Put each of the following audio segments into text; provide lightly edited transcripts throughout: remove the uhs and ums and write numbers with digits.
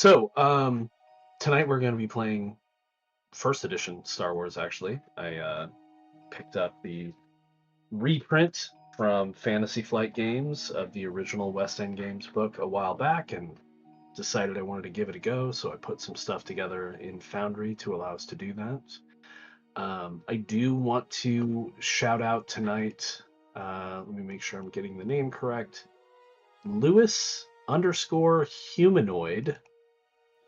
Tonight we're going to be playing first edition Star Wars, actually. I picked up the reprint from Fantasy Flight Games of the original West End Games book a while back and decided I wanted to give it a go, so I put some stuff together in Foundry to allow us to do that. I do want to shout out tonight, let me make sure I'm getting the name correct, Lewis_humanoid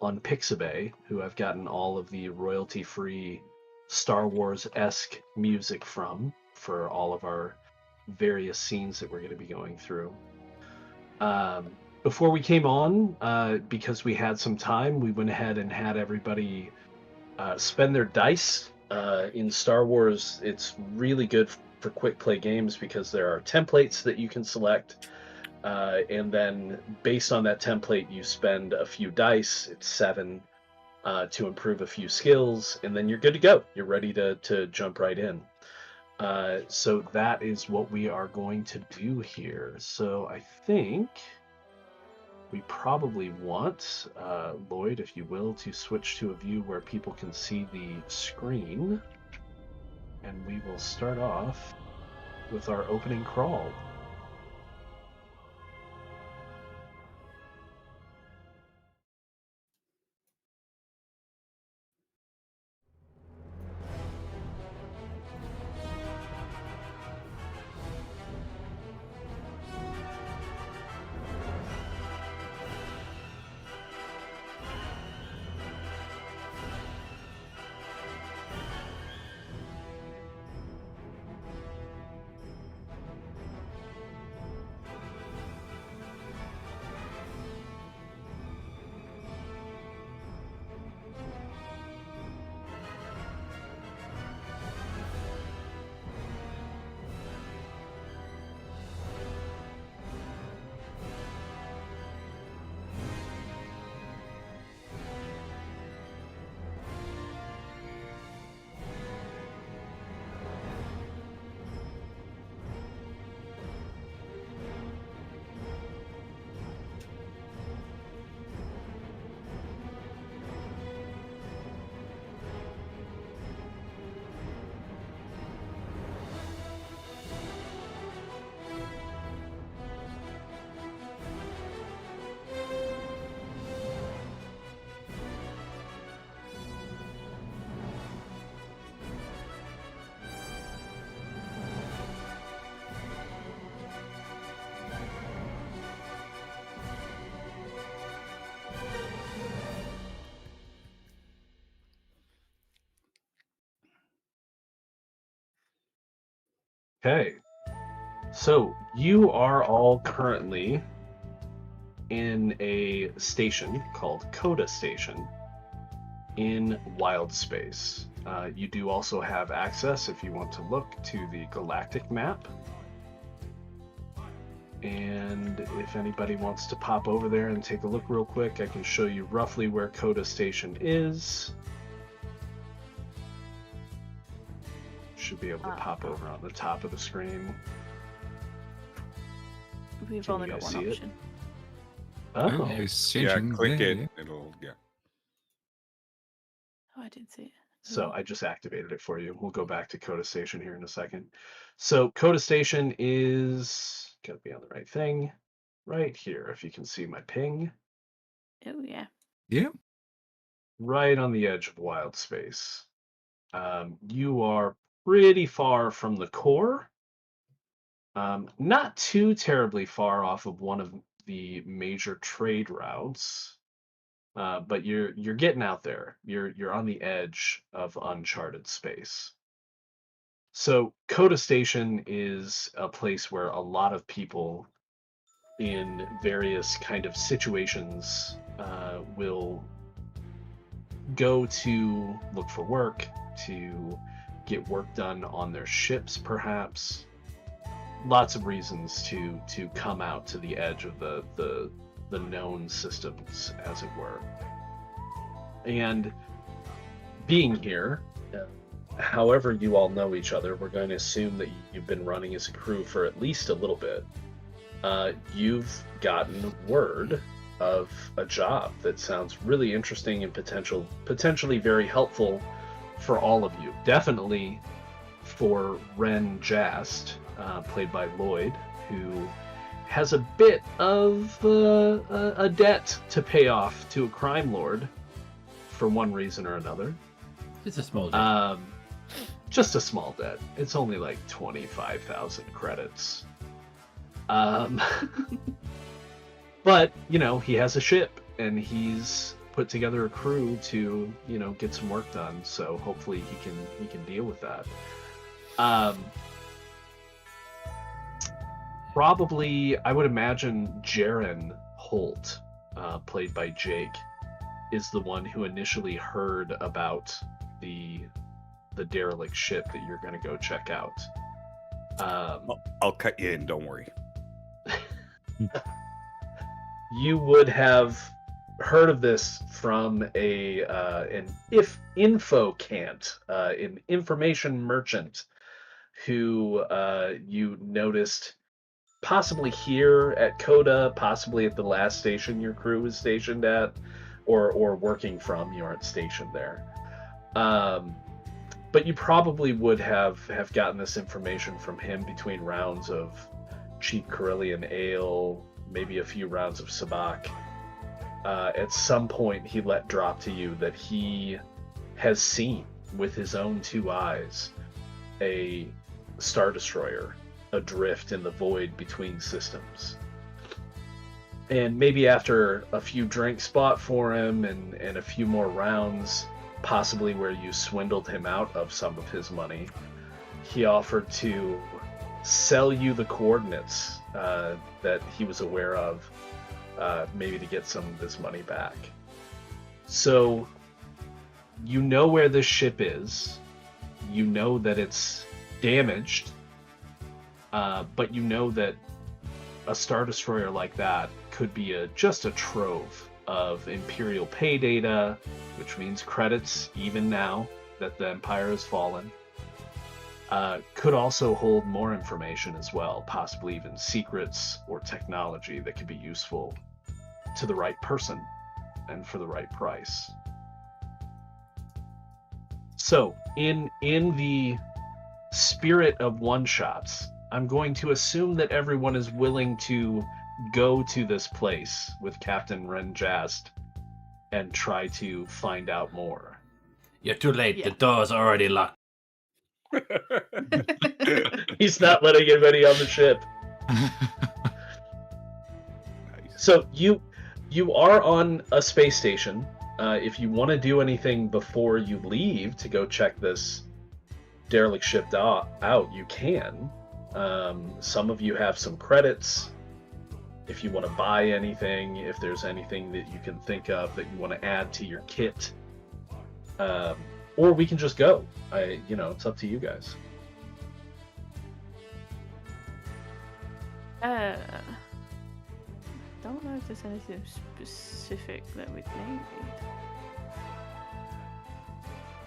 on Pixabay, who I've gotten all of the royalty-free Star Wars-esque music from for all of our various scenes that we're going to be going through. Before we came on, because we had some time, we went ahead and had everybody spend their dice. In Star Wars, it's really good for quick play games because there are templates that you can select. And then based on that template, you spend a few dice, it's 7, to improve a few skills, and then you're good to go. You're ready to jump right in. So that is what we are going to do here. So I think we probably want, Lloyd, if you will, to switch to a view where people can see the screen. And we will start off with our opening crawl. Okay, so you are all currently in a station called Coda Station in Wild Space. You do also have access, if you want to look, to the galactic map. And if anybody wants to pop over there and take a look real quick, I can show you roughly where Coda Station is. Should be able to pop over on the top of the screen. We've only got one option. Oh, yeah, click it. It'll, yeah. Oh, I didn't see it. So I just activated it for you. We'll go back to Coda Station here in a second. So Coda Station is, gotta be on the right thing, right here, if you can see my ping. Oh, yeah. Yeah. Right on the edge of Wild Space. You are pretty far from the core. Not too terribly far off of one of the major trade routes. But you're getting out there. You're on the edge of uncharted space. So Coda Station is a place where a lot of people in various kind of situations will go to look for work, to get work done on their ships, perhaps. Lots of reasons to come out to the edge of the known systems, as it were. And being here, however you all know each other, we're going to assume that you've been running as a crew for at least a little bit. You've gotten word of a job that sounds really interesting and potentially very helpful for all of you. Definitely for Ren Jast, played by Lloyd, who has a bit of a debt to pay off to a crime lord for one reason or another. It's a small debt. Just a small debt. It's only like 25,000 credits. But, you know, he has a ship, and he's put together a crew to, you know, get some work done, so hopefully he can deal with that. Probably, I would imagine Jaren Holt, played by Jake, is the one who initially heard about the derelict ship that you're going to go check out. I'll cut you in, don't worry. You would have heard of this from an infocant, an information merchant, who you noticed possibly here at Coda, possibly at the last station your crew is stationed at, or working from. You aren't stationed there. But you probably would have gotten this information from him between rounds of cheap Carillion ale, maybe a few rounds of Sabak. At some point, he let drop to you that he has seen with his own two eyes a Star Destroyer adrift in the void between systems. And maybe after a few drinks bought for him and a few more rounds, possibly where you swindled him out of some of his money, he offered to sell you the coordinates that he was aware of, maybe to get some of this money back. So you know where this ship is, you know that it's damaged, but you know that a Star Destroyer like that could be just a trove of Imperial pay data, which means credits even now that the Empire has fallen. Could also hold more information as well, possibly even secrets or technology that could be useful to the right person and for the right price. So, in the spirit of one-shots, I'm going to assume that everyone is willing to go to this place with Captain Ren Jast and try to find out more. You're too late. Yeah. The door's already locked. He's not letting anybody on the ship. So you are on a space station. If you want to do anything before you leave to go check this derelict ship out, you can. Some of you have some credits. If you want to buy anything, if there's anything that you can think of that you want to add to your kit, or we can just go. It's up to you guys. Don't know if there's anything specific that we'd need.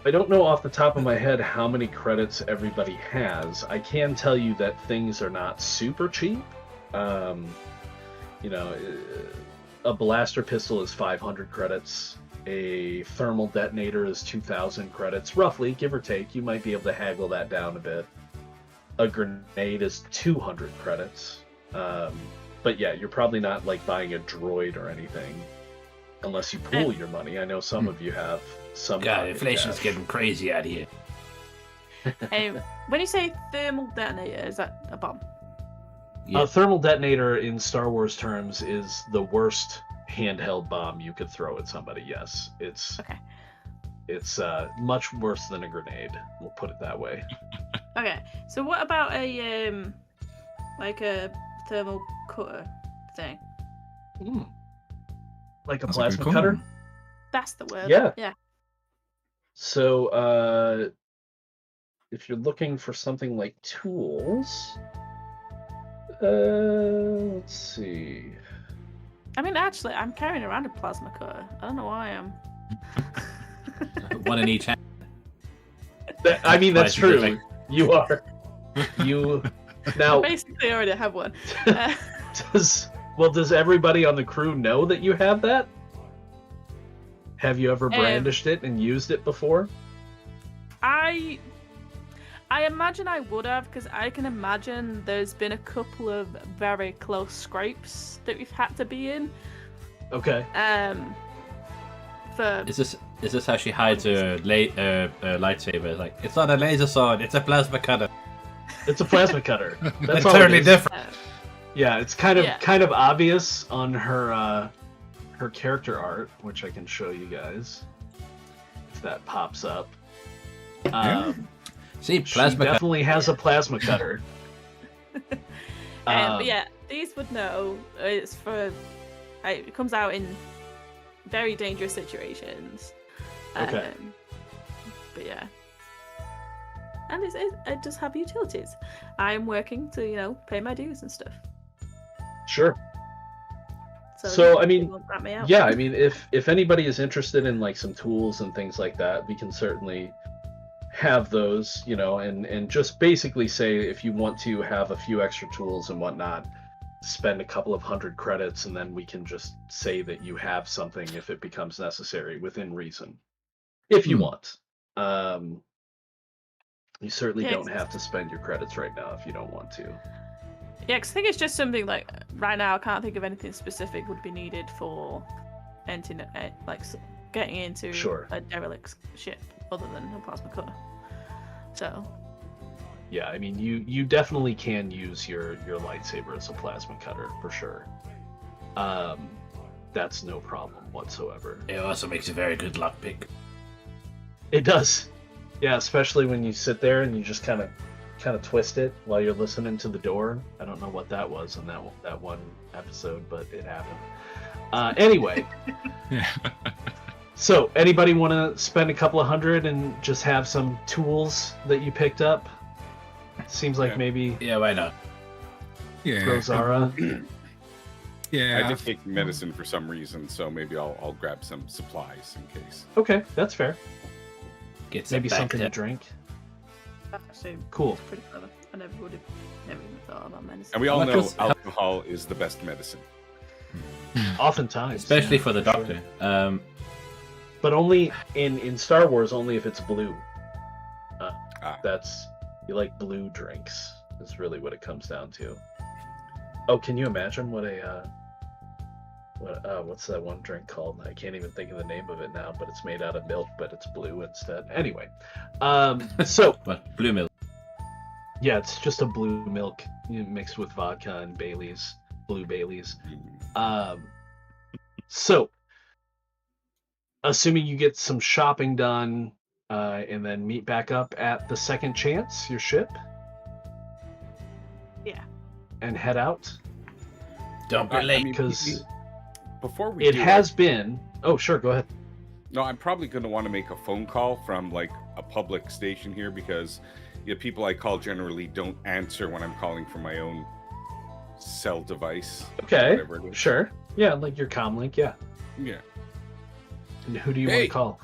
I don't know off the top of my head how many credits everybody has. I can tell you that things are not super cheap. A blaster pistol is 500 credits. A thermal detonator is 2,000 credits, roughly, give or take. You might be able to haggle that down a bit. A grenade is 200 credits. But yeah, you're probably not like buying a droid or anything, unless you pool your money. I know some of you have some. God, inflation's getting crazy out here. When you say thermal detonator, is that a bomb? Yeah. A thermal detonator in Star Wars terms is the worst handheld bomb you could throw at somebody. Yes, it's much worse than a grenade. We'll put it that way. Okay, so what about a thermal cutter thing? Like a plasma cutter? That's the word. Yeah. So, if you're looking for something like tools, let's see. I mean, actually, I'm carrying around a plasma cutter. I don't know why I'm. One in each hand. That's true. You are. You now. I basically already have one. Well, does everybody on the crew know that you have that? Have you ever brandished it and used it before? I imagine I would have, because I can imagine there's been a couple of very close scrapes that we've had to be in. Okay. Is this how she hides her lightsaber? Like, it's not a laser sword, it's a plasma cutter. It's a plasma cutter. That's It's all totally it is. different. Yeah, it's kind of obvious on her her character art, which I can show you guys if that pops up. See, She plasma cutter. definitely has a plasma cutter. But yeah, these would know. It's for. It comes out in very dangerous situations. Okay. But yeah. And it does have utilities. I'm working to, pay my dues and stuff. Sure. So I mean, won't rat me out. yeah, I mean, if anybody is interested in like some tools and things like that, we can certainly have those, and just basically say if you want to have a few extra tools and whatnot, spend a couple of 100 credits, and then we can just say that you have something if it becomes necessary within reason, if you want. You certainly don't have to spend your credits right now if you don't want to. Yeah, because I think it's just something like right now I can't think of anything specific would be needed for entering, getting into a derelict ship other than a plasma cutter. So. Yeah, I mean, you definitely can use your lightsaber as a plasma cutter for sure. That's no problem whatsoever. It also makes a very good lockpick. It does. Yeah, especially when you sit there and you just kind of twist it while you're listening to the door. I don't know what that was in that one episode, but it happened. Anyway. So, anybody want to spend a couple of 100 and just have some tools that you picked up? Seems like maybe. Yeah, why not? Yeah. Rosara. Yeah. I did take medicine for some reason, so maybe I'll grab some supplies in case. Okay, that's fair. Get maybe something to drink. Actually, cool. Pretty clever. I never even thought about medicine. And we all know alcohol is the best medicine. Oftentimes. Especially for the doctor. Sure. But only in Star Wars, only if it's blue. That's you like blue drinks. Is really what it comes down to. Oh, can you imagine what what's that one drink called? I can't even think of the name of it now, but it's made out of milk, but it's blue instead. Anyway, so what, blue milk? Yeah, it's just a blue milk mixed with vodka and Bailey's, blue Bailey's. So, assuming you get some shopping done, and then meet back up at the Second Chance, your ship. Yeah. And head out. Don't be late, because before we it has been. Oh, sure, go ahead. No, I'm probably going to want to make a phone call from like a public station here because people I call generally don't answer when I'm calling from my own cell device. Okay, sure. Yeah, like your comlink, yeah. Yeah. And who do you want to call?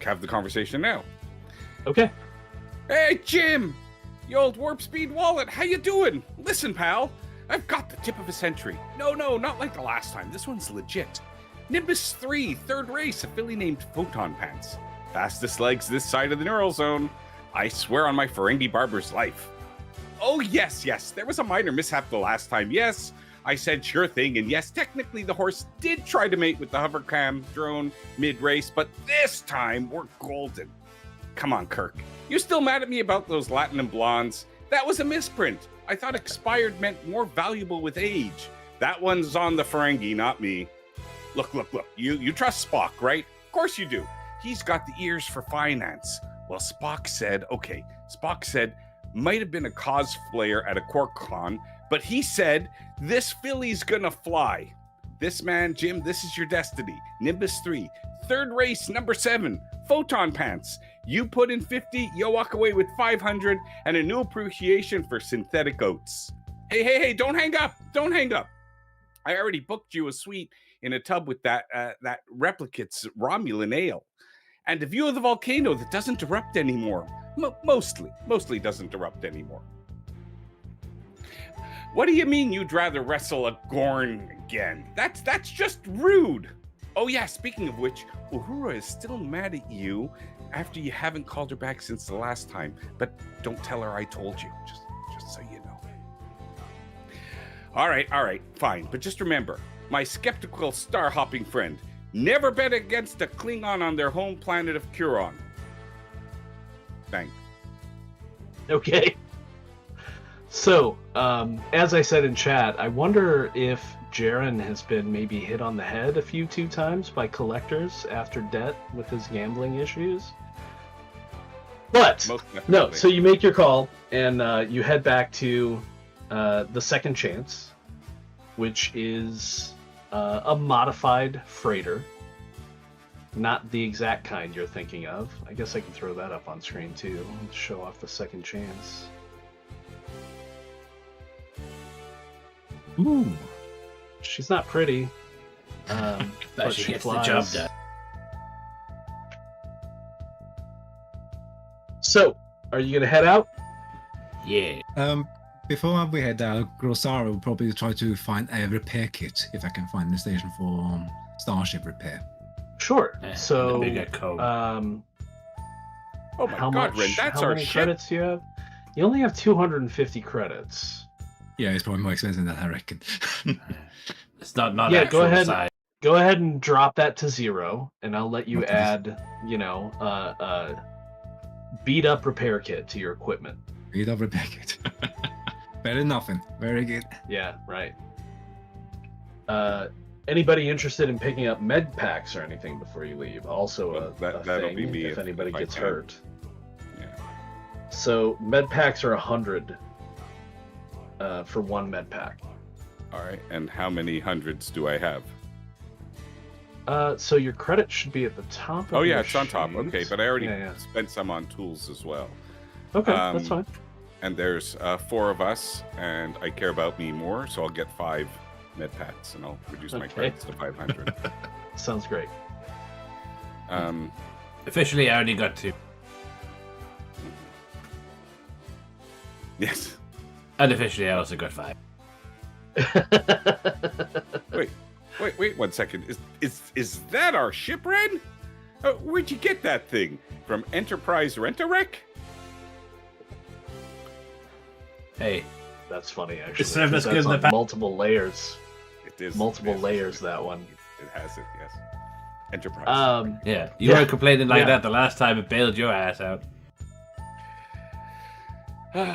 Have the conversation now. Okay. Hey, Jim! You old warp speed wallet, how you doing? Listen, pal, I've got the tip of a century. No, not like the last time. This one's legit. Nimbus 3, third race, a filly named Photon Pants. Fastest legs this side of the neural zone. I swear on my Ferengi barber's life. Oh, yes, there was a minor mishap the last time. Yes, I said sure thing, and yes, technically the horse did try to mate with the hovercam drone mid-race, but this time we're golden. Come on, Kirk. You still mad at me about those Latinum blondes? That was a misprint. I thought expired meant more valuable with age. That one's on the Ferengi, not me. Look. You trust Spock, right? Of course you do. He's got the ears for finance. Well, Spock said, might have been a cosplayer at a QuarkCon, but he said, this filly's gonna fly. This man, Jim, this is your destiny. Nimbus 3, third race, number 7, Photon Pants. You put in 50, you walk away with 500 and a new appreciation for synthetic oats. Hey, don't hang up. I already booked you a suite in a tub with that replicate's Romulan ale. And a view of the volcano that doesn't erupt anymore. Mostly doesn't erupt anymore. What do you mean you'd rather wrestle a Gorn again? That's just rude. Oh yeah, speaking of which, Uhura is still mad at you after you haven't called her back since the last time. But don't tell her I told you, just so you know. All right, fine. But just remember, my skeptical star-hopping friend, never bet against a Klingon on their home planet of Curon. Thanks. Okay. So, as I said in chat, I wonder if Jaren has been maybe hit on the head a few times by collectors after debt with his gambling issues. But, no, so you make your call, and you head back to the second chance, which is a modified freighter. Not the exact kind you're thinking of. I guess I can throw that up on screen, too. Let's show off the second chance. Ooh. She's not pretty, but she gets flies. the job done. So, are you gonna head out? Yeah. Before we head out, Grossara will probably try to find a repair kit if I can find the station for starship repair. Sure. So, oh my how God, much? Ren, that's how our many ship. credits do you have? You only have 250 credits. Yeah, it's probably more expensive than I reckon. It's not Yeah, actual go ahead. size. Go ahead and drop that to 0, and I'll let you add, beat up repair kit to your equipment. Beat up repair kit. Better than nothing. Very good. Yeah, right. Anybody interested in picking up med packs or anything before you leave? Also, That'll thing be me if anybody if I gets can. hurt. Yeah. So med packs are 100 for one med pack. All right, and how many hundreds do I have? So your credit should be at the top of Oh yeah, your it's on top. sheet. Okay, but I already Yeah. spent some on tools as well. Okay, that's fine. And there's 4 of us, and I care about me more, so I'll get 5 med packs, and I'll reduce my Okay. credits to 500. Sounds great. Officially, I only got 2. Yes. Unofficially, I also got 5. Wait 1 second. Is that our ship, Ren? Where'd you get that thing? From Enterprise Rent-A-Wreck? Hey, That's funny, actually. served us 'cause good that's in the on past. multiple layers. It is. Multiple it is. layers, that one. It has it, yes. Enterprise. yeah, you Yeah. weren't complaining like Yeah. that the last time it bailed your ass out. Do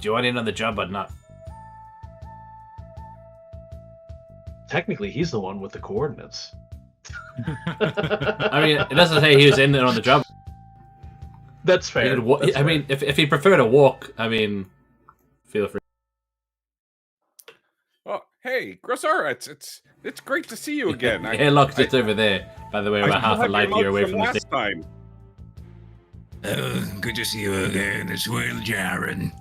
you want in on the job or not? Technically, he's the one with the coordinates. I mean, it doesn't say he was in there on the job. That's He fair. could That's I mean, if he preferred to walk, I mean, feel free. Oh, hey, Grossara, it's great to see you again. Yeah, look, it's over there. By the way, I about half still a have light your year mug away from the last station. time. Good to see you again as well, Jaren.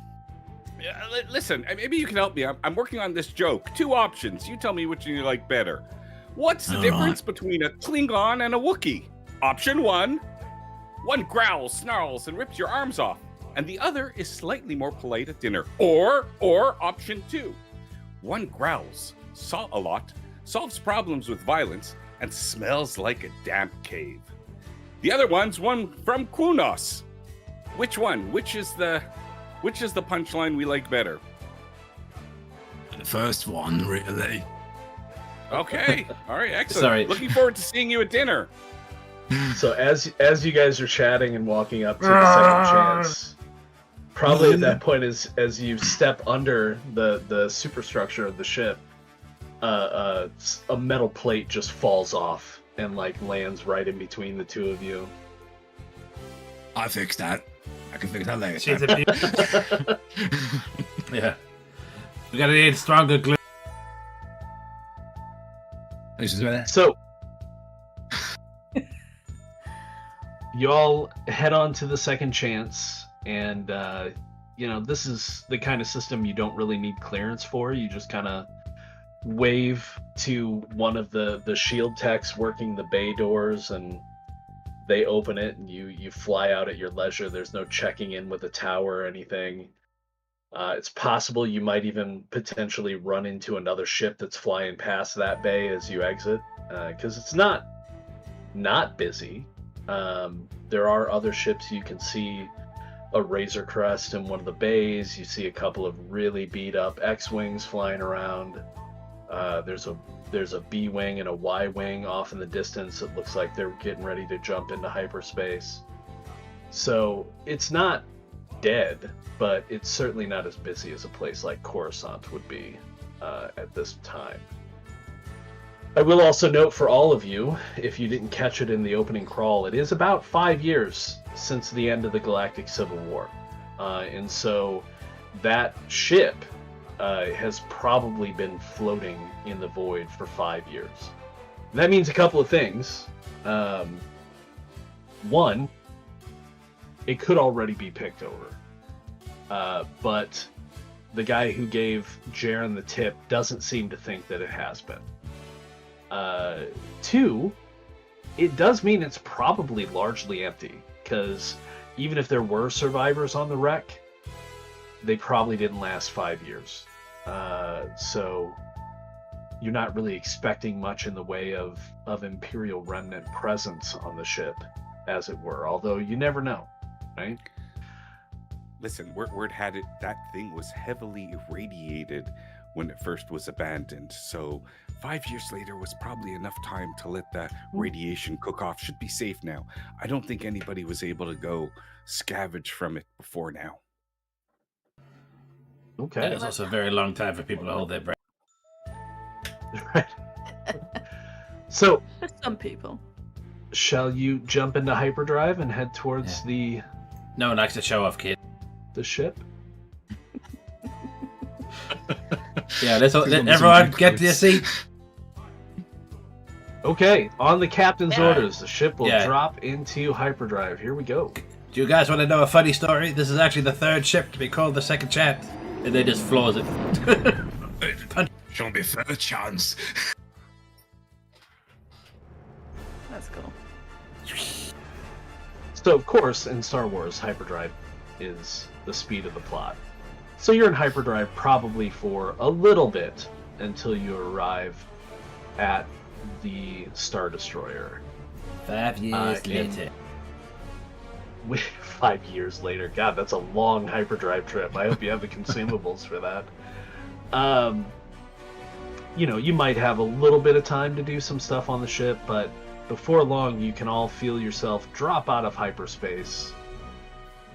Yeah, listen, maybe you can help me. I'm working on this joke. 2 options. You tell me which you like better. What's the All difference between a Klingon and a Wookiee? Option 1. One growls, snarls, and rips your arms off, and the other is slightly more polite at dinner. Or option 2. One growls a lot, solves problems with violence, and smells like a damp cave. The other one's one from Kunos. Which one? Which is the punchline we like better? The first one, really. Okay. All right. Excellent. Sorry. Looking forward to seeing you at dinner. So as you guys are chatting and walking up to the second chance, probably at that point as you step under the superstructure of the ship, a metal plate just falls off and lands right in between the two of you. I fixed that. I can fix that later. She's a yeah. We gotta need stronger glue. So you all head on to the second chance, and this is the kind of system you don't really need clearance for. You just kind of wave to one of the shield techs working the bay doors, and they open it, and you fly out at your leisure. There's no checking in with the tower or anything. It's possible you might even potentially run into another ship that's flying past that bay as you exit, because it's not busy. There are other ships. You can see a Razor Crest in one of the bays. You see a couple of really beat up X-wings flying around. There's a B-wing and a Y-wing off in the distance. It looks like they're getting ready to jump into hyperspace. So it's not dead, but it's certainly not as busy as a place like Coruscant would be at this time. I will also note for all of you, if you didn't catch it in the opening crawl, it is about 5 years since the end of the Galactic Civil War. And so that ship has probably been floating in the void for 5 years. That means a couple of things. One, it could already be picked over. But the guy who gave Jaren the tip doesn't seem to think that it has been. Two, it does mean it's probably largely empty, because even if there were survivors on the wreck, they probably didn't last 5 years. So you're not really expecting much in the way of Imperial Remnant presence on the ship, as it were, although you never know, right? Listen, word had it that thing was heavily irradiated when it first was abandoned, so 5 years later was probably enough time to let the radiation cook off. Should be safe now. I don't think anybody was able to go scavenge from it before now. Okay. Yeah, it's also a very long time for people to hold their breath. Right. So, For some people. shall you jump into hyperdrive and head towards No one likes to show off, kid. the ship? Yeah, let everyone get to your seat. Okay, on the captain's Yeah. orders, the ship will Yeah. drop into hyperdrive. Here we go. Do you guys want to know a funny story? This is actually the third ship to be called the Second Chance. And they just floors it. Shall be third chance. That's cool. So, of course, in Star Wars, hyperdrive is the speed of the plot. So you're in hyperdrive probably for a little bit until you arrive at the Star Destroyer. 5 years later. 5 years later. God, that's a long hyperdrive trip. I hope you have the consumables for that. You might have a little bit of time to do some stuff on the ship, but before long you can all feel yourself drop out of hyperspace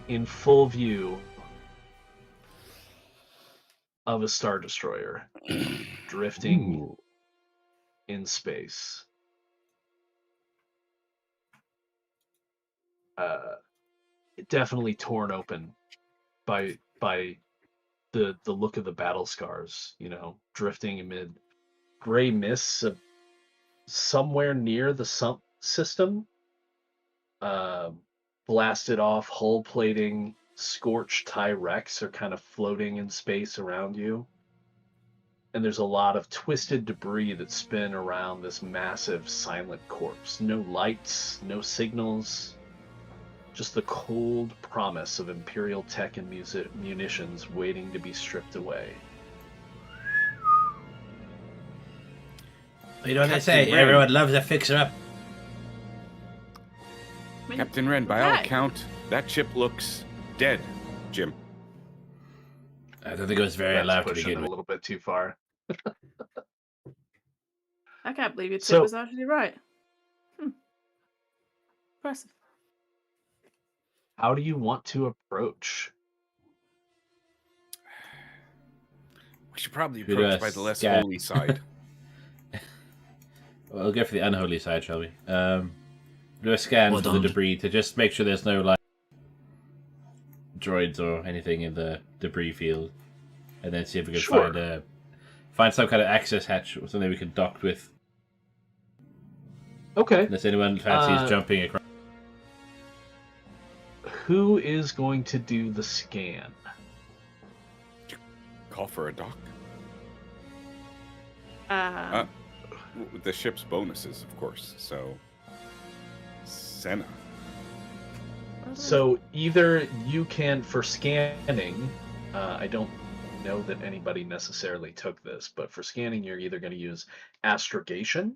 in full view of a Star Destroyer drifting in space. Definitely torn open by the look of the battle scars, drifting amid gray mists of somewhere near the sump system. Blasted off hull plating, scorched tie wrecks are kind of floating in space around you. And there's a lot of twisted debris that spin around this massive silent corpse. No lights, no signals. Just the cold promise of Imperial tech and munitions waiting to be stripped away. You know what they say? Captain Ren. Everyone loves a fixer-up. Captain Ren, by all account, that ship looks dead, Jim. I don't think it was very That's allowed to pushing begin it a with. little bit too far. I can't believe your tip So- was actually right. Impressive. How do you want to approach? We should probably We do approach a by the less scan. holy side. Well, we'll go for the unholy side, shall we? Do a scan Well for the done. debris to just make sure there's no droids or anything in the debris field, and then see if we can Sure. find some kind of access hatch or something we can dock with. Okay. Unless anyone fancies jumping across. Who is going to do the scan? Call for a dock. With the ship's bonuses, of course. So, Senna. So either you can, for scanning, I don't know that anybody necessarily took this, but for scanning, you're either going to use astrogation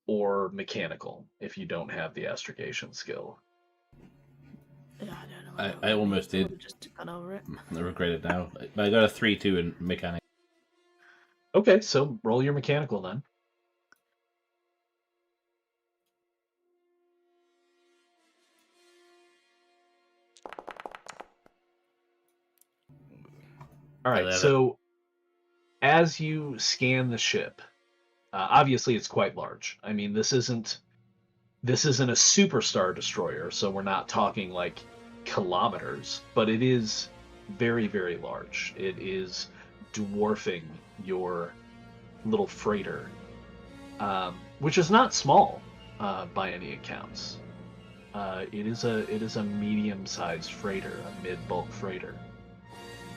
or mechanical if you don't have the astrogation skill. Yeah, I don't know. I almost did. Just gone over it. I regret it now. But I got a 3-2 in mechanic. Okay, so roll your mechanical then. All right, 11. so as you scan the ship, obviously it's quite large. I mean, this isn't a superstar destroyer, so we're not talking like kilometers, but it is very, very large. It is dwarfing your little freighter, which is not small by any accounts. It is a medium-sized freighter, a mid-bulk freighter.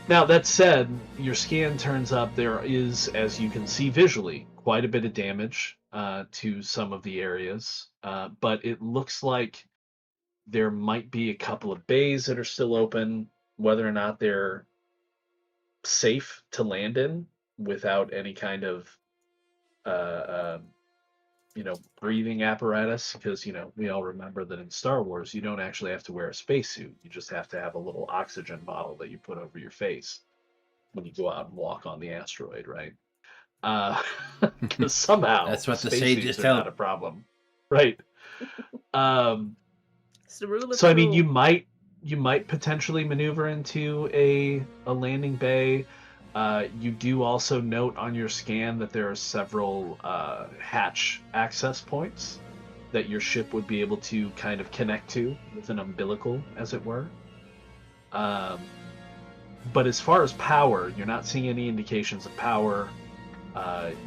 Now, that said, your scan turns up there is, as you can see visually, quite a bit of damage to some of the areas, but it looks like there might be a couple of bays that are still open. Whether or not they're safe to land in without any kind of breathing apparatus, because we all remember that in Star Wars you don't actually have to wear a spacesuit. You just have to have a little oxygen bottle that you put over your face when you go out and walk on the asteroid, right? Because somehow That's what the spacesuits sages are tell not a problem, right? It's the rule of So I mean, cool. you might potentially maneuver into a landing bay. You do also note on your scan that there are several hatch access points that your ship would be able to kind of connect to with an umbilical, as it were. But as far as power, you're not seeing any indications of power.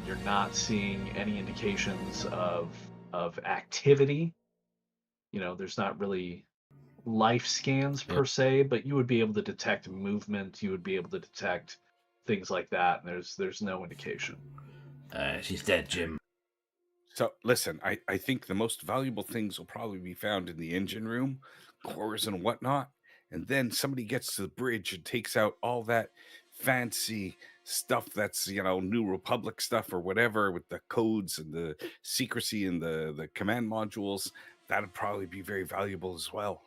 You're not seeing any indications of activity. There's not really life scans per se, but you would be able to detect movement. You would be able to detect things like that, and there's no indication. She's dead, Jim. So listen, I think the most valuable things will probably be found in the engine room, cores and whatnot. And then somebody gets to the bridge and takes out all that fancy stuff that's, New Republic stuff or whatever with the codes and the secrecy and the command modules. That'd probably be very valuable as well.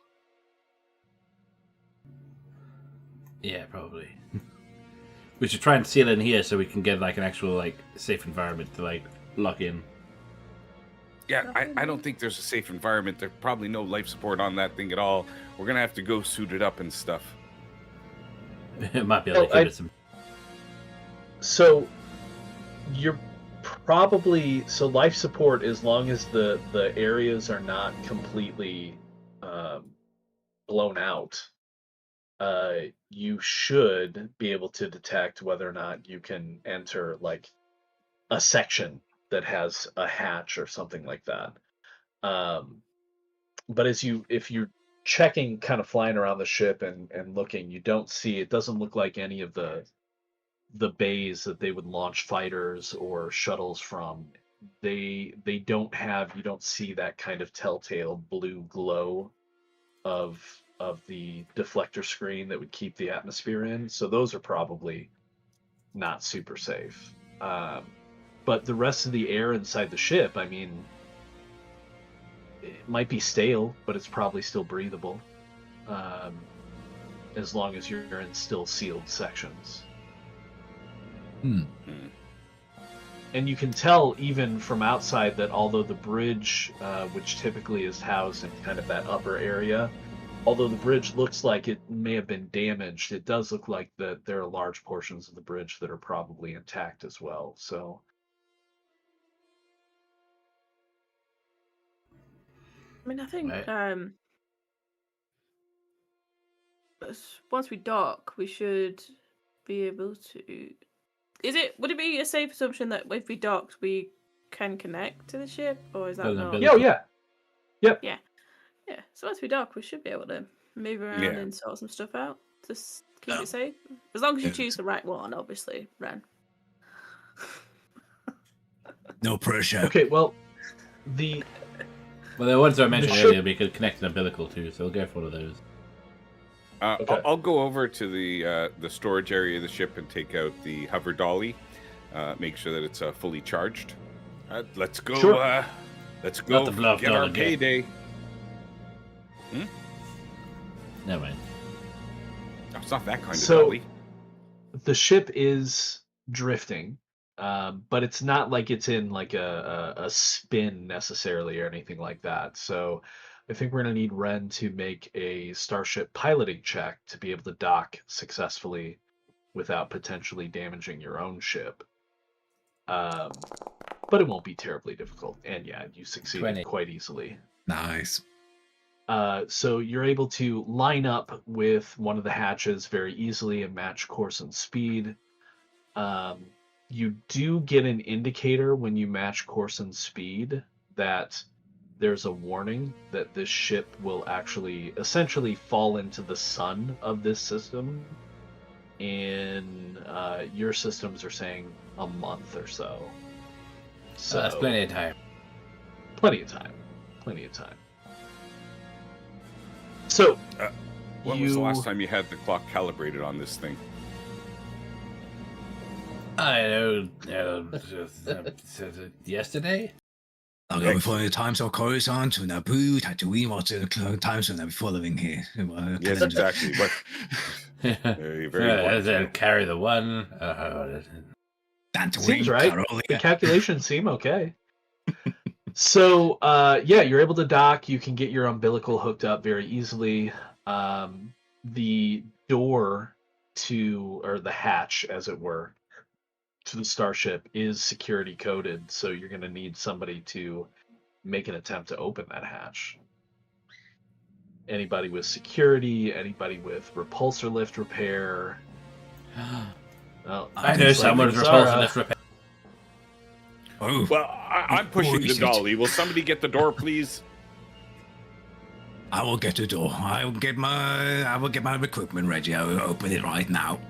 Yeah, probably. We should try and seal in here so we can get like an actual like safe environment to like lock in. Yeah, I don't think there's a safe environment. There's probably no life support on that thing at all. We're gonna have to go suited up and stuff. It might be able to give it some. So you're probably life support, as long as the areas are not completely blown out. You should be able to detect whether or not you can enter like a section that has a hatch or something like that. But if you're checking, kind of flying around the ship and looking, you don't see, it doesn't look like any of the bays that they would launch fighters or shuttles from. They don't have, you don't see that kind of telltale blue glow of the deflector screen that would keep the atmosphere in. So those are probably not super safe. But the rest of the air inside the ship, I mean, it might be stale, but it's probably still breathable, as long as you're in still sealed sections. And you can tell even from outside that although the bridge, which typically is housed in kind of that upper area, although the bridge looks like it may have been damaged, it does look like that there are large portions of the bridge that are probably intact as well. So I mean, I think once we dock, we should be able to. Would it be a safe assumption that if we docked, we can connect to the ship, or is that not? Yeah. Yep. Yeah. So once we dock, we should be able to move around and sort some stuff out. Just keep it safe, as long as you choose the right one, obviously, Ren. No pressure. Okay. Well, the ones I mentioned earlier, we could connect an umbilical to, so we'll go for one of those. Okay. I'll go over to the storage area of the ship and take out the hover dolly. Make sure that it's fully charged. Let's go. Sure. Let's go the bluff get doll our again. payday. Never mind. No, it's not that kind So- of dolly. The ship is drifting, but it's not like it's in like a spin necessarily or anything like that. So I think we're going to need Ren to make a starship piloting check to be able to dock successfully without potentially damaging your own ship. But it won't be terribly difficult. And yeah, you succeeded 20. quite easily. Nice. So you're able to line up with one of the hatches very easily and match course and speed. You do get an indicator when you match course and speed that there's a warning that this ship will actually essentially fall into the sun of this system. And your systems are saying a month or so. So That's plenty of time. Plenty of time. Plenty of time. So, When was the last time you had the clock calibrated on this thing? I know. Yesterday? I'll go for the times of Coruscant to Naboo, Tatooine, what's the time zone that we're following here? Yes, exactly. What? Very important. Carry the one. Tatooine, seems right. Carolia. The calculations seem okay. So, yeah, you're able to dock. You can get your umbilical hooked up very easily. The door or the hatch, as it were, to the starship is security coded. So you're going to need somebody to make an attempt to open that hatch. Anybody with security, anybody with repulsor lift repair. Well, I know someone's repulsor lift repair. Oh, Well, I'm pushing the Bullshit. dolly. Will somebody get the door, please? I will get the door. I will get my equipment ready. I will open it right now.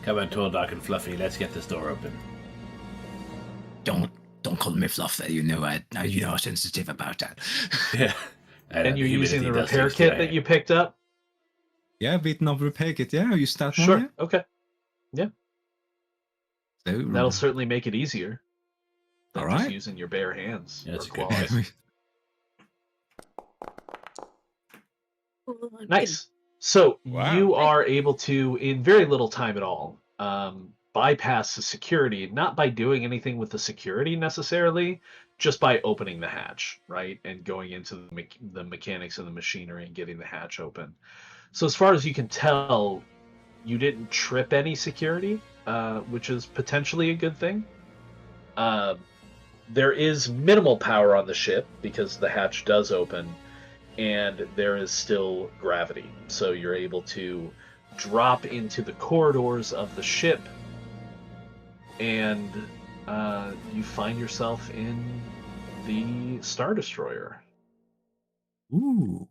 Come on, tall, dark, and fluffy. Let's get this door open. Don't call me fluff. You know I'm sensitive about that. Yeah. And you're using the repair kit that you picked up? Yeah, beaten up repair kit. Yeah, you start Sure. one. Okay. Yeah. So, That'll certainly make it easier than All just right. using your bare hands. Yeah, that's or a good claws. Oh, Nice. So Wow. you are able to, in very little time at all, bypass the security, not by doing anything with the security necessarily, just by opening the hatch, right? And going into the mechanics of the machinery and getting the hatch open. So as far as you can tell, you didn't trip any security, which is potentially a good thing. There is minimal power on the ship because the hatch does open, and there is still gravity. So you're able to drop into the corridors of the ship, and you find yourself in the Star Destroyer. Ooh.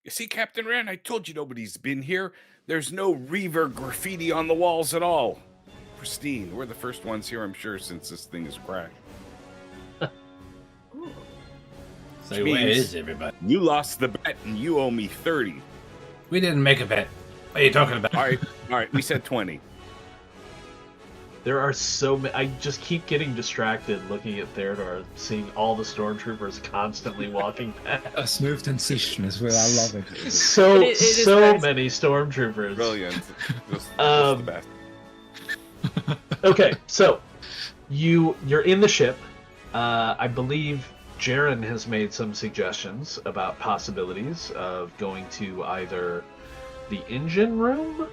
You see, Captain Rand, I told you nobody's been here. There's no Reaver graffiti on the walls at all. Pristine. We're the first ones here, I'm sure, since this thing is crashed. Ooh. So Which where means- is everybody? You lost the bet, and you owe me 30. We didn't make a bet. What are you talking about? All right, we said 20. There are so many. I just keep getting distracted looking at Theodore, seeing all the stormtroopers constantly walking past. A smooth transition as well. I love it. So It is so very- many stormtroopers. Brilliant. Just the best. Okay, so you're in the ship. I believe Jaren has made some suggestions about possibilities of going to either the engine room.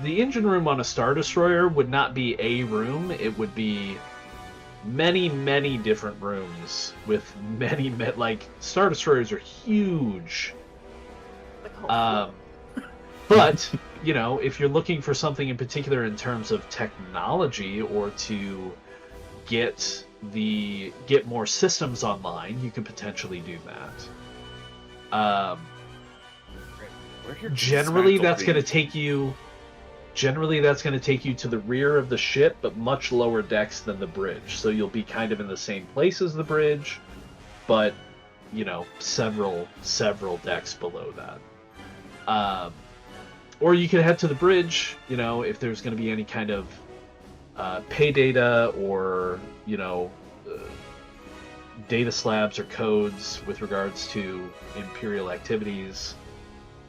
The engine room on a Star Destroyer would not be a room. It would be many, many different rooms with many, like, Star Destroyers are huge. Like a whole But, you know, if you're looking for something in particular in terms of technology or to get more systems online, you can potentially do that. Generally, that's going to take you to the rear of the ship, but much lower decks than the bridge. So you'll be kind of in the same place as the bridge, but, you know, several decks below that. Or you could head to the bridge, if there's going to be any kind of pay data or, data slabs or codes with regards to Imperial activities,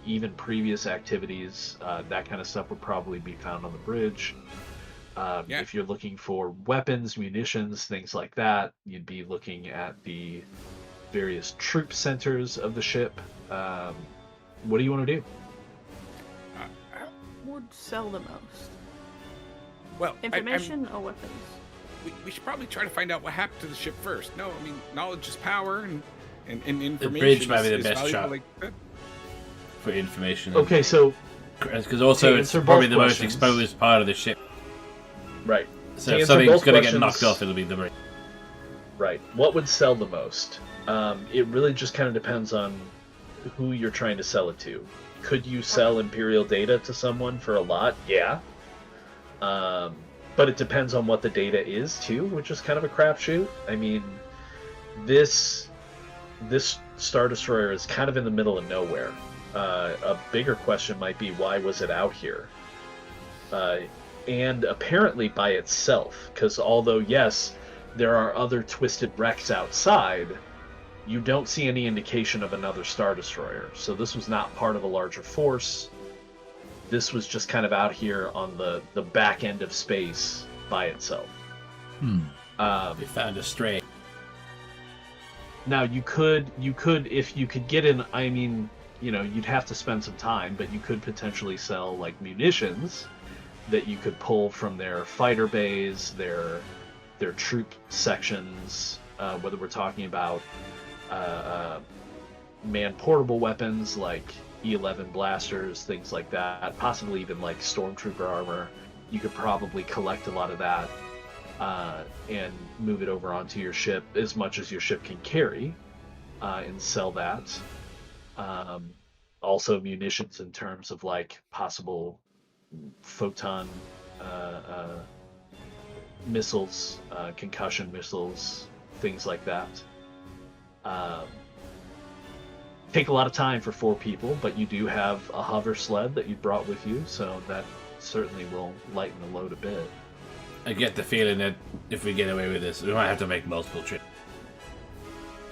even previous activities, that kind of stuff would probably be found on the bridge. If you're looking for weapons, munitions, things like that, you'd be looking at the various troop centers of the ship. What do you want to do? Would sell the most? Well, information or weapons? We should probably try to find out what happened to the ship first. No, I mean, knowledge is power, and information. The bridge might be the best shot for information. Okay, so because also it's probably the most exposed part of the ship. Right. So if something's going to get knocked off, it'll be the bridge. Right. What would sell the most? It really just kind of depends on who you're trying to sell it to. Could you sell Imperial data to someone for a lot? Yeah. But it depends on what the data is too, which is kind of a crapshoot. I mean, this Star Destroyer is kind of in the middle of nowhere. A bigger question might be, why was it out here? And apparently by itself, because although yes, there are other twisted wrecks outside, you don't see any indication of another Star Destroyer. So this was not part of a larger force. This was just kind of out here on the back end of space by itself. They found a stray. Now you could if you could get in. I mean, you'd have to spend some time, but you could potentially sell like munitions that you could pull from their fighter bays, their troop sections. Whether we're talking about man-portable weapons like E11 blasters, things like that, possibly even like stormtrooper armor. You could probably collect a lot of that and move it over onto your ship as much as your ship can carry and sell that. Also munitions in terms of like possible photon missiles, concussion missiles, things like that. Take a lot of time for 4 people, but you do have a hover sled that you brought with you, so that certainly will lighten the load a bit. I get the feeling that if we get away with this, we might have to make multiple trips.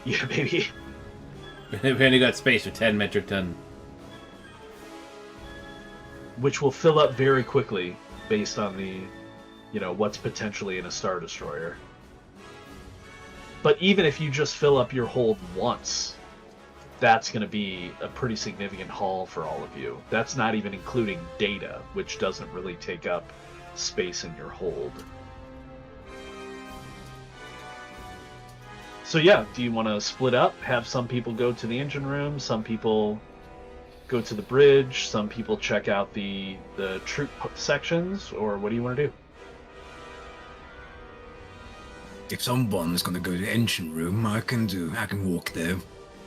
Yeah, maybe. We only got space for 10 metric ton. Which will fill up very quickly based on the, what's potentially in a Star Destroyer. But even if you just fill up your hold once, that's going to be a pretty significant haul for all of you. That's not even including data, which doesn't really take up space in your hold. So yeah, do you want to split up? Have some people go to the engine room, some people go to the bridge, some people check out the troop sections, or what do you want to do? If someone's going to go to the engine room, I can walk there,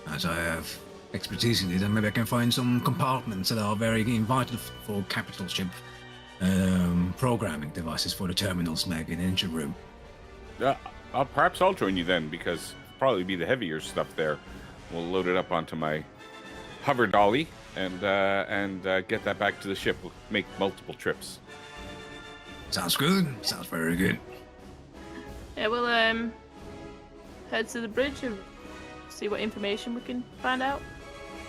as I have expertise in it, and maybe I can find some compartments that are very vital for capital ship programming devices for the terminals, maybe in the engine room. Yeah, perhaps I'll join you then, because it'll probably be the heavier stuff there. We'll load it up onto my hover dolly and get that back to the ship. We'll make multiple trips. Sounds good. Sounds very good. Yeah, we'll head to the bridge and see what information we can find out,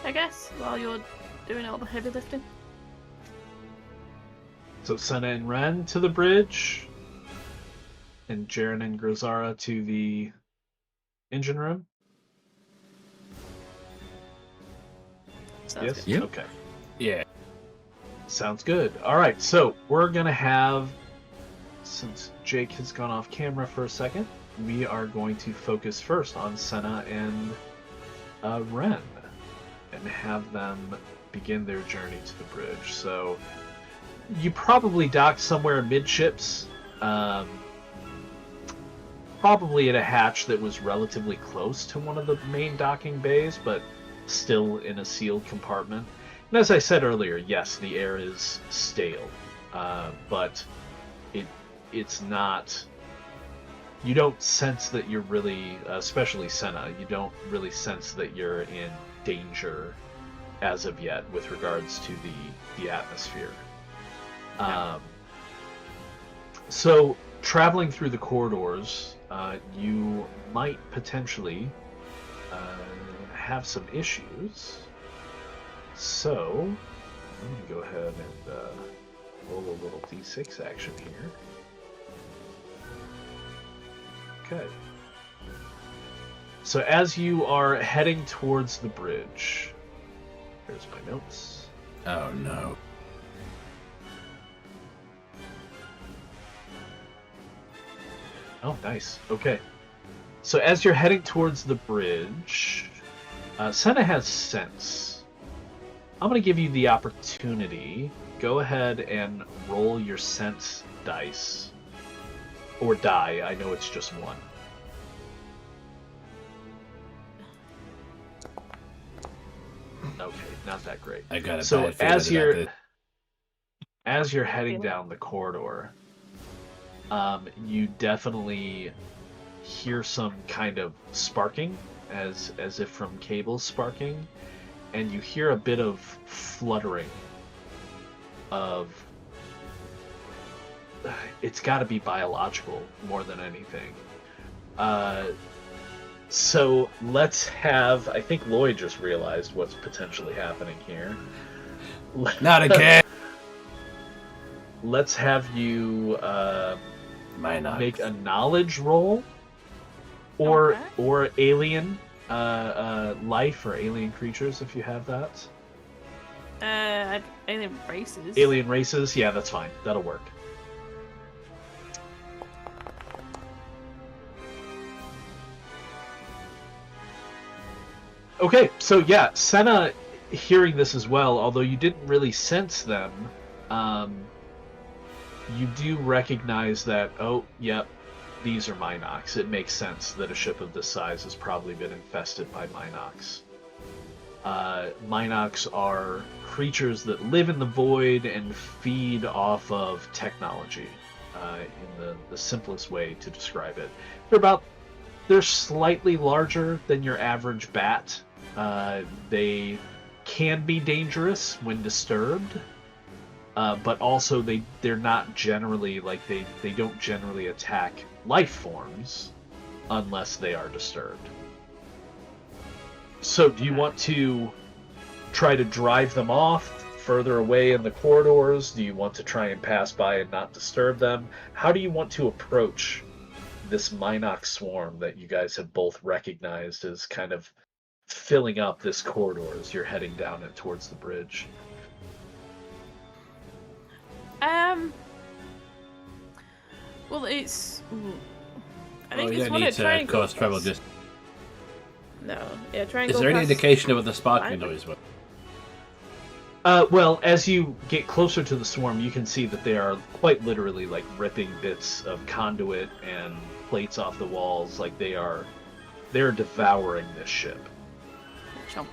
I guess, while you're doing all the heavy lifting. So Senna and Ren to the bridge, and Jaren and Grozara to the engine room? Sounds yes? good. Okay. Yeah. Sounds good. Alright, so we're going to have, since Jake has gone off camera for a second, we are going to focus first on Senna and Ren and have them begin their journey to the bridge. So you probably docked somewhere midships, probably at a hatch that was relatively close to one of the main docking bays, but still in a sealed compartment. And as I said earlier, yes, the air is stale, but it's not. You don't sense that you're really, especially Senna, you don't really sense that you're in danger as of yet with regards to the atmosphere. So traveling through the corridors, you might potentially have some issues. So I'm going to go ahead and roll a little d6 action here. Okay. So as you are heading towards the bridge, here's my notes. Oh no. Oh, nice. Okay. So as you're heading towards the bridge, Senna has sense. I'm going to give you the opportunity. Go ahead and roll your sense dice. Or die. I know it's just one. Okay, not that great. I got it. So as you're heading down the corridor, you definitely hear some kind of sparking, as if from cables sparking, and you hear a bit of fluttering of... It's got to be biological more than anything. So let's have... I think Lloyd just realized what's potentially happening here. Not again! Let's have you make a knowledge roll, or alien life or alien creatures if you have that. Alien races. Alien races, yeah, that's fine. That'll work. Okay, so yeah, Senna hearing this as well, although you didn't really sense them, you do recognize that, oh, yep, these are Minox. It makes sense that a ship of this size has probably been infested by Minox. Minox are creatures that live in the void and feed off of technology, in the simplest way to describe it. They're slightly larger than your average bat. They can be dangerous when disturbed, but also they're not generally, like, they don't generally attack life forms unless they are disturbed. So do you want to try to drive them off further away in the corridors? Do you want to try and pass by and not disturb them? How do you want to approach this Minox swarm that you guys have both recognized as kind of filling up this corridor as you're heading down it towards the bridge? Well, it's... I Oh, think you it's don't one need of to triangles. cause trouble. Just No, yeah, triangle. is there any past... indication of what the sparking noise was? Well, as you get closer to the swarm, you can see that they are quite literally like ripping bits of conduit and plates off the walls. Like they're devouring this ship.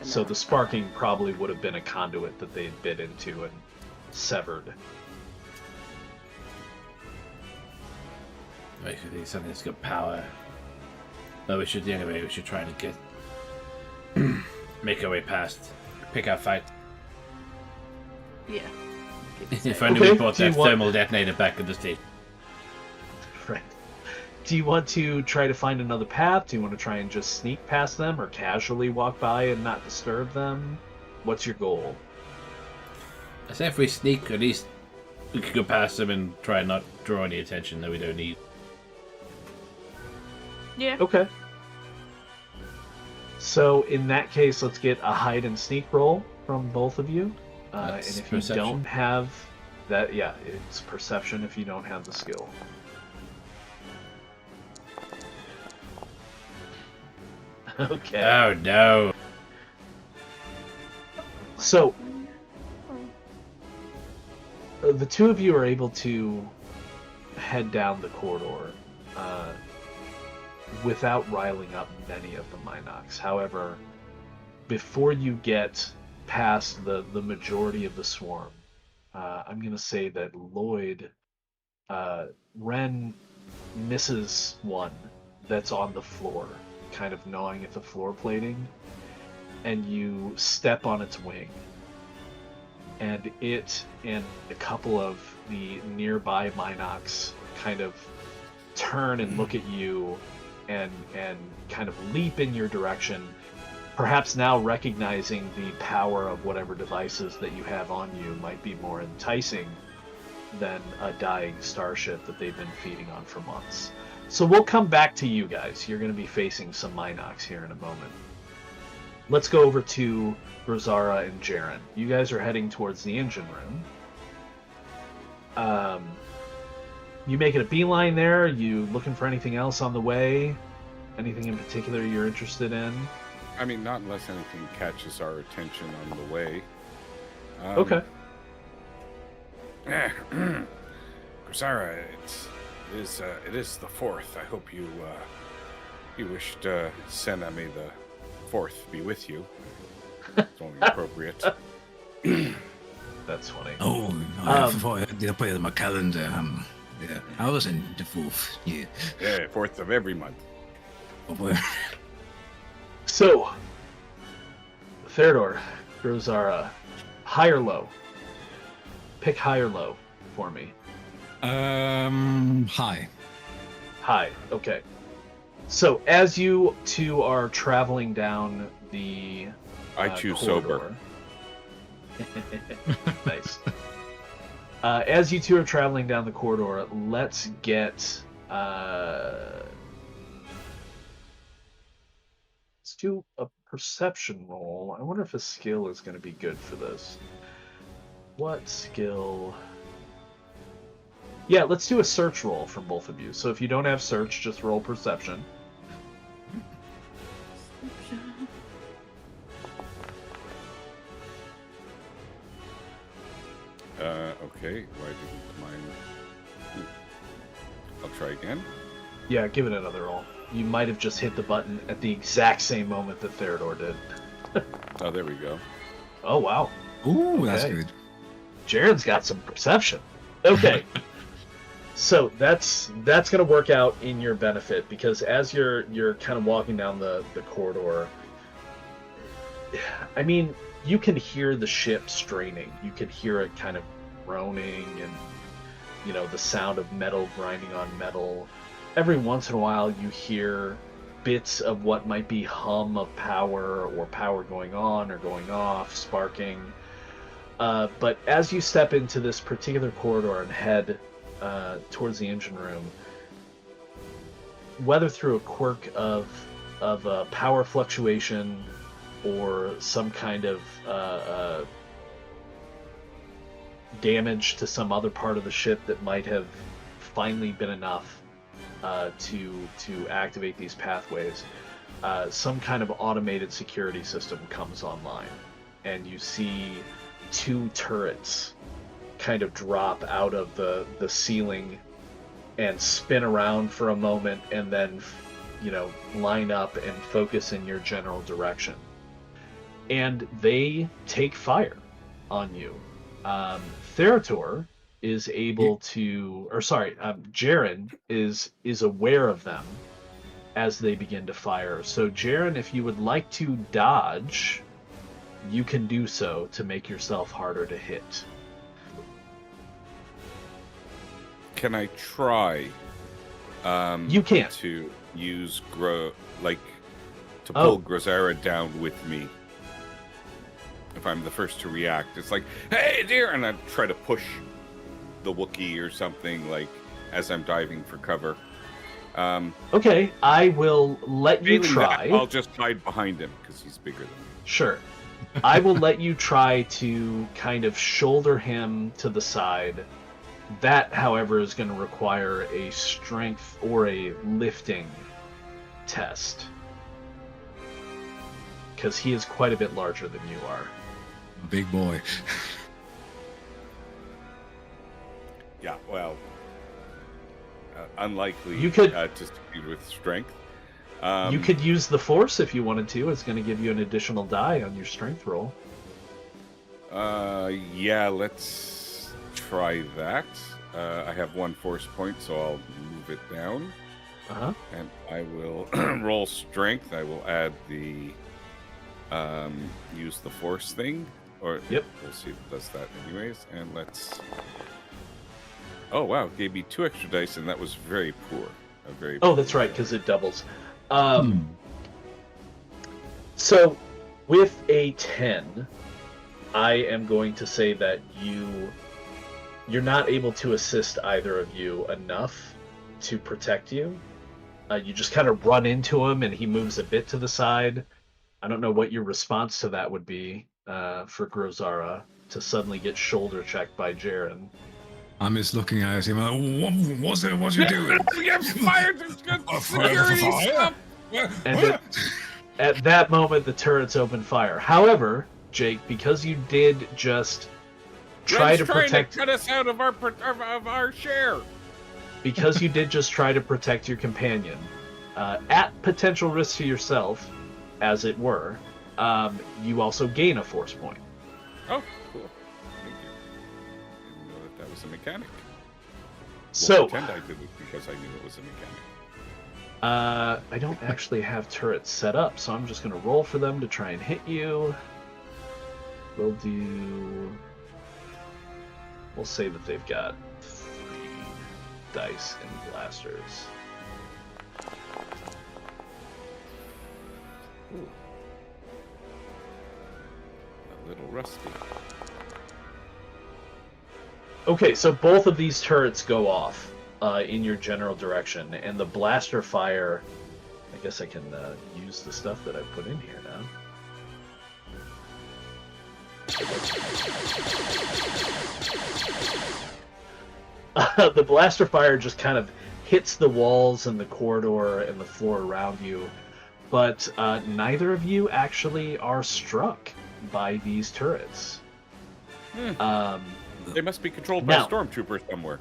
So the sparking probably would have been a conduit that they had bit into and severed. Basically, something that's got power. No, we should try and get make our way past, pick our fight. Yeah. If only we brought that thermal detonator back at the station. Right. Do you want to try to find another path? Do you want to try and just sneak past them, or casually walk by and not disturb them? What's your goal? I say if we sneak, at least we could go past them and try and not draw any attention that we don't need. Yeah. Okay. So in that case, let's get a hide and sneak roll from both of you. And if you don't have that, yeah, it's perception if you don't have the skill. Okay. Oh no. So the two of you are able to head down the corridor without riling up many of the Minox. However, before you get past the majority of the swarm, I'm going to say that Lloyd, Ren misses one that's on the floor, kind of gnawing at the floor plating, and you step on its wing. And it and a couple of the nearby Minocs kind of turn and look at you and kind of leap in your direction, perhaps now recognizing the power of whatever devices that you have on you might be more enticing than a dying starship that they've been feeding on for months. So we'll come back to you guys. You're going to be facing some Minocs here in a moment. Let's go over to Rosara and Jaren. You guys are heading towards the engine room. You making a beeline there? You looking for anything else on the way? Anything in particular you're interested in? I mean, not unless anything catches our attention on the way. Okay. Rosara, it is the 4th. I hope you wish to send me the 4th be with you. It's only appropriate. That's funny. Oh, I thought I put it in my calendar. Yeah, I was in the 4th. Yeah. Yeah, 4th of every month. So, Theodore, Rosara, high or low? Pick high or low for me. High. High, okay. So, as you two are traveling down the I choose corridor, sober. Nice. As you two are traveling down the corridor, let's get... let's do a perception roll. I wonder if a skill is going to be good for this. What skill? Yeah, let's do a search roll from both of you. So if you don't have search, just roll perception. Okay, why didn't mine... I'll try again. Yeah, give it another roll. You might have just hit the button at the exact same moment that Theodore did. Oh, there we go. Oh, wow. Ooh, that's Okay. good. Jared's got some perception. Okay. So that's going to work out in your benefit, because as you're kind of walking down the corridor, I mean, you can hear the ship straining. You can hear it kind of groaning and, you know, the sound of metal grinding on metal. Every once in a while you hear bits of what might be hum of power, or power going on or going off, sparking. But as you step into this particular corridor and head towards the engine room, whether through a quirk of a power fluctuation or some kind of damage to some other part of the ship that might have finally been enough to activate these pathways, some kind of automated security system comes online, and you see 2 turrets kind of drop out of the ceiling and spin around for a moment, and then, you know, line up and focus in your general direction. And they take fire on you. Therator is able to, or sorry, Jaren is aware of them as they begin to fire. So Jaren, if you would like to dodge, you can do so to make yourself harder to hit. Can I try? You can. To use to pull Grozara down with me. If I'm the first to react, it's like, hey dear, and I try to push the Wookiee or something, like, as I'm diving for cover. Okay, I will let you try. I'll just hide behind him because he's bigger than me. Sure. I will let you try to kind of shoulder him to the side. That, however, is going to require a strength or a lifting test, because he is quite a bit larger than you are. Big boy. Yeah, well, unlikely You could- to succeed with strength. You could use the force if you wanted to. It's going to give you an additional die on your strength roll. Yeah, let's try that. I have 1 force point, so I'll move it down. Uh-huh. And I will roll strength. I will add the use the force thing, or Yep. We'll see if it does that anyways. And let's. Oh wow! It gave me 2 extra dice, and that was very poor. Oh, that's right, because it doubles. So, with a 10, I am going to say that you're not able to assist either of you enough to protect you. You just kind of run into him, and he moves a bit to the side. I don't know what your response to that would be for Grozara to suddenly get shoulder checked by Jaren. I'm just looking at him. What's you doing? Get fired! Security stuff. And at that moment, the turrets open fire. However, Jake, because you did just try to protect, cut us out of our share. Because you did just try to protect your companion, at potential risk to yourself, as it were, you also gain a force point. Oh, cool. Thank you. Didn't know that was a mechanic. So, pretend I did it because I knew it was a mechanic. I don't actually have turrets set up, so I'm just going to roll for them to try and hit you. We'll say that they've got 3 dice and blasters. Ooh. A little rusty. Okay, so both of these turrets go off in your general direction, and the blaster fire. I guess I can use the stuff that I put in here now. The blaster fire just kind of hits the walls and the corridor and the floor around you, but neither of you actually are struck by these turrets. They must be controlled by stormtroopers somewhere.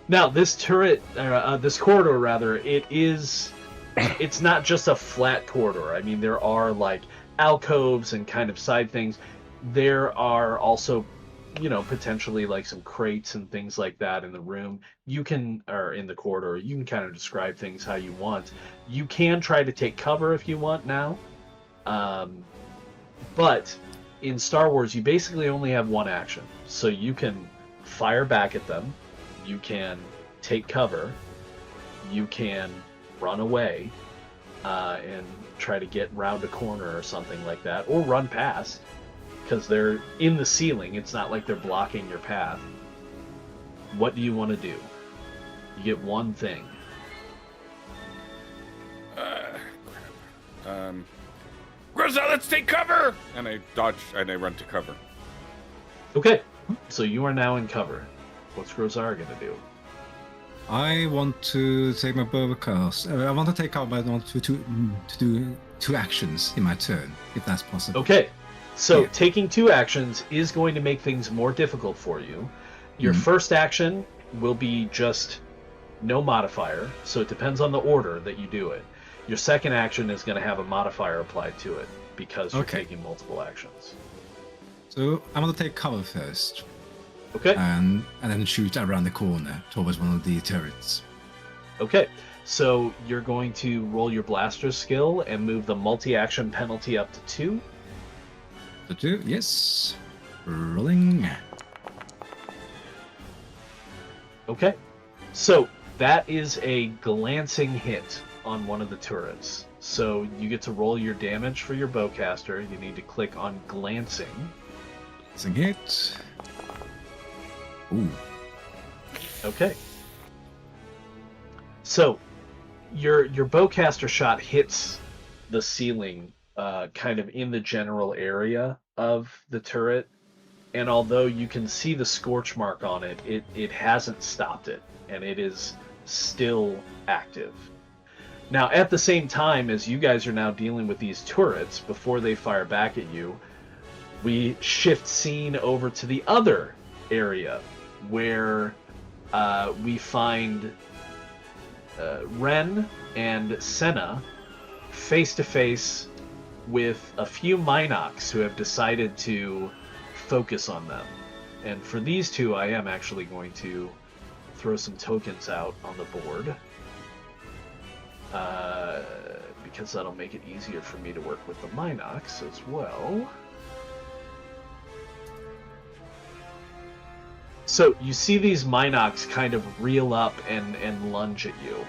Now, this turret, this corridor rather, it's not just a flat corridor. I mean, there are like alcoves and kind of side things. There are also, potentially like some crates and things like that in the room. Or in the corridor, you can kind of describe things how you want. You can try to take cover if you want now. But in Star Wars, you basically only have one action. So you can fire back at them. You can take cover, you can run away, and try to get round a corner or something like that, or run past, because they're in the ceiling. It's not like they're blocking your path. What do you want to do? You get one thing. Grizzle, let's take cover! And I dodge, and I run to cover. Okay, so you are now in cover. What's Grozar gonna do? I want to take my bowcast. I want to take out, but I want to do 2 actions in my turn, if that's possible. Okay, so taking 2 actions is going to make things more difficult for you. Your first action will be just no modifier, so it depends on the order that you do it. Your second action is going to have a modifier applied to it because you're taking multiple actions. So I'm going to take cover first. Okay. And then shoot around the corner towards one of the turrets. Okay. So you're going to roll your blaster skill and move the multi-action penalty up to 2. To 2, yes. Rolling. Okay. So that is a glancing hit on one of the turrets. So you get to roll your damage for your bowcaster. You need to click on glancing. Glancing hit. Ooh. Okay. So your bowcaster shot hits the ceiling kind of in the general area of the turret, and although you can see the scorch mark on it, it hasn't stopped it, and it is still active. Now, at the same time as you guys are now dealing with these turrets, before they fire back at you, we shift scene over to the other area where we find Ren and Senna face to face with a few Minocs who have decided to focus on them. And for these two, I am actually going to throw some tokens out on the board because that'll make it easier for me to work with the Minox as well. So you see these Minox kind of reel up and lunge at you.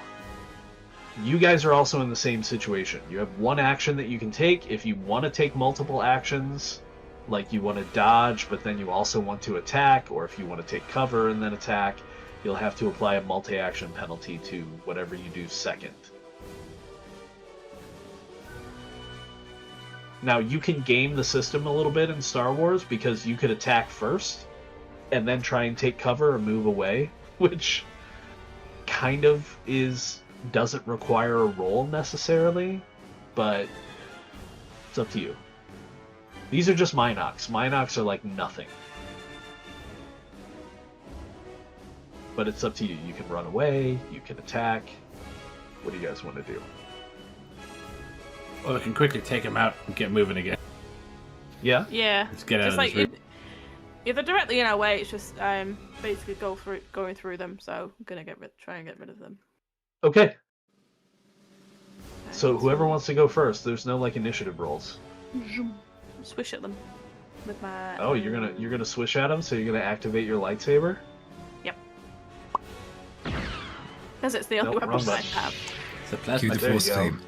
You guys are also in the same situation. You have one action that you can take. If you want to take multiple actions, like you want to dodge, but then you also want to attack, or if you want to take cover and then attack, you'll have to apply a multi-action penalty to whatever you do second. Now, you can game the system a little bit in Star Wars, because you could attack first, and then try and take cover or move away, which kind of doesn't require a roll necessarily, but it's up to you. These are just Minox. Minox are like nothing. But it's up to you. You can run away, you can attack. What do you guys want to do? Well, we can quickly take him out and get moving again. Yeah? Yeah. Let's get out just of like this room. if they're directly in our way, it's just basically going through them. So I'm gonna try and get rid of them. Okay. So whoever wants to go first, there's no like initiative rolls. Swish at them with my. Oh, you're gonna swish at them, so you're gonna activate your lightsaber? Yep. Because it's the only Nope, weapon wrong I button. have. It's a Cue plasma. the There you force go. theme.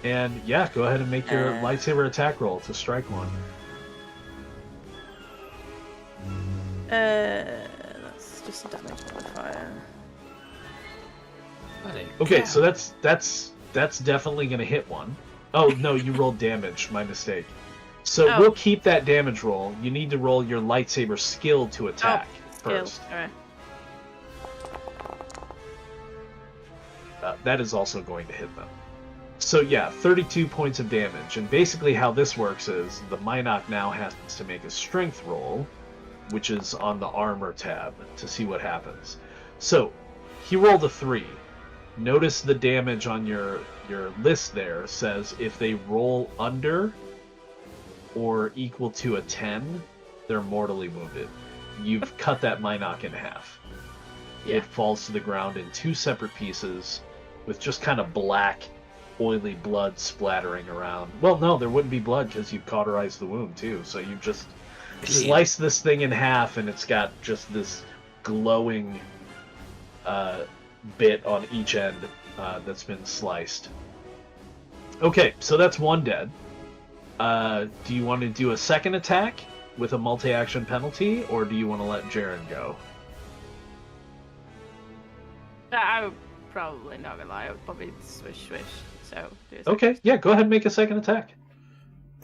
And yeah, go ahead and make your lightsaber attack roll to strike one. That's just a damage modifier. Okay, so that's definitely gonna hit one. Oh no, you rolled damage. My mistake. So we'll keep that damage roll. You need to roll your lightsaber skill to attack first. Alright. That is also going to hit them. So yeah, 32 points of damage. And basically how this works is the Minoc now has to make a strength roll, which is on the armor tab, to see what happens. So he rolled a 3. Notice the damage on your list there says if they roll under or equal to a 10, they're mortally wounded. You've cut that Minoc in half. Yeah. It falls to the ground in 2 separate pieces with just kind of black, oily blood splattering around. Well, no, there wouldn't be blood because you've cauterized the wound too. So you've just sliced this thing in half, and it's got just this glowing bit on each end that's been sliced. Okay, so that's one dead. Do you want to do a second attack with a multi-action penalty, or do you want to let Jaren go? I would probably not gonna lie. I would probably swish. So do a second. Okay, yeah, go ahead and make a second attack.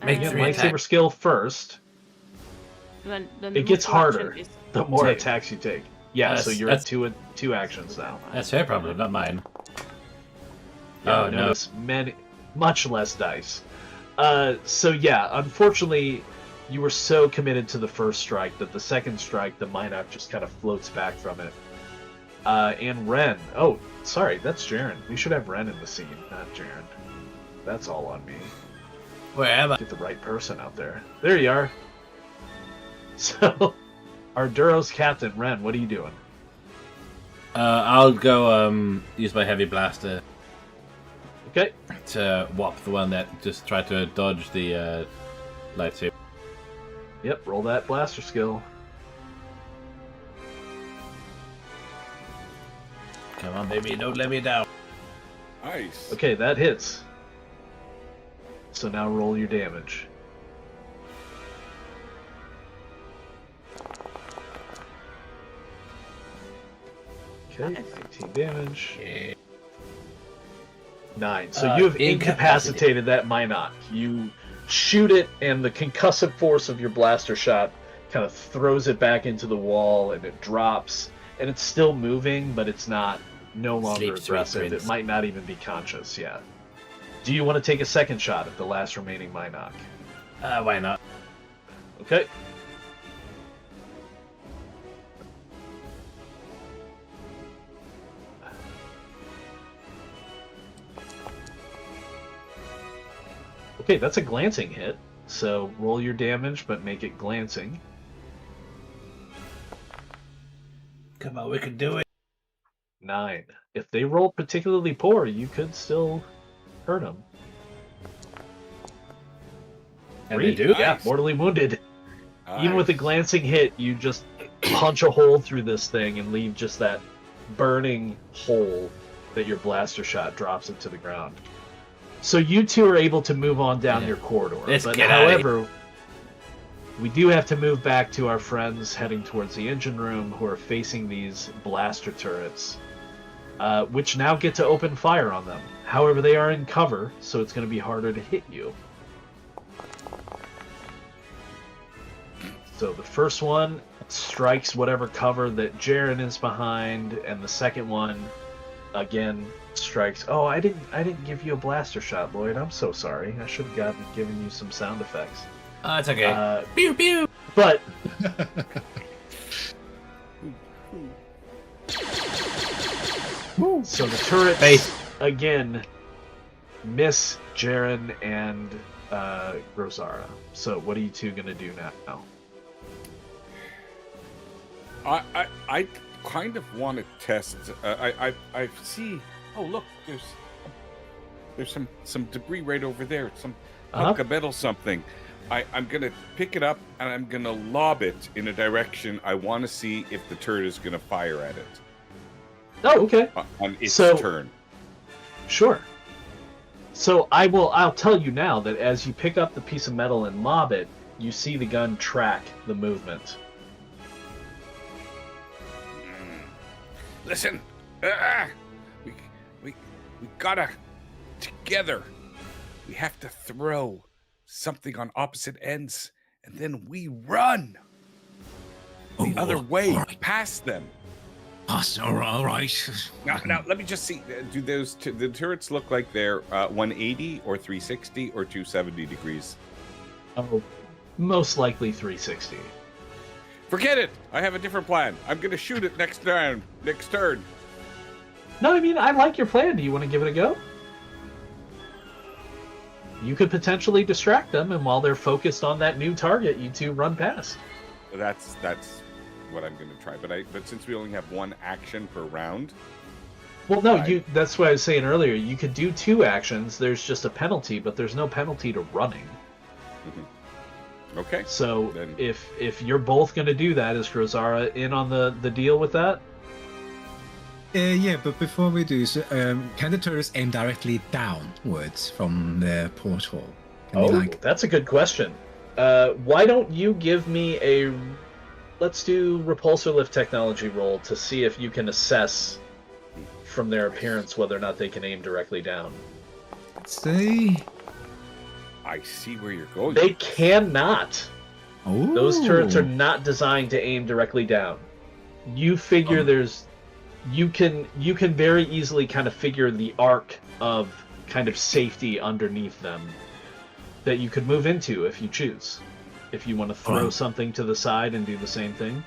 Make Yeah, 3 lightsaber attacks. skill first. Then It gets harder is- the more 2. attacks you take. Yeah, so you're at two actions now. That's her problem, not mine. Yeah, Oh, no. notice much less dice. So yeah, unfortunately, you were so committed to the first strike that the second strike, the Minoc just kind of floats back from it. And Ren. Oh, sorry, that's Jaren. We should have Ren in the scene, not Jaren. That's all on me. Where am I? Get the right person out there. There you are. So, our Duros captain, Ren, what are you doing? I'll go use my heavy blaster Okay. to whop the one that just tried to dodge the lightsaber. Yep, roll that blaster skill. Come on, baby, don't let me down. Nice. Okay, that hits. So now roll your damage. Okay, 19 damage. 9. So you have incapacitated that Minoc. You shoot it, and the concussive force of your blaster shot kind of throws it back into the wall, and it drops. And it's still moving, but it's no longer Sleep, sweet aggressive. prince. It might not even be conscious yet. Do you want to take a second shot at the last remaining Minoc? Why not? Okay. Okay, that's a glancing hit. So roll your damage, but make it glancing. Come on, we can do it. 9. If they roll particularly poor, you could still hurt them. And they do? Yeah, mortally wounded. Even with a glancing hit, you just punch a hole through this thing and leave just that burning hole that your blaster shot drops into the ground. So you two are able to move on down your corridor. However, we do have to move back to our friends heading towards the engine room who are facing these blaster turrets, which now get to open fire on them. However, they are in cover, so it's going to be harder to hit you. So the first one strikes whatever cover that Jaren is behind, and the second one, again, strikes. Oh, I didn't give you a blaster shot, Lloyd. I'm so sorry. I should have given you some sound effects. It's okay. Pew pew. But so the turrets again miss Jaren and Rosara. So what are you two gonna do now? I kind of want to test. I see. Oh look, there's some debris right over there. Some hunk of metal, something. I'm gonna pick it up and I'm gonna lob it in a direction I want to see if the turret is gonna fire at it. Oh, okay. On its turn. Sure. So I'll tell you now that as you pick up the piece of metal and lob it, you see the gun track the movement. Listen, we gotta together. We have to throw something on opposite ends, and then we run the other way, past them. All right. Now, let me just see. Do the turrets look like they're 180 or 360 or 270 degrees? Oh, most likely 360. Forget it. I have a different plan. I'm gonna shoot it next turn. No, I mean, I like your plan. Do you want to give it a go? You could potentially distract them, and while they're focused on that new target, you two run past. That's what I'm gonna try. But since we only have one action per round. Well, no, that's what I was saying earlier. You could do 2 actions. There's just a penalty, but there's no penalty to running. Mm-hmm. Okay. So then, if you're both going to do that, is Rosara in on the deal with that? Yeah, but before we do so, can the turrets aim directly downwards from the porthole? That's a good question. Why don't you give me a... Let's do repulsor lift technology roll to see if you can assess from their appearance whether or not they can aim directly down. Let's see. I see where you're going. They cannot. Oh. Those turrets are not designed to aim directly down. You figure you can very easily kind of figure the arc of kind of safety underneath them that you could move into if you choose. If you want to throw something to the side and do the same thing.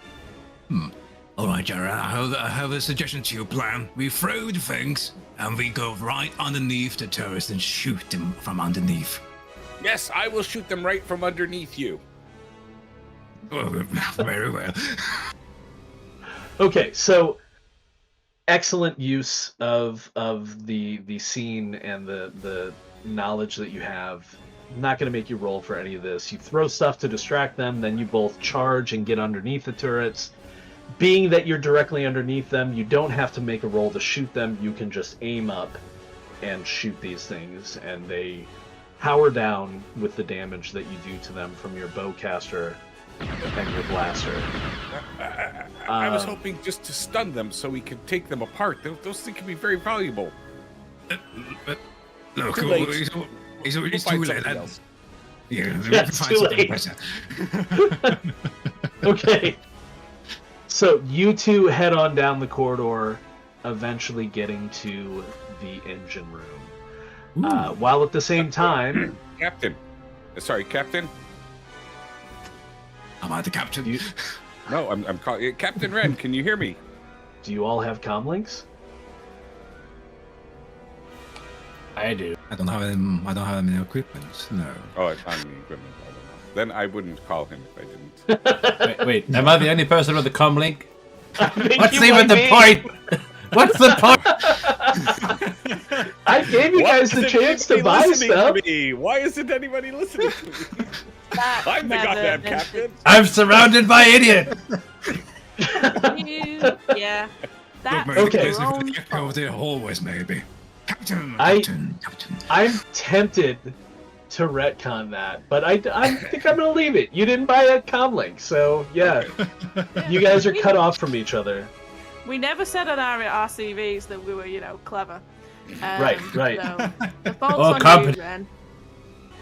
All right, Jared, I have a suggestion to your plan. We throw the things and we go right underneath the turrets and shoot them from underneath. Yes, I will shoot them right from underneath you. Oh, very well. Okay, so excellent use of the scene and the knowledge that you have. I'm not going to make you roll for any of this. You throw stuff to distract them, then you both charge and get underneath the turrets. Being that you're directly underneath them, you don't have to make a roll to shoot them. You can just aim up and shoot these things, and they power down with the damage that you do to them from your bowcaster and your blaster. I was hoping just to stun them so we could take them apart. Those things can be very valuable. No, Too late. It's too late. Yeah, it's too late. Okay. So you two head on down the corridor, eventually getting to the engine room. While at the same time... Captain. Am I the captain? No, I'm calling... Captain Ren, can you hear me? Do you all have comlinks? I do. I don't have any equipment. No. Oh, I'm equipment. I don't know. Then I wouldn't call him if I didn't. Wait, am I the only person with the comlink? I think What's you even might the be. point? What's the point? I gave you guys the chance to buy stuff. Why isn't anybody listening to me? I'm the goddamn captain. I'm surrounded by idiots. Yeah. That's okay. Over the hallways, maybe. Captain. I'm tempted to retcon that, but I think I'm gonna leave it. You didn't buy a comlink, so yeah, you guys are cut off from each other. We never said on our RCVs that we were, clever. Right. So the fault's on you, Ren.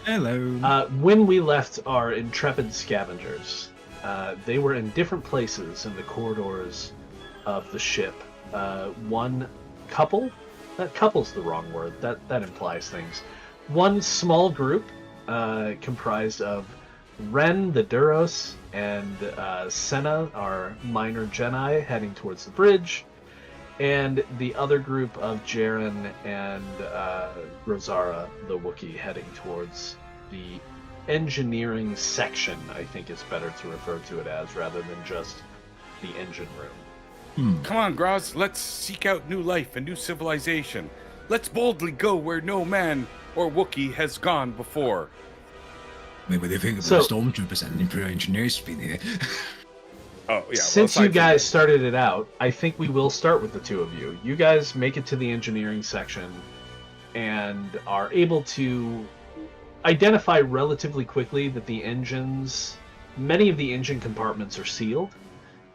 Hello. When we left our intrepid scavengers, they were in different places in the corridors of the ship. One couple, that couple's the wrong word, that implies things. One small group comprised of Ren, the Duros, and Senna, our minor Jedi, heading towards the bridge, and the other group of Jaren and Rosara, the Wookiee, heading towards the engineering section, I think is better to refer to it as, rather than just the engine room. Come on, Graz, let's seek out new life and new civilization. Let's boldly go where no man or Wookiee has gone before. Maybe they think about stormtroopers and Imperial engineers being here. Oh, yeah. Since you guys started it out, I think we will start with the two of you. You guys make it to the engineering section and are able to identify relatively quickly that many of the engine compartments are sealed.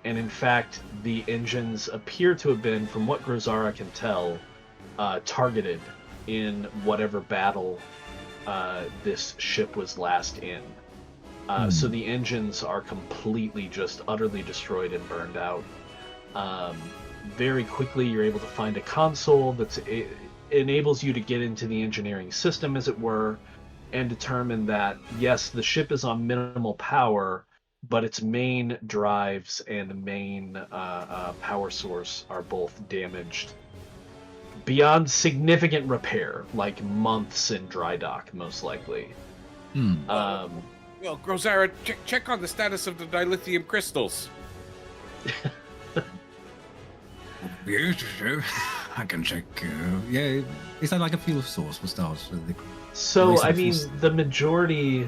And in fact, the engines appear to have been, from what Grozara can tell, targeted in whatever battle this ship was last in. So the engines are completely, just utterly destroyed and burned out. Very quickly, you're able to find a console that enables you to get into the engineering system, as it were, and determine that, yes, the ship is on minimal power, but its main drives and the main power source are both damaged beyond significant repair, like months in dry dock, most likely. Well, Grozara, check on the status of the dilithium crystals. Yeah, sure. I can check. Yeah, is that like a fuel source for stars? So, I mean, the majority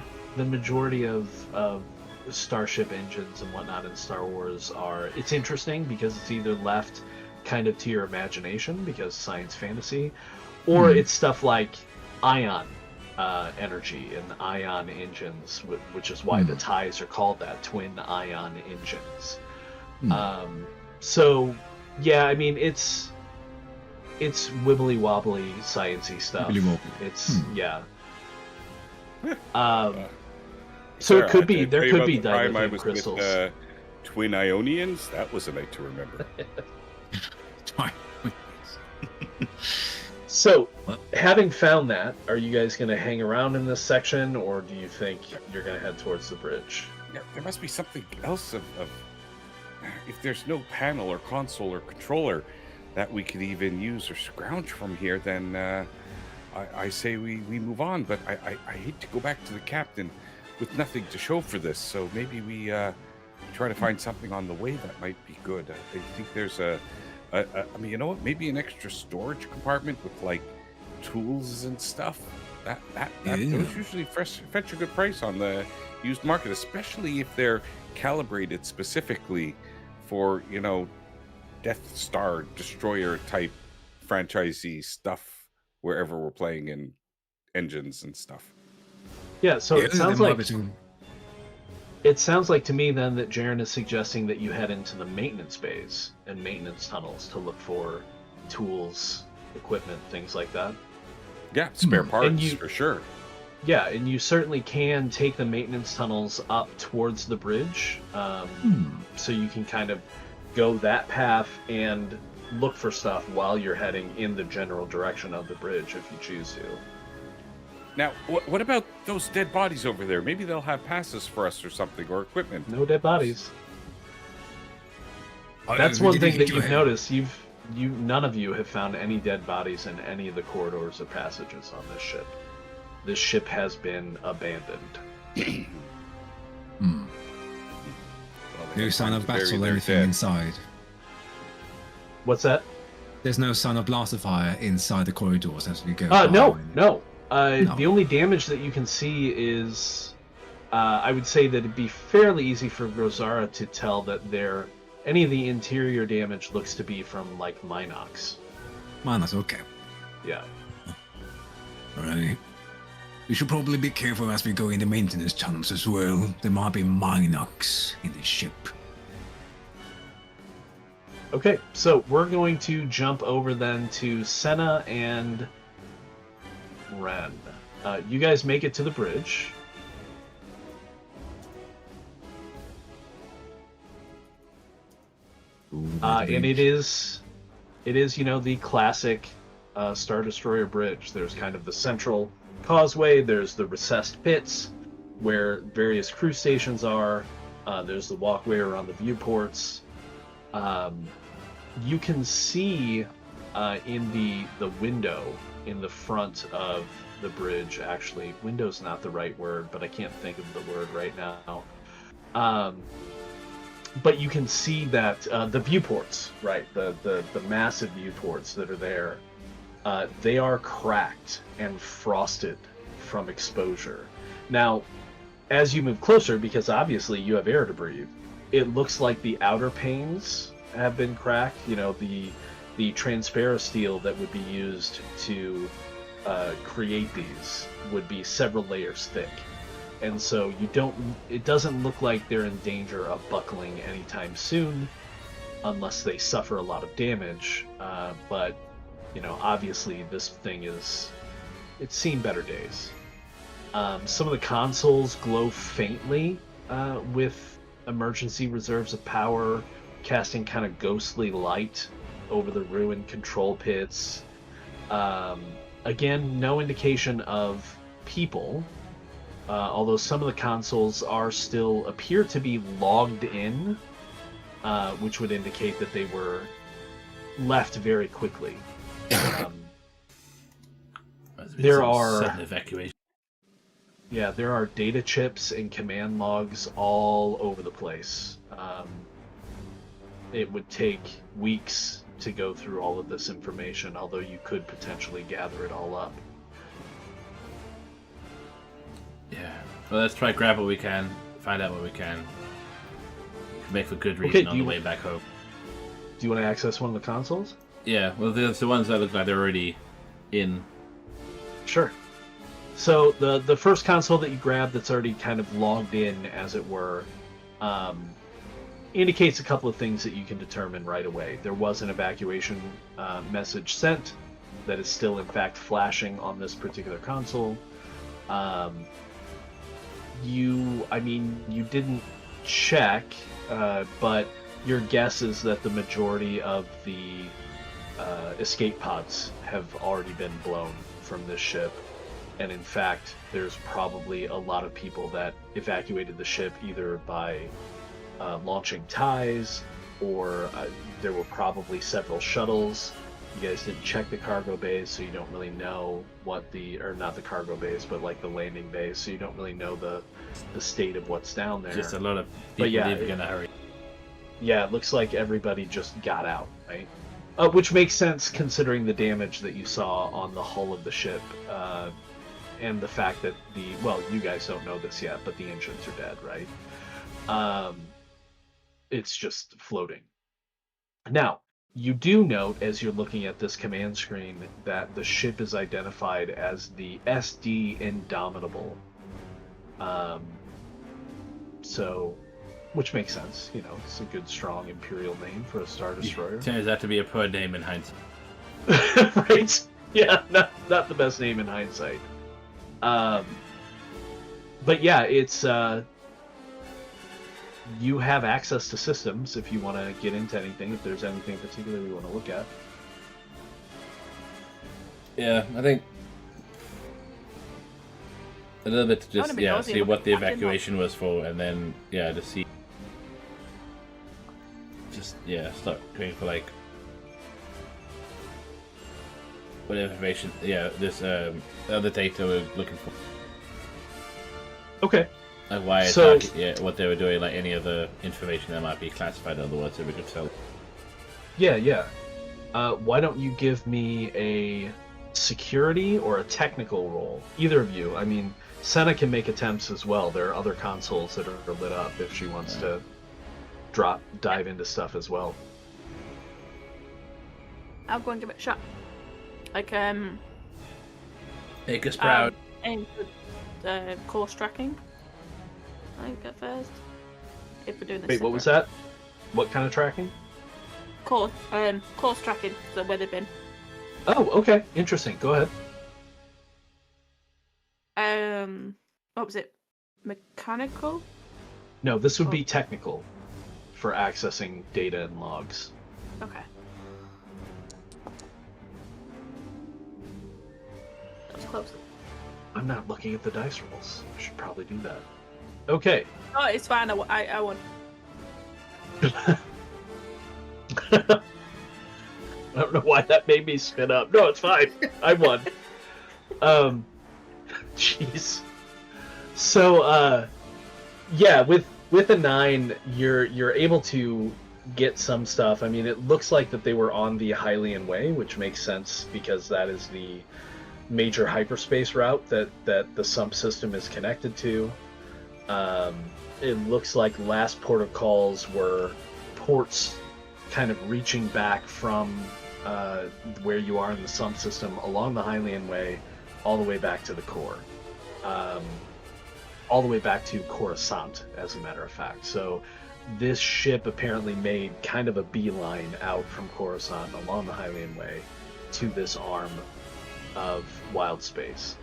of starship engines and whatnot in Star Wars it's interesting because it's either left kind of to your imagination because science fantasy, or it's stuff like ion energy and ion engines, which is why the TIEs are called that, twin ion engines. So yeah, I mean, it's wibbly wobbly sciencey stuff. It's yeah. So Sarah, it could be, there could be dilithium crystals. With, twin Ionians? That was a night to remember. So, having found that, are you guys going to hang around in this section, or do you think you're going to head towards the bridge? Yeah, there must be something else of if there's no panel or console or controller that we could even use or scrounge from here, then I say we move on. But I hate to go back to the captain with nothing to show for this, so maybe we try to find something on the way that might be good. I think there's I mean, you know what? Maybe an extra storage compartment with like tools and stuff. Those usually fetch a good price on the used market, especially if they're calibrated specifically for, Death Star destroyer type franchisee stuff wherever we're playing in engines and stuff. Yeah, so it sounds like to me then that Jaren is suggesting that you head into the maintenance bays and maintenance tunnels to look for tools, equipment, things like that. Yeah, spare parts for sure. Yeah, and you certainly can take the maintenance tunnels up towards the bridge, so you can kind of go that path and look for stuff while you're heading in the general direction of the bridge if you choose to. Now, what about those dead bodies over there? Maybe they'll have passes for us or something, or equipment. No dead bodies. That's one thing that you've noticed. None of you have found any dead bodies in any of the corridors or passages on this ship. This ship has been abandoned. No sign of battle or anything inside. What's that? There's no sign of blaster fire inside the corridors as we go. No. No. The only damage that you can see is, I would say that it'd be fairly easy for Rosara to tell that any of the interior damage looks to be from like Minox. Minox, okay. Yeah. Alright. We should probably be careful as we go in the maintenance tunnels as well. There might be Minox in the ship. Okay, so we're going to jump over then to Senna and Ren. You guys make it to the bridge. And it is, the classic Star Destroyer bridge. There's kind of the central causeway. There's the recessed pits where various crew stations are. There's the walkway around the viewports. You can see in the window in the front of the bridge, actually, window's not the right word, but I can't think of the word right now. But you can see that the viewports, right, the massive viewports that are there, they are cracked and frosted from exposure. Now, as you move closer, because obviously you have air to breathe, it looks like the outer panes have been cracked. The transparent steel that would be used to create these would be several layers thick, and so it doesn't look like they're in danger of buckling anytime soon, unless they suffer a lot of damage. But obviously this thing it's seen better days. Some of the consoles glow faintly with emergency reserves of power, casting kind of ghostly light over the ruined control pits. Again, no indication of people, although some of the consoles appear to be logged in, which would indicate that they were left very quickly. There are evacuation. Yeah, there are data chips and command logs all over the place. It would take weeks to go through all of this information, although you could potentially gather it all up. Yeah. Well, let's try grab what we can, find out what we can. Make for good reason on the way back home. Do you want to access one of the consoles? Yeah, well, there's the ones that look like they're already in. Sure. So the first console that you grab that's already kind of logged in, as it were, indicates a couple of things that you can determine right away. There was an evacuation message sent that is still in fact flashing on this particular console. You didn't check, but your guess is that the majority of the escape pods have already been blown from this ship. And in fact, there's probably a lot of people that evacuated the ship either by launching ties, or there were probably several shuttles. You guys didn't check the cargo bays, so you don't really know or not the cargo bays, but like the landing bays, so you don't really know the state of what's down there. Just a lot of people leaving in a hurry. Yeah, it looks like everybody just got out, right? Which makes sense considering the damage that you saw on the hull of the ship, and the fact that you guys don't know this yet, but the engines are dead, right? It's just floating. Now, you do note, as you're looking at this command screen, that the ship is identified as the SD Indomitable. Which makes sense, it's a good, strong Imperial name for a Star Destroyer. Turns out to be a poor name in hindsight. Right? Yeah, not the best name in hindsight. But yeah, it's you have access to systems if you want to get into anything, if there's anything particular you want to look at. Yeah, I think a little bit to just see what the evacuation was for, and then to see start going for like what information this other data we're looking for. Okay. Like why what they were doing, like any other information that might be classified otherwise, so we could tell. Yeah. Why don't you give me a security or a technical roll? Either of you. I mean, Senna can make attempts as well. There are other consoles that are lit up if she wants to dive into stuff as well. I'll go and give it a shot. Like, Make us proud. Aim for course tracking. I think at first. If we're doing this. Wait, what was that? What kind of tracking? Course tracking. So where they've been. Oh, okay. Interesting. Go ahead. What was it? Mechanical? No, this would be technical for accessing data and logs. Okay. That was close. I'm not looking at the dice rolls. I should probably do that. Okay. Oh, it's fine. I won. I don't know why that made me spin up. No, it's fine. I won. Jeez. So, yeah, with a 9, you're able to get some stuff. I mean, it looks like that they were on the Hylian Way, which makes sense because that is the major hyperspace route that the sump system is connected to. It looks like last port of calls were ports kind of reaching back from where you are in the sump system along the Hylian Way all the way back to the core. All the way back to Coruscant, as a matter of fact. So this ship apparently made kind of a beeline out from Coruscant along the Hylian Way to this arm of wild space.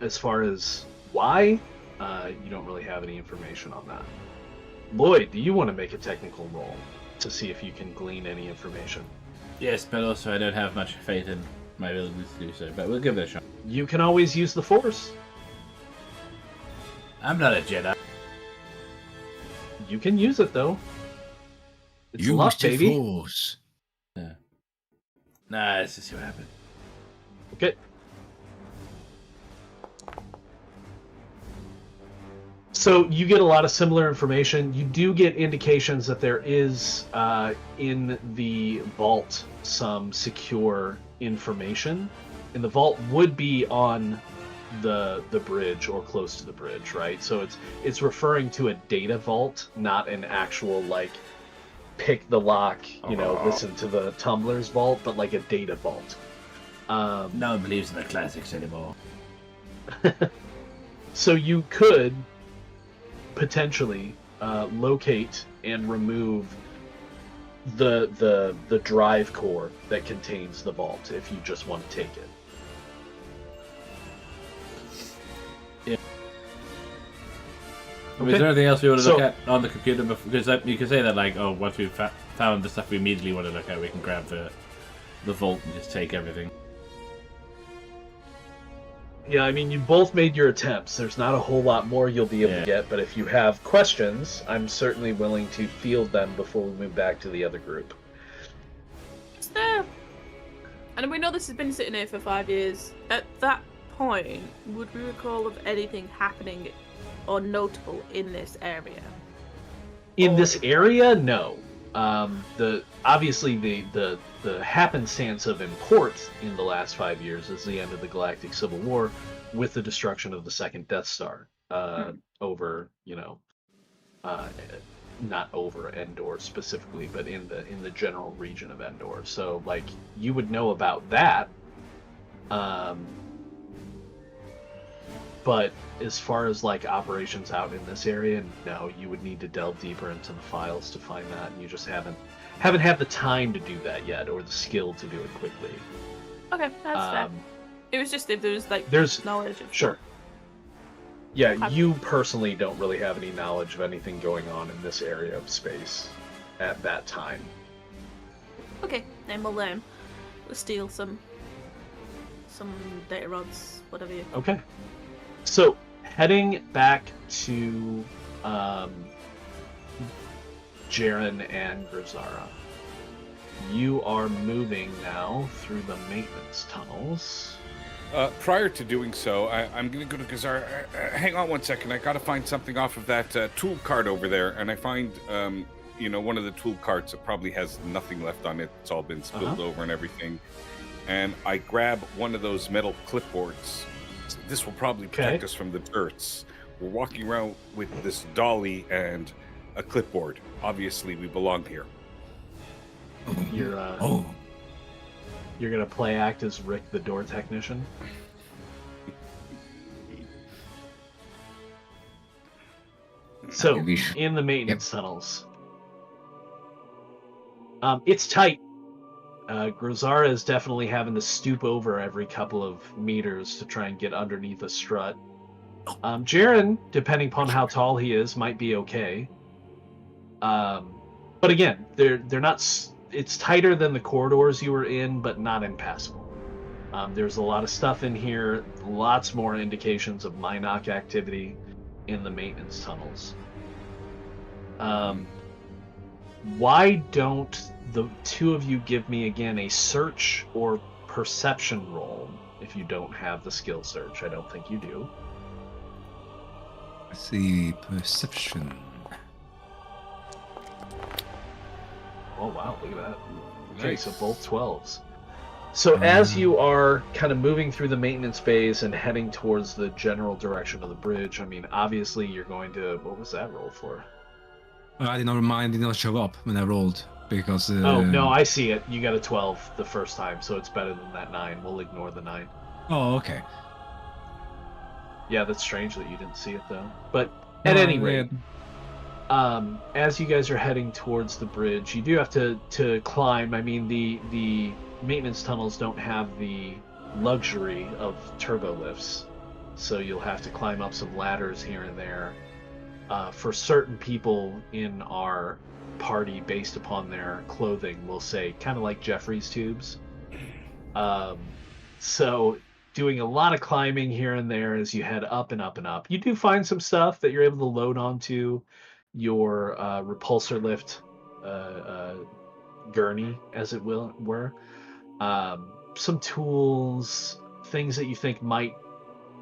As far as why, you don't really have any information on that. Lloyd, do you want to make a technical roll to see if you can glean any information? Yes, but also I don't have much faith in my ability to do so, but we'll give it a shot. You can always use the Force. I'm not a Jedi. You can use it, though. It's Use luck, the baby. Force. Yeah. Nah, let's just see what happens. Okay. So you get a lot of similar information. You do get indications that there is in the vault some secure information. And the vault would be on the bridge or close to the bridge, right? So it's referring to a data vault, not an actual like pick the lock, listen to the tumblers vault, but like a data vault. No one believes in the classics anymore. So you could potentially locate and remove the drive core that contains the vault if you just want to take it. Yeah. Okay. Is there anything else we want to look at on the computer? Because you can say that, like, oh, once we've found the stuff we immediately want to look at, we can grab the vault and just take everything. Yeah, I mean, you both made your attempts. There's not a whole lot more you'll be able to get, but if you have questions, I'm certainly willing to field them before we move back to the other group. So, and we know this has been sitting here for 5 years. At that point, would we recall of anything happening or notable in this area? In this area, no. Obviously the happenstance of import in the last 5 years is the end of the Galactic Civil War with the destruction of the second Death Star over, not over Endor specifically, but in the general region of Endor. So like you would know about that. But as far as like operations out in this area, no, you would need to delve deeper into the files to find that, and you just haven't had the time to do that yet, or the skill to do it quickly. Okay, that's fair. It was just if there was there's knowledge of sure. Yeah, you personally don't really have any knowledge of anything going on in this area of space at that time. Okay, then we'll steal some data rods, whatever you. Okay. So, heading back to Jaren and Grisara, you are moving now through the maintenance tunnels. Prior to doing so, I'm going to go to Gazar. Hang on one second. I got to find something off of that tool cart over there, and I find one of the tool carts that probably has nothing left on it. It's all been spilled over and everything. And I grab one of those metal clipboards. This will probably protect us from the birds. We're walking around with this dolly and a clipboard. Obviously, we belong here. You're gonna play act as Rick, the door technician. So, in the maintenance tunnels, it's tight. Grozara is definitely having to stoop over every couple of meters to try and get underneath a strut. Jaren, depending upon how tall he is, might be okay. But again, they're not. It's tighter than the corridors you were in, but not impassable. There's a lot of stuff in here. Lots more indications of Minoc activity in the maintenance tunnels. Why don't the two of you give me again a search or perception roll if you don't have the skill search? I don't think you do. Let's see, perception. Oh wow, look at that. Okay, so both 12s. So as you are kind of moving through the maintenance bays and heading towards the general direction of the bridge, I mean, obviously you're going to... What was that roll for? I did not show up when I rolled, because... Oh, no, I see it. You got a 12 the first time, so it's better than that 9. We'll ignore the 9. Oh, okay. Yeah, that's strange that you didn't see it, though. But at any rate... as you guys are heading towards the bridge, you do have to climb. I mean, the maintenance tunnels don't have the luxury of turbo lifts, so you'll have to climb up some ladders here and there. For certain people in our party, based upon their clothing, we'll say kind of like Jeffrey's tubes. So doing a lot of climbing here and there as you head up and up and up. You do find some stuff that you're able to load onto your repulsor lift gurney, as it were. Some tools, things that you think might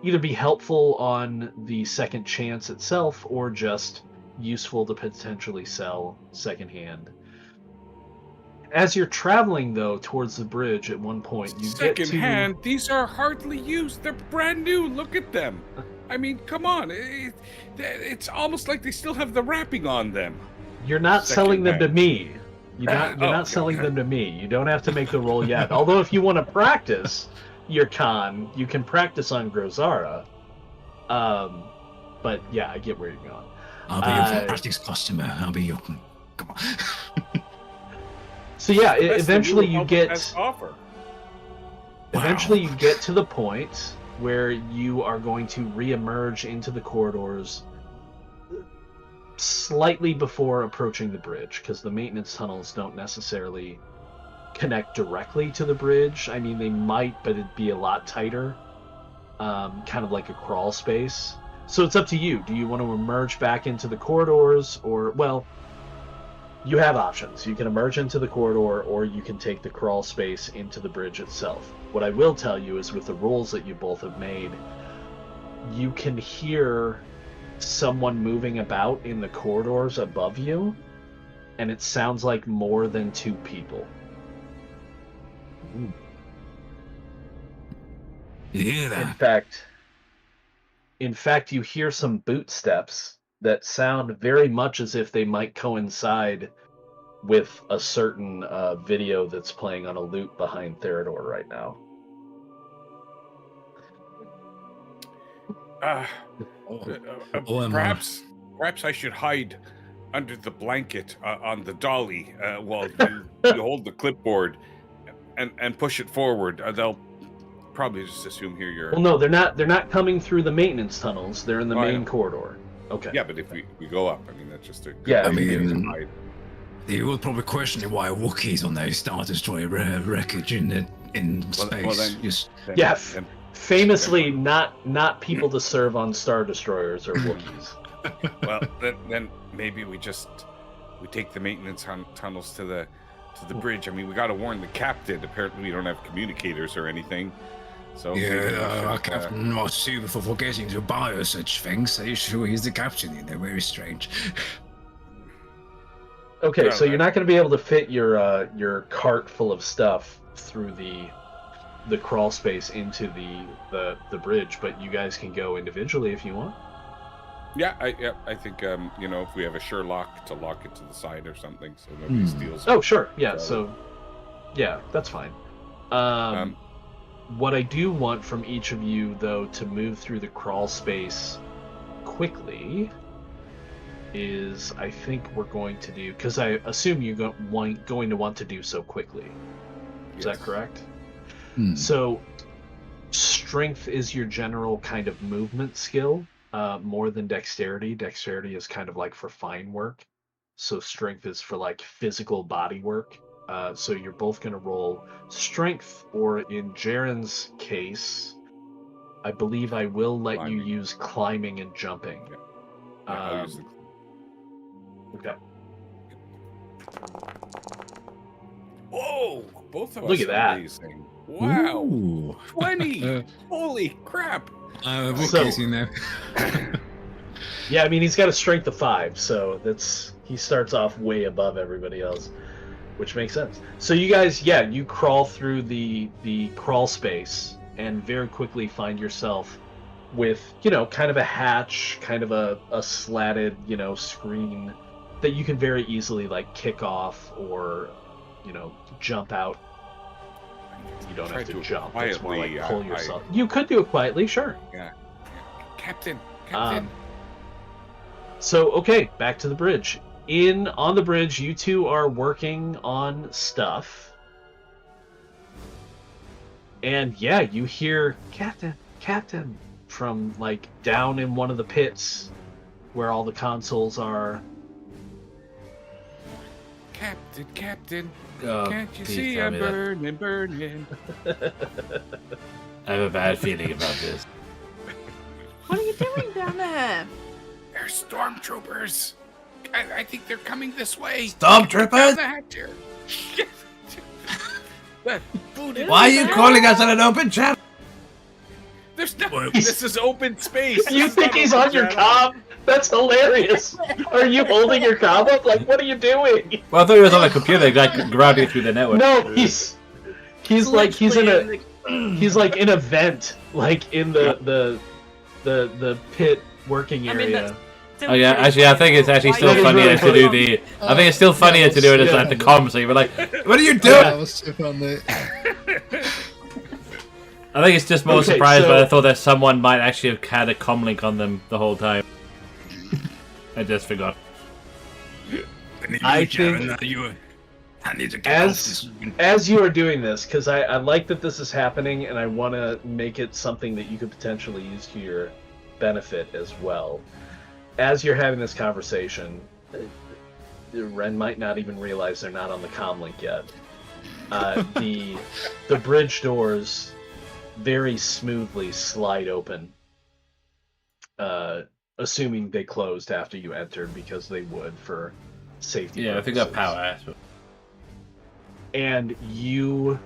either be helpful on the second chance itself or just useful to potentially sell secondhand. As you're traveling, though, towards the bridge, at one point you get to... Secondhand? These are hardly used. They're brand new. Look at them. I mean, come on. It's almost like they still have the wrapping on them. You're not selling them to me. You're not selling them to me. You don't have to make the roll yet. Although if you want to practice your con, you can practice on Grozara. But yeah, I get where you're going. I'll be your practice customer. I'll be your... Come on. So yeah, eventually you get... Eventually you get to the point where you are going to re-emerge into the corridors slightly before approaching the bridge, because the maintenance tunnels don't necessarily connect directly to the bridge. I mean, they might, but it'd be a lot tighter, kind of like a crawl space. So it's up to you. Do you want to emerge back into the corridors, or, well, you have options. You can emerge into the corridor, or you can take the crawl space into the bridge itself. What I will tell you is, with the rolls that you both have made, you can hear someone moving about in the corridors above you, and it sounds like more than 2 people. Ooh. You hear that? In fact, you hear some boot steps that sound very much as if they might coincide with a certain video that's playing on a loop behind Theodore right now. Perhaps I should hide under the blanket on the dolly while you hold the clipboard and push it forward. They'll probably just assume here you're... Well, no, they're not coming through the maintenance tunnels. They're in the main corridor. Okay. Yeah, but if we go up, I mean, that's just a... Yeah, I mean, they will probably question why Wookiees on their Star Destroyer wreckage in space. Famously, not people to serve on Star Destroyers or Wookiees. Well, then maybe we take the maintenance tunnels to the bridge. I mean, we got to warn the captain. Apparently, we don't have communicators or anything. So our captain was super for forgetting to buy us such things. Are you sure he's the captain? They're very strange. Okay, so you're not going to be able to fit your cart full of stuff through the crawl space into the bridge, but you guys can go individually if you want. Yeah, I think if we have a sure lock to lock it to the side or something, so nobody steals it. Oh, sure, yeah. So, yeah, that's fine. What I do want from each of you, though, to move through the crawl space quickly is, I think we're going to do, because I assume you're going to want to do so quickly. Is that correct? So, strength is your general kind of movement skill, more than dexterity. Dexterity is kind of like for fine work. So strength is for like physical body work. So you're both going to roll strength, or in Jaren's case, I believe I will let you use climbing and jumping. Yeah. I'll use Okay. Whoa! Both of us. Look at that. Amazing. Wow. Ooh. 20. Holy crap. What case you know? Yeah, I mean, he's got a strength of 5, so he starts off way above everybody else, which makes sense. So you guys, you crawl through the crawl space and very quickly find yourself with, kind of a hatch, kind of a slatted, screen that you can very easily like kick off or, jump out. You don't have to jump. Quietly, it's more like pull yourself. You could do it quietly, sure. Yeah. Captain. So, okay, back to the bridge. On the bridge, you two are working on stuff. And you hear Captain, from like down in one of the pits where all the consoles are. Captain. Oh, Can't you see I'm burning? I have a bad feeling about this. What are you doing down there? They're stormtroopers. I think they're coming this way. Stormtroopers? Why are you calling us on an open channel? There's no. This is open space. You think he's on your comm? That's hilarious. Are you holding your comm up? Like, what are you doing? Well, I thought he was on a computer, like grounding through the network. No, he's like in a vent, like in the pit working area. Oh yeah, actually, I think it's actually still funnier to do the. I think it's still funnier to do it as like the comms. So you were like, "What are you doing?" I was so funny. I think it's just more surprised, but I thought that someone might actually have had a comm link on them the whole time. I just forgot. I think as you are doing this, because I like that this is happening, and I want to make it something that you could potentially use to your benefit as well. As you're having this conversation, Ren might not even realize they're not on the comm link yet. The bridge doors very smoothly slide open, assuming they closed after you entered, because they would for safety purposes. I think that power. And you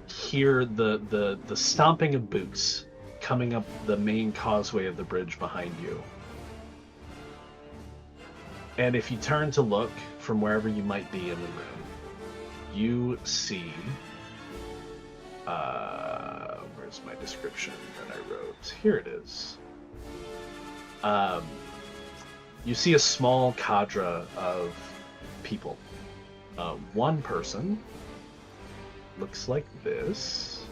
hear the stomping of boots coming up the main causeway of the bridge behind you. And if you turn to look from wherever you might be in the room, you see... where's my description that I wrote? Here it is. You see a small cadre of people. One person looks like this.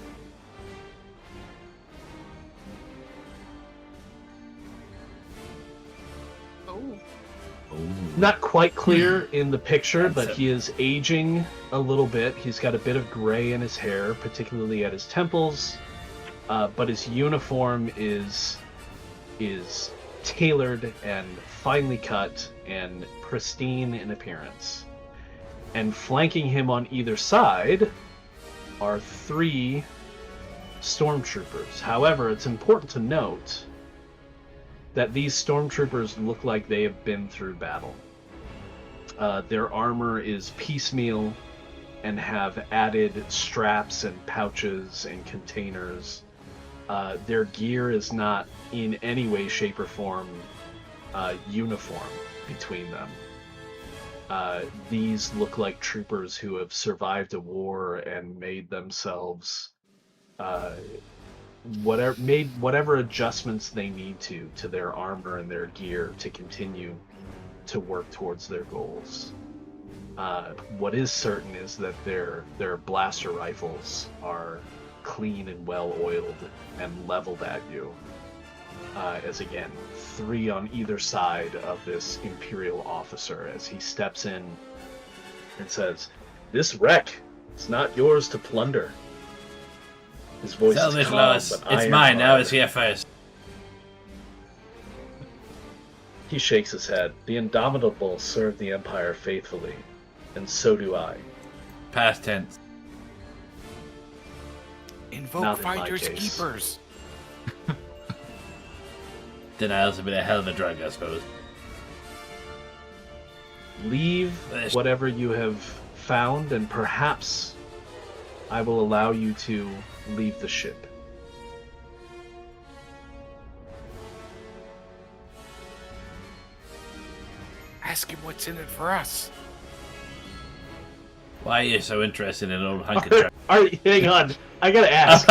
Not quite clear in the picture, but he is aging a little bit. He's got a bit of gray in his hair, particularly at his temples. But his uniform is tailored and finely cut and pristine in appearance. And flanking him on either side are 3 stormtroopers. However, it's important to note that these stormtroopers look like they have been through battle. Their armor is piecemeal and have added straps and pouches and containers. Their gear is not in any way, shape, or form uniform between them. These look like troopers who have survived a war and made themselves whatever adjustments they need to their armor and their gear to continue to work towards their goals. What is certain is that their blaster rifles are clean and well oiled and leveled at you. As again, 3 on either side of this Imperial officer as he steps in and says, "This wreck is not yours to plunder." His voice Tell is this calm, Lois, but it's iron mine now. hard. It's here first. He shakes his head. "The Indomitable serve the Empire faithfully, and so do I." Past tense. Invoke Not in my finders case. keepers. Denial's a bit a hell of a drug, I suppose. Leave whatever you have found, and perhaps I will allow you to leave the ship. Ask him what's in it for us. Why are you so interested in old hunk of junk? Hang on, I gotta ask.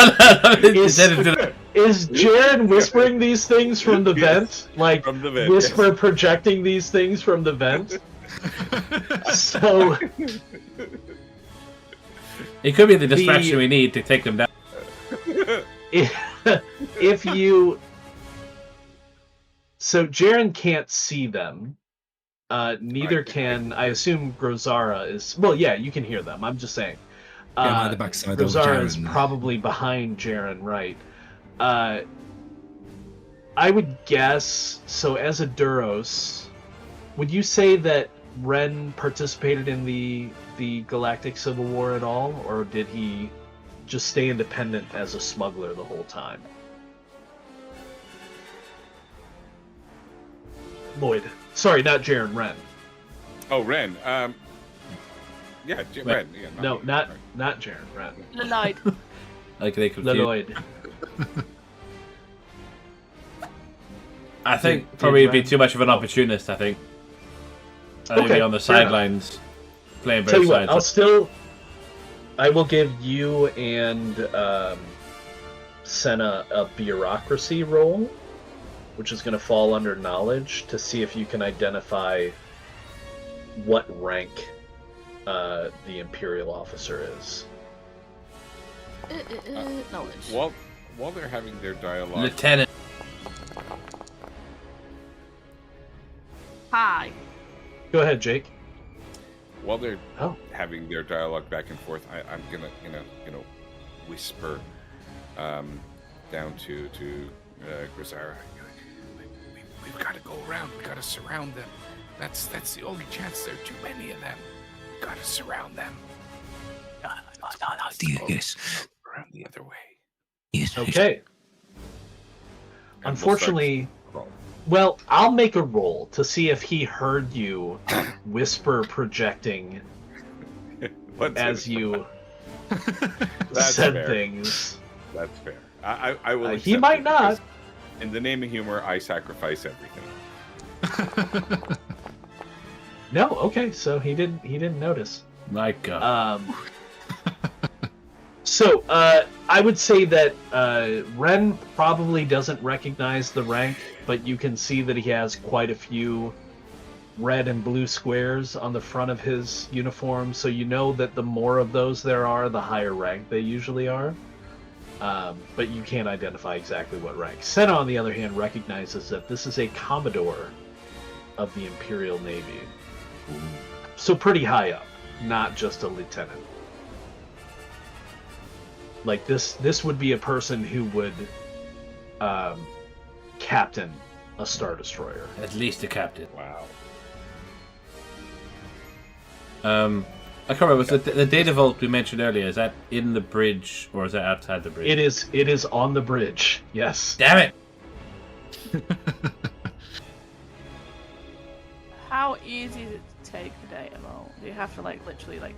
Is Jaren whispering these things from the vent? Like, From the vent, whisper projecting these things from the vent? So, It could be the distraction we need to take them down. if you... So, Jaren can't see them. Neither can, I assume Grozara is... Well, yeah, you can hear them, I'm just saying. I'm at the backside of Grozara is Jaren. probably behind Jaren, right. I would guess, so as a Duros, would you say that Ren participated in the Galactic Civil War at all, or did he just stay independent as a smuggler the whole time? Lloyd. Sorry, not Jaren, Ren. Oh, Ren. Yeah, Ren. Yeah, No, me. not Jaren, Ren. Lloyd. Like they confused. Lloyd. I think Did probably it'd be Ren- too much of an opportunist. I think. I'd Okay, be on the fair enough. sidelines, playing Tell both you what, sides. I will give you and Senna a bureaucracy roll, which is going to fall under knowledge, to see if you can identify what rank the Imperial officer is. Knowledge. While they're having their dialogue, Lieutenant. Hi. Go ahead, Jake. while they're Oh. having their dialogue back and forth, I'm gonna whisper down to Grozara. We've got to go around. We got to surround them. That's the only chance. There are too many of them. We got to surround them. Yes. Around the other way. Yes. Okay. And Unfortunately, we'll start- well, I'll make a roll to see if he heard you whisper projecting Let's as see. you That's said fair. things. That's fair. I will. He accept might it not. because In the name of humor, I sacrifice everything. No, okay, so he didn't notice. My God. So, I would say that Ren probably doesn't recognize the rank, but you can see that he has quite a few red and blue squares on the front of his uniform, so you know that the more of those there are, the higher rank they usually are. But you can't identify exactly what rank. Senna, on the other hand, recognizes that this is a Commodore of the Imperial Navy. So pretty high up, not just a lieutenant. Like this would be a person who would captain a Star Destroyer. At least a captain. Wow. I can't remember. Was the data vault we mentioned earlier? Is that in the bridge or is that outside the bridge? It is on the bridge. Yes. Damn it! How easy is it to take the data vault? Do you have to literally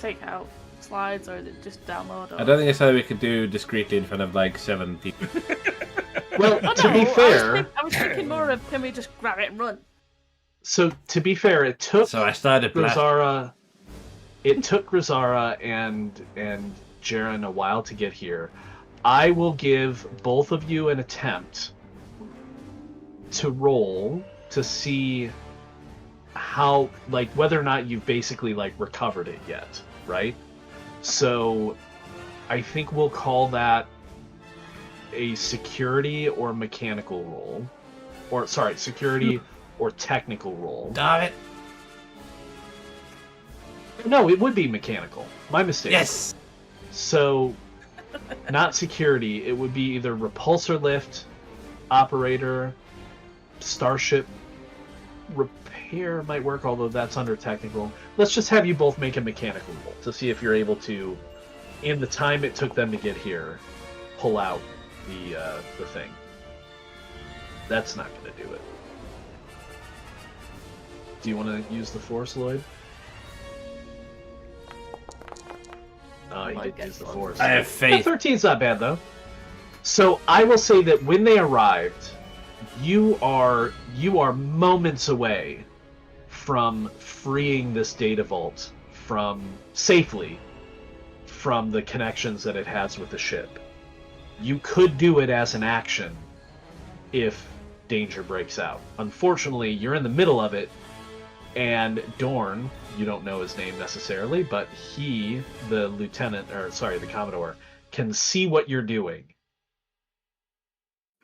take out slides, or is it just download? Or... I don't think it's something we can do discreetly in front of 7 people. Well, Oh, to no, be fair, I was thinking more of, can we just grab it and run? So to be fair, it took So I started Grisara. It took Grisara and Jaren a while to get here. I will give both of you an attempt to roll to see how, like, whether or not you've basically like recovered it yet, right? So I think we'll call that a security or mechanical roll, or sorry, security or technical roll. Darn it. No, it would be mechanical. My mistake. Yes. So, not security. It would be either repulsor lift, operator, starship repair might work, although that's under technical. Let's just have you both make a mechanical roll to see if you're able to, in the time it took them to get here, pull out the thing. That's not going to do it. Do you want to use the force, Lloyd? Oh, he did use the force. I have faith. 13's not bad, though. So I will say that when they arrived, you are moments away from freeing this data vault safely from the connections that it has with the ship. You could do it as an action if danger breaks out. Unfortunately, you're in the middle of it, and Dorn, you don't know his name necessarily, but he, the Commodore, can see what you're doing.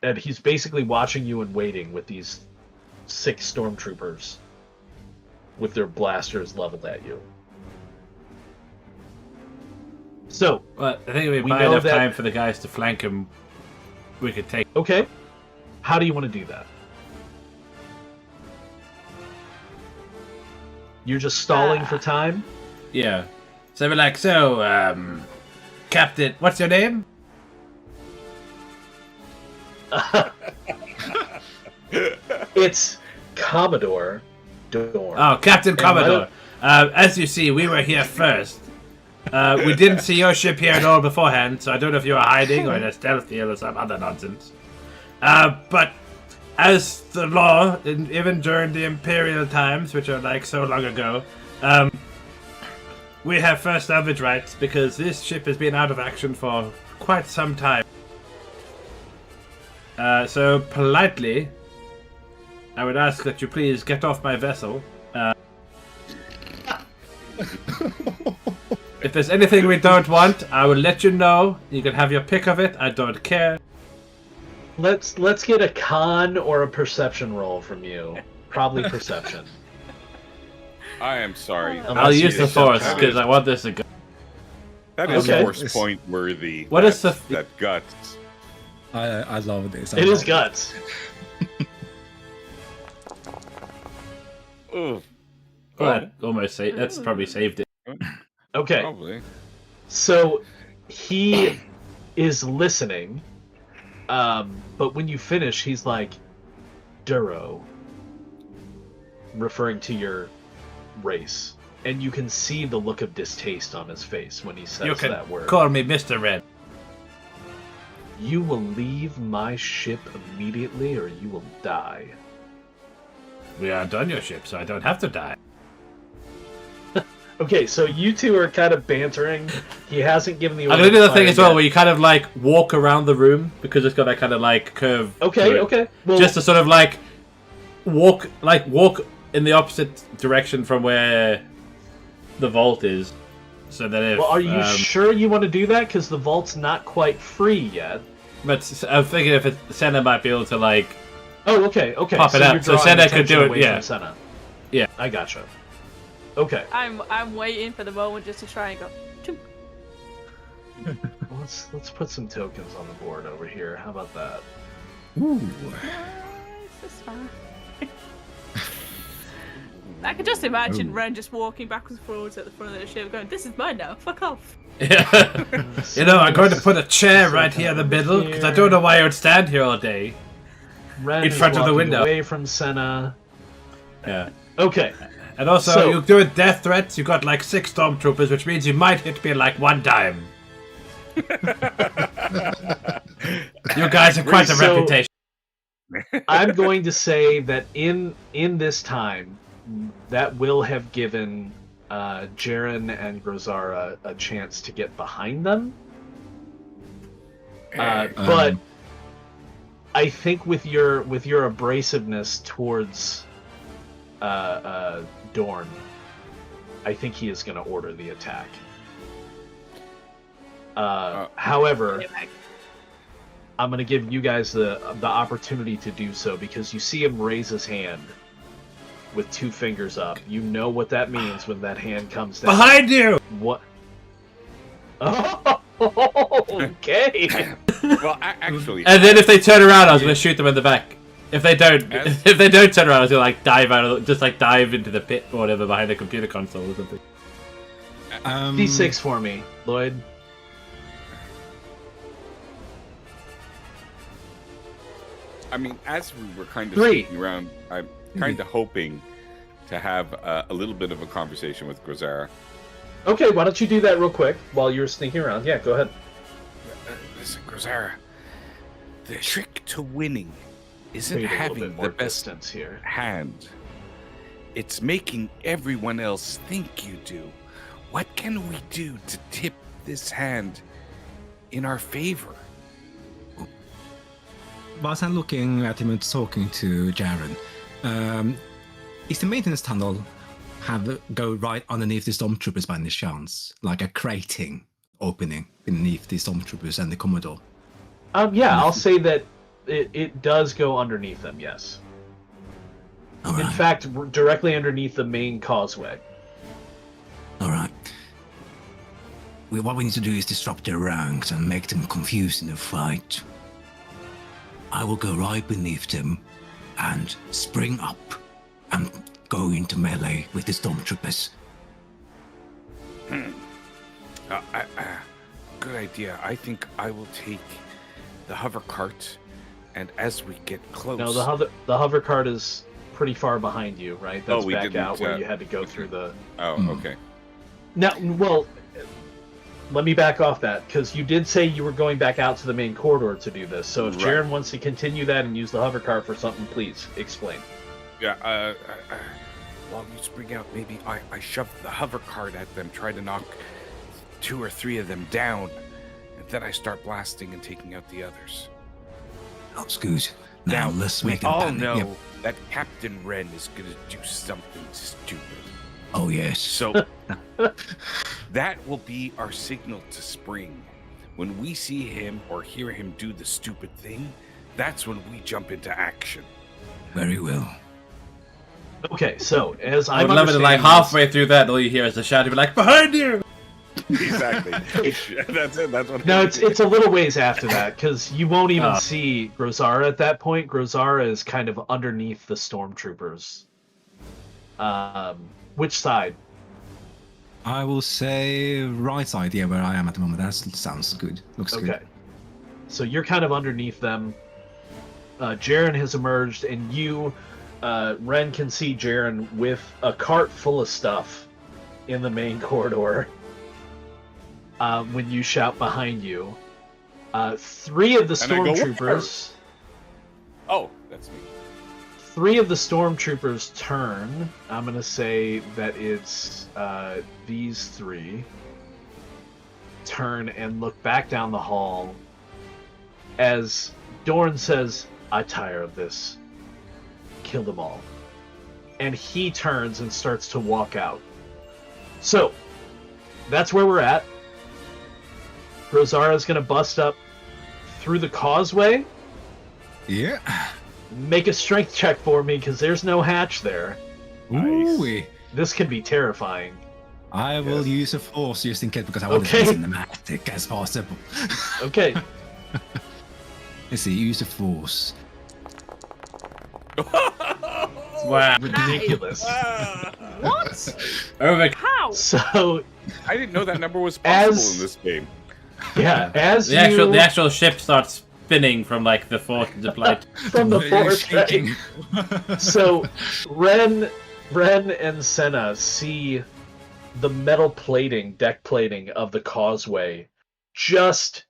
And he's basically watching you and waiting with these 6 stormtroopers with their blasters leveled at you. So, well, I think if we we buy know enough that- time for the guys to flank him, we could take. okay, how do you want to do that? You're just stalling for time? Yeah. So we're like, Captain, what's your name? It's Commodore Dorn. Oh, Captain And Commodore. As you see, we were here first. We didn't see your ship here at all beforehand, so I don't know if you were hiding or in a stealth deal or some other nonsense. But as the law, even during the Imperial times, which are like so long ago, we have first salvage rights because this ship has been out of action for quite some time. So politely, I would ask that you please get off my vessel. If there's anything we don't want, I will let you know. You can have your pick of it. I don't care. Let's get a con or a perception roll from you. Probably perception. I am sorry. I'll use the force because I want this to go. That is Okay. force point worthy. What is the- that guts? I love this. It is guts. Ugh. Well, almost saved. That's probably saved it. Okay, Probably. so he is listening, but when you finish, he's like, Duro, referring to your race. And you can see the look of distaste on his face when he says You can that word. call me Mr. Red. You will leave my ship immediately or you will die. We aren't on your ship, so I don't have to die. Okay, so you two are kind of bantering. He hasn't given the I'm order gonna do to the thing fire as well, yet. where you kind of like walk around the room because it's got that kind of like curve. to Okay, it. okay. Well, Just to sort of like walk in the opposite direction from where the vault is, so that if. well, are you sure you want to do that? Because the vault's not quite free yet. But I'm thinking if Senna might be able to like. Oh, okay, okay. Pop it so up, you're so drawing Senna could attention do it, away yeah. from Senna. Yeah. I gotcha. Okay. I'm waiting for the moment just to try and go. Choo. Let's put some tokens on the board over here. How about that? Ooh. Nice, that's fine. I can just imagine Ren just walking backwards and forwards at the front of the ship, going, "This is mine now. Fuck off." Yeah. You know, I'm going to put a chair right here in the middle because I don't know why I would stand here all day. Ren In is front of the walking window. away from Senna. Yeah. Okay. And also, So- you're doing death threats. You got like 6 stormtroopers, which means you might hit me like 1 time. You guys have quite a So- reputation. I'm going to say that in this time, that will have given Jaren and Grozara a chance to get behind them. But I think with your abrasiveness towards Dorn, I think he is going to order the attack. However, I'm going to give you guys the opportunity to do so because you see him raise his hand with 2 fingers up. You know what that means when that hand comes down. Behind you! What? Oh, okay. Well, actually... And then if they turn around, I was going to shoot them in the back. If they don't turn around, I was going to dive into the pit or whatever behind the computer console or something. D6 for me, Lloyd. I mean, as we were kind of 3. sneaking around, I'm kind of hoping to have a little bit of a conversation with Grozara. Okay, why don't you do that real quick while you're sneaking around? Yeah, go ahead. Listen, Grozara, the trick to winning isn't having the best here. hand. It's making everyone else think you do. What can we do to tip this hand in our favor? Whilst I'm looking at him and talking to Jaren, is the maintenance tunnel go right underneath the stormtroopers by any chance? Like a crating opening beneath the stormtroopers and the Commodore? Yeah, I'll say that it does go underneath them, yes. Right. In fact, directly underneath the main causeway. Alright. What we need to do is disrupt their ranks and make them confused in the fight. I will go right beneath them and spring up and go into melee with the stormtroopers. Good idea. I think I will take the hover cart, and as we get close... No, the hover cart is pretty far behind you, right? That's back out where you had to go through the... Oh, okay. Now, well, let me back off that, because you did say you were going back out to the main corridor to do this. So if Jaren wants to continue that and use the hover cart for something, please explain. Yeah, while you spring out, maybe I shove the hover cart at them, try to knock 2 or 3 of them down, and then I start blasting and taking out the others. That's good. Now let's make them all panic. know that Captain Wren is going to do something stupid. Oh, yes. So that will be our signal to spring. When we see him or hear him do the stupid thing, that's when we jump into action. Very well. Okay, so as I would love it to, like, halfway through that, all you hear is a shout, be like, behind you! Exactly. That's it. That's what. No, it's a little ways after that, because you won't even see Grozara at that point. Grozara is kind of underneath the stormtroopers. Which side? I will say right side, yeah, where I am at the moment. That sounds good. Looks good. Okay. So you're kind of underneath them. Jaren has emerged, and you, Ren, can see Jaren with a cart full of stuff in the main corridor. When you shout behind you, 3 of the stormtroopers. Oh, that's me. 3 of the stormtroopers turn. I'm gonna say that it's these 3 turn and look back down the hall as Dorn says, "I tire of this. Kill them all." And he turns and starts to walk out. So that's where we're at. Grozara's gonna bust up through the causeway. Yeah. Make a strength check for me, because there's no hatch there. Nice. This can be terrifying. I will use a force just in case, because I want to be cinematic as possible. Okay. Let's see, use a force. Wow. Ridiculous. What? Over. How? So, I didn't know that number was possible in this game. Yeah, as the actual ship starts spinning from, like, the force flight. From the force, right? So Ren and Senna see the metal deck plating of the causeway just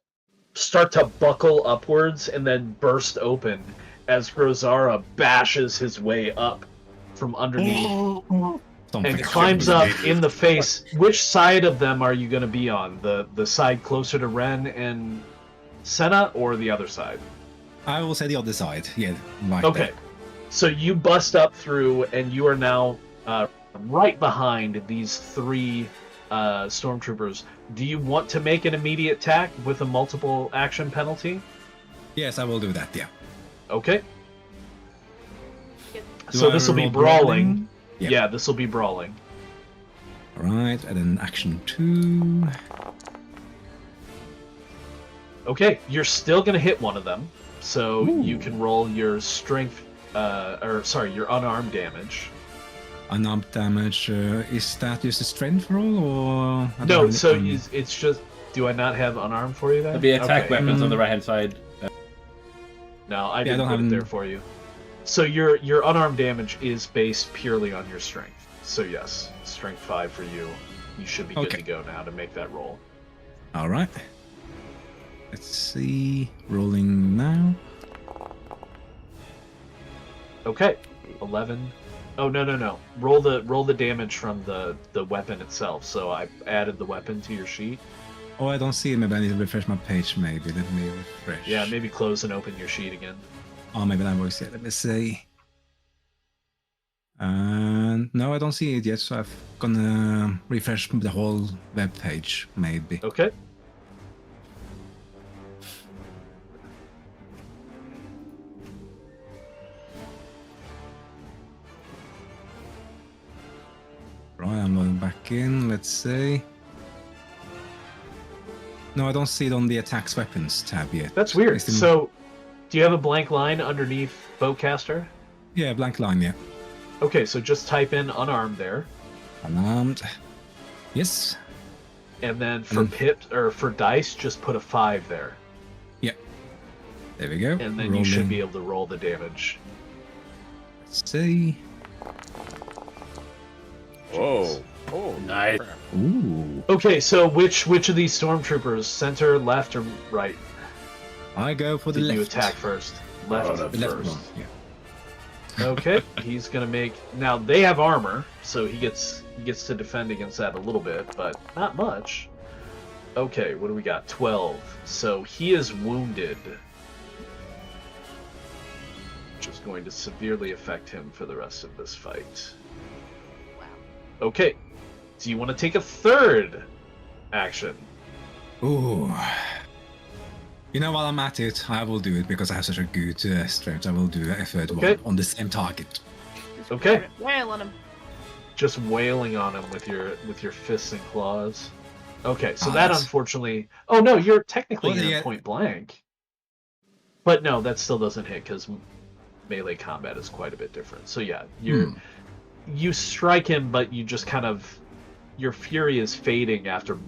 start to buckle upwards and then burst open as Grozara bashes his way up from underneath and climbs up in the face. Which side of them are you going to be on? The side closer to Ren and Senna, or the other side? I will say the other side. Yeah. Right Okay. there. So you bust up through, and you are now right behind these 3 stormtroopers. Do you want to make an immediate attack with a multiple action penalty? Yes, I will do that. Yeah. Okay. Do So I this will be roll brawling. Yeah. Yeah, this will be brawling. All right, and then action 2. Okay, you're still gonna hit one of them, so Ooh. you can roll your strength, your unarmed damage. Unarmed damage. Is that just a strength roll, or? I don't No, have so any- it's just. Do I not have unarmed for you then? There'll be attack Okay. weapons on the right hand side. No, I Yeah, I didn't don't put have it there an- for you. So your unarmed damage is based purely on your strength. So yes, strength 5 for you. You should be good Okay. to go now to make that roll. All right. Let's see. Rolling now. Okay, 11. Oh no. Roll the damage from the weapon itself. So I added the weapon to your sheet. Oh, I don't see it. Maybe I need to refresh my page. Maybe let me refresh. Yeah, maybe close and open your sheet again. Oh, maybe that works. Yeah. Let me see. No, I don't see it yet. So I'm gonna refresh the whole web page. Maybe. Okay. Right, I'm going back in. Let's see. No, I don't see it on the attacks weapons tab yet. That's weird. It's in- So, do you have a blank line underneath bowcaster? Yeah, blank line. Yeah. Okay, so just type in unarmed there, Unarmed. Yes. and then for for dice, just put a 5 there, There we go. and then you should be able to roll the damage. Let's see. Whoa. Oh, Nice. crap. Ooh. Okay, so which of these stormtroopers, center, left, or right, I go for the did left. you attack first? Left Oh, The left first. one. Yeah. Okay, he's gonna make. Now they have armor, so he gets to defend against that a little bit, but not much. Okay, what do we got? 12. So he is wounded, which is going to severely affect him for the rest of this fight. Okay, do you want to take a third action? Ooh. You know, while I'm at it, I will do it because I have such a good strength. I will do a third Okay. one on the same target. Just Okay. wail on him. Just wailing on him with your fists and claws. Okay, so Ah, that that's- unfortunately. Oh no, you're technically Well, in yeah. point blank. But no, that still doesn't hit because melee combat is quite a bit different. So yeah, you strike him, but you just kind of your fury is fading after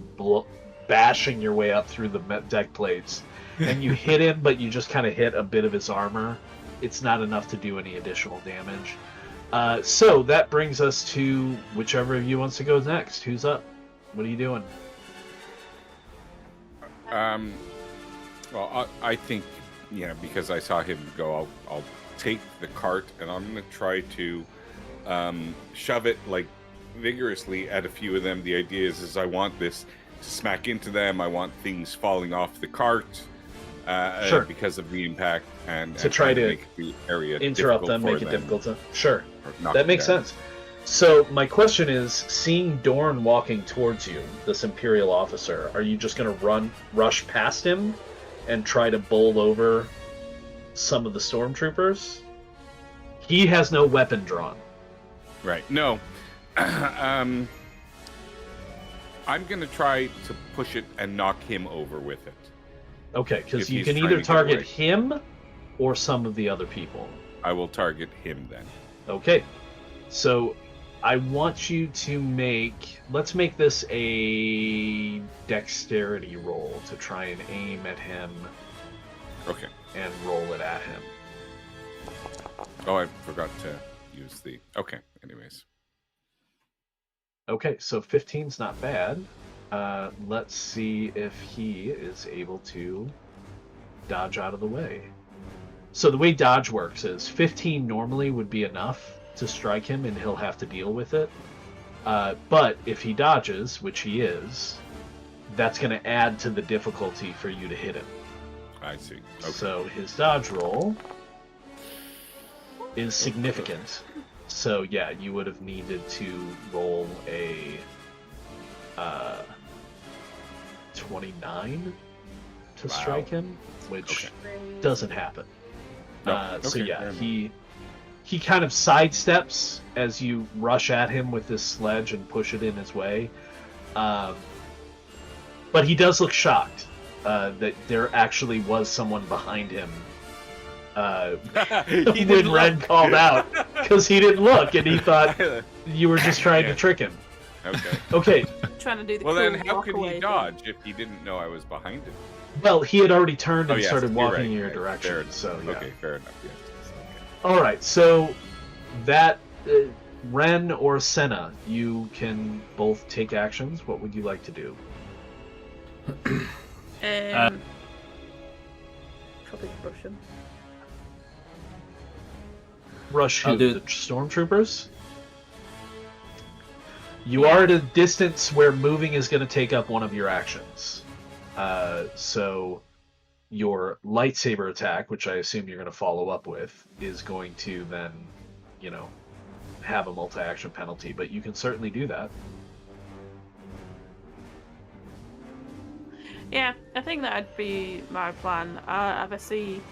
bashing your way up through the deck plates, and you hit him, but you just kind of hit a bit of his armor. It's not enough to do any additional damage. So that brings us to whichever of you wants to go next. Who's up? What are you doing? Well, I think, because I saw him go, I'll take the cart and I'm going to try to shove it like vigorously at a few of them. The idea is I want this to smack into them. I want things falling off the cart Sure. because of the impact and try to make the area Interrupt them, difficult make for it them, difficult to. Sure. or knock That them makes down. sense. So my question is, seeing Dorn walking towards you, this Imperial officer, are you just going to rush past him and try to bowl over some of the stormtroopers? He has no weapon drawn. Right. No. I'm going to try to push it and knock him over with it. Okay, because If you he's can trying either to get target away. him or some of the other people. I will target him then. Okay, so I want you to let's make this a dexterity roll to try and aim at him Okay. and roll it at him. Oh, I forgot to use the... Okay, anyways. Okay, so 15's not bad. Let's see if he is able to dodge out of the way. So the way dodge works is 15 normally would be enough to strike him, and he'll have to deal with it. But if he dodges, which he is, that's going to add to the difficulty for you to hit him. I see. Okay. So his dodge roll is significant. So yeah, you would have needed to roll a 29 to strike him, which doesn't happen. So yeah, he kind of sidesteps as you rush at him with this sledge and push it in his way. But he does look shocked that there actually was someone behind him when Ren called out, because he didn't look and he thought you were just trying to trick him. Okay. Trying to do the well, cool then how could he thing. dodge if he didn't know I was behind him? Well, he had already turned and yes, started walking in right, your right. direction. So yeah. Okay, fair enough. Yes. All right, so that Ren or Senna, you can both take actions. What would you like to do? Probably brush him. Rush I'll who? do The stormtroopers? You are at a distance where moving is going to take up one of your actions. So your lightsaber attack, which I assume you're going to follow up with, is going to then, have a multi-action penalty. But you can certainly do that. Yeah, I think that'd be my plan. If I see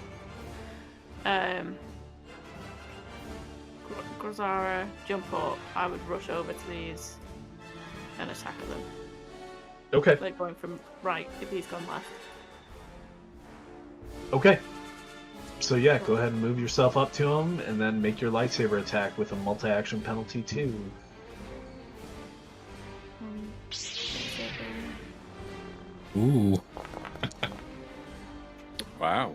Grazara jump up, I would rush over to these and attack them. Okay. Like going from right if he's gone left. Okay. So yeah, go ahead and move yourself up to him, and then make your lightsaber attack with a multi-action penalty too. Ooh. Wow.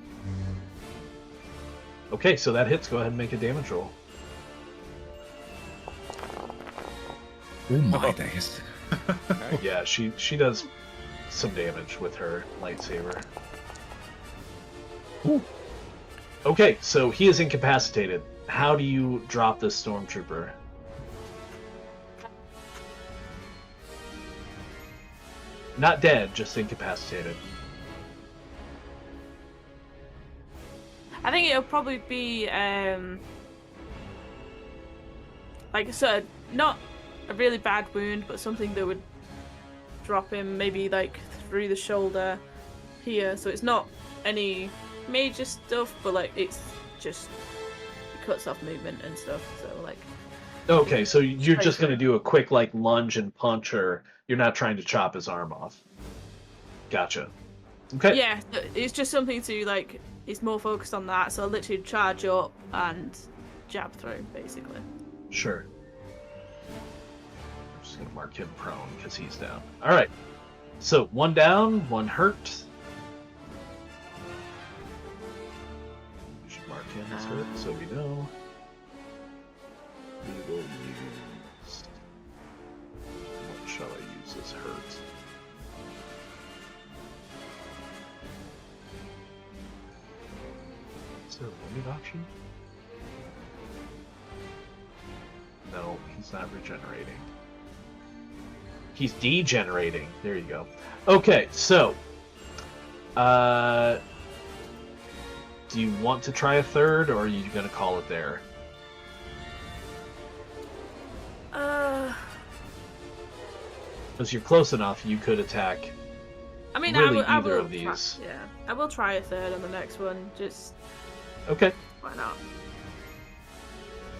Okay, so that hits. Go ahead and make a damage roll. Oh my days. Yeah, she does some damage with her lightsaber. Ooh. Okay, so he is incapacitated. How do you drop this stormtrooper? Not dead, just incapacitated. I think it'll probably be like not a really bad wound, but something that would drop him maybe like through the shoulder here. So it's not any major stuff, but like it's just cuts off movement and stuff. So like. Okay, so you're just gonna do a quick like lunge and punch, or you're not trying to chop his arm off. Gotcha. Okay. Yeah, it's just something to like. It's more focused on that, so I'll literally charge up and jab through, basically. Sure. I'm just gonna mark him prone because he's down. All right. So 1 down, 1 hurt. We should mark him as hurt so we know. We will use. What shall I use as hurt? Is there a wounded option? No, he's not regenerating. He's degenerating. There you go. Okay, so do you want to try a third, or are you gonna call it there? Because you're close enough, you could attack. I mean, really I either will of these. Yeah, I will try a third on the next one. Just Okay. why not?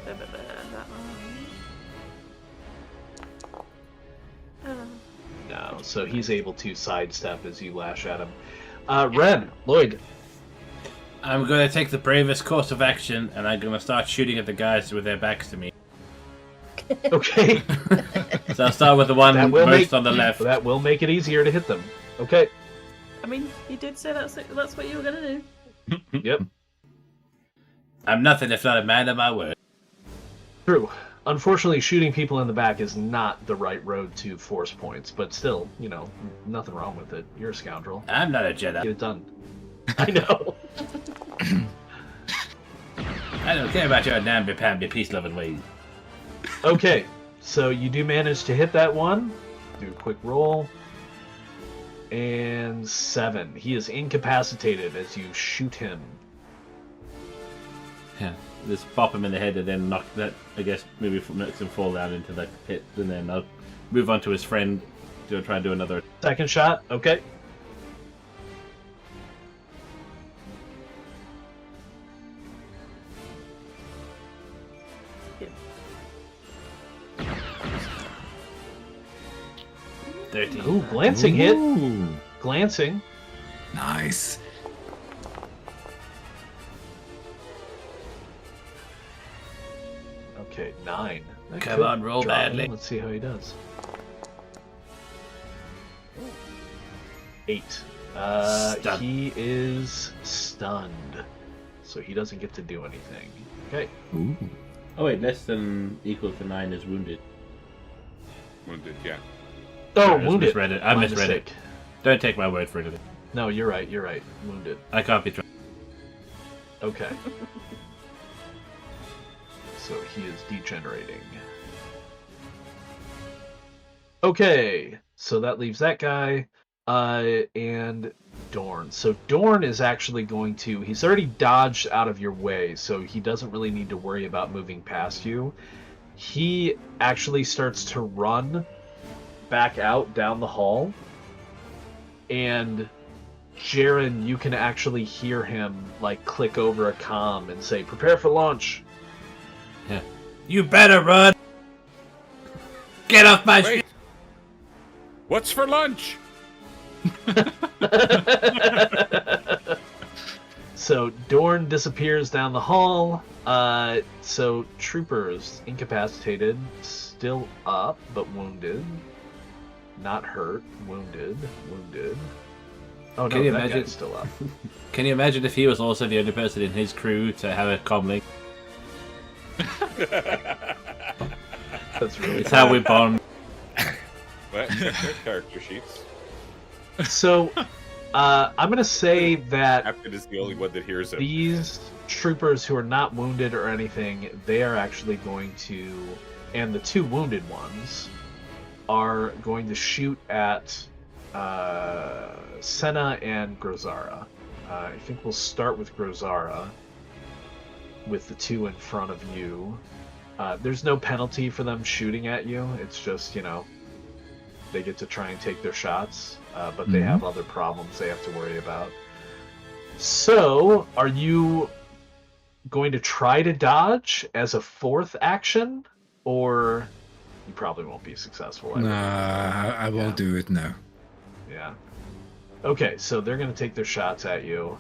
That one. No, so he's able to sidestep as you lash at him. Ren, Lloyd. I'm going to take the bravest course of action, and I'm going to start shooting at the guys with their backs to me. Okay. So I'll start with the one most on the left. That will make it easier to hit them. Okay. I mean, you did say that's what you were gonna do. Yep. I'm nothing if not a man of my word. True. Unfortunately, shooting people in the back is not the right road to force points, but still, nothing wrong with it. You're a scoundrel. I'm not a Jedi. Get it done. I know. I don't care about your namby-pamby peace-loving ways. Okay, so you do manage to hit that one. Do a quick roll. And 7. He is incapacitated as you shoot him. Yeah, just pop him in the head and then knock that, I guess, maybe makes him fall down into the pit, and then I'll move on to his friend to try and do another. Second shot, okay. Yeah. 13. Ooh, glancing hit. Ooh, Glancing. nice. Okay, 9. That Come could on, roll drop him. badly. Let's see how he does. 8. Stunned. He is stunned. So he doesn't get to do anything. Okay. Ooh. Oh wait, less than equal to 9 is wounded. Wounded, yeah. Oh, I just wounded. misread it. I My misread it. mistake. Don't take my word for it. No, you're right. You're right. Wounded. I can't be trusted. Okay. So he is degenerating. Okay, so that leaves that guy, and Dorn. So Dorn is actually going to... He's already dodged out of your way, so he doesn't really need to worry about moving past you. He actually starts to run back out down the hall, and Jaren, you can actually hear him like click over a comm and say, "Prepare for launch." Yeah. You better run! Get off my Wait. What's for lunch? So Dorn disappears down the hall. So troopers incapacitated, still up but wounded, not hurt, wounded. Oh Can no, you that imagine- guy's still up. Can you imagine if he was also the only person in his crew to have a comm link? That's really It's how we bond. What? Check their character sheets. So. I'm gonna say that Captain is the only one that hears him. these troopers who are not wounded or anything, they are actually going to, and the 2 wounded ones are going to shoot at Senna and Grozara. I think we'll start with Grozara, with the 2 in front of you. There's no penalty for them shooting at you. It's just, they get to try and take their shots, but they have other problems they have to worry about. So, are you going to try to dodge as a 4th action, or you probably won't be successful? Nah, I won't do it now. Yeah. Okay, so they're going to take their shots at you.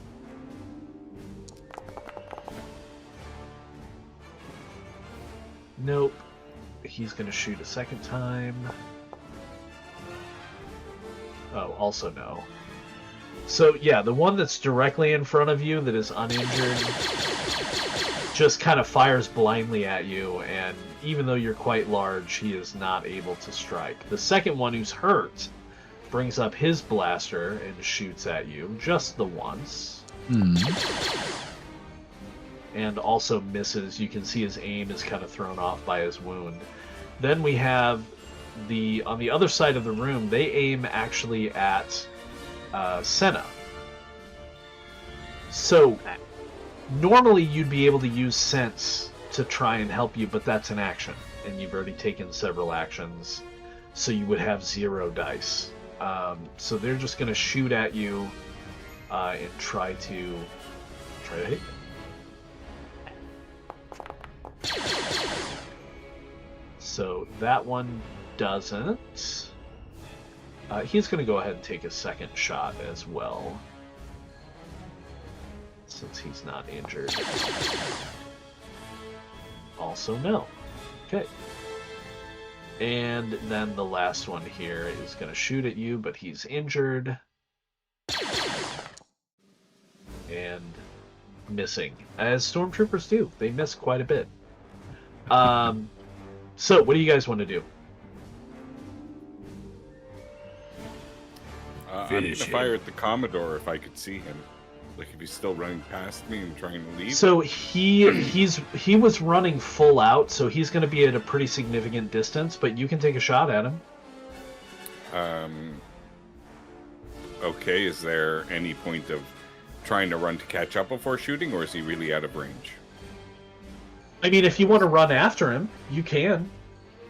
Nope. He's going to shoot a second time. Oh, also no. So, yeah, the one that's directly in front of you that is uninjured just kind of fires blindly at you, and even though you're quite large, he is not able to strike. The second one, who's hurt, brings up his blaster and shoots at you just the once. And also misses. You can see his aim is kind of thrown off by his wound. Then we have on the other side of the room, they aim actually at Senna. So normally you'd be able to use sense to try and help you, but that's an action, and you've already taken several actions, so you would have 0 dice. So they're just going to shoot at you and try to hit you. So that one doesn't. He's going to go ahead and take a second shot as well, since he's not injured. Also no. Okay. And then the last one here is going to shoot at you, but he's injured. And missing. As stormtroopers do. They miss quite a bit. So, what do you guys want to do? I'm going to fire at the Commodore if I could see him. Like if he's still running past me and trying to leave? So he was running full out, so he's going to be at a pretty significant distance, but you can take a shot at him. Okay, is there any point of trying to run to catch up before shooting, or is he really out of range? I mean, if you want to run after him, you can.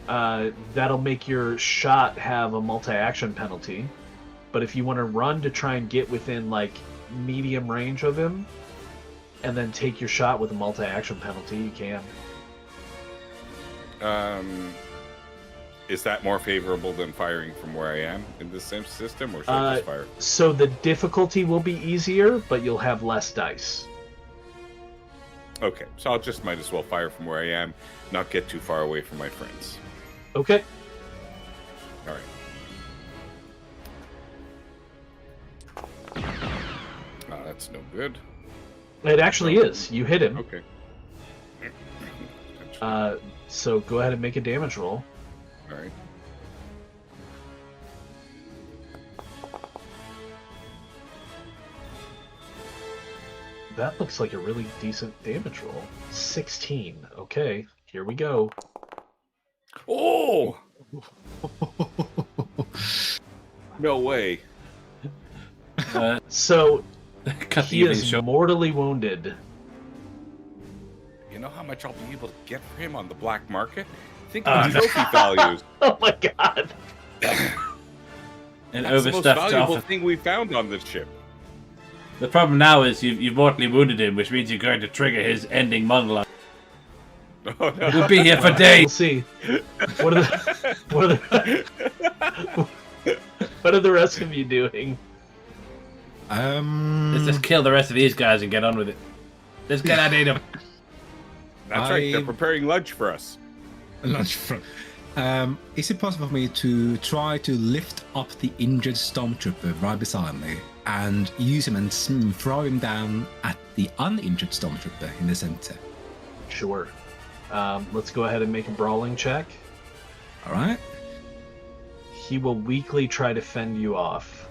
That'll make your shot have a multi-action penalty. But if you want to run to try and get within, like, medium range of him, and then take your shot with a multi-action penalty, you can. Is that more favorable than firing from where I am in this same system, or should I just fire? So the difficulty will be easier, but you'll have less dice. Okay, so I'll just might as well fire from where I am, not get too far away from my friends. Okay. All right. That's no good. It actually is. You hit him. Okay. So go ahead and make a damage roll. All right. That looks like a really decent damage roll. 16. Okay, here we go. Oh! No way. So he is short. mortally wounded. You know how much I'll be able to get for him on the black market? Think of the trophy values. Oh my god. And That's the most overstuffed valuable off. thing we found on this ship. The problem now is you've mortally wounded him, which means you're going to trigger his ending monologue. Oh no. We'll be here for We'll days. see. What are the rest of you doing? Let's just kill the rest of these guys and get on with it. Let's get out of them. That's right, they're preparing lunch for us. Lunch for. Is it possible for me to try to lift up the injured stormtrooper right beside me and use him and throw him down at the uninjured stormtrooper in the center? Sure. Let's go ahead and make a brawling check. All right. He will weakly try to fend you off.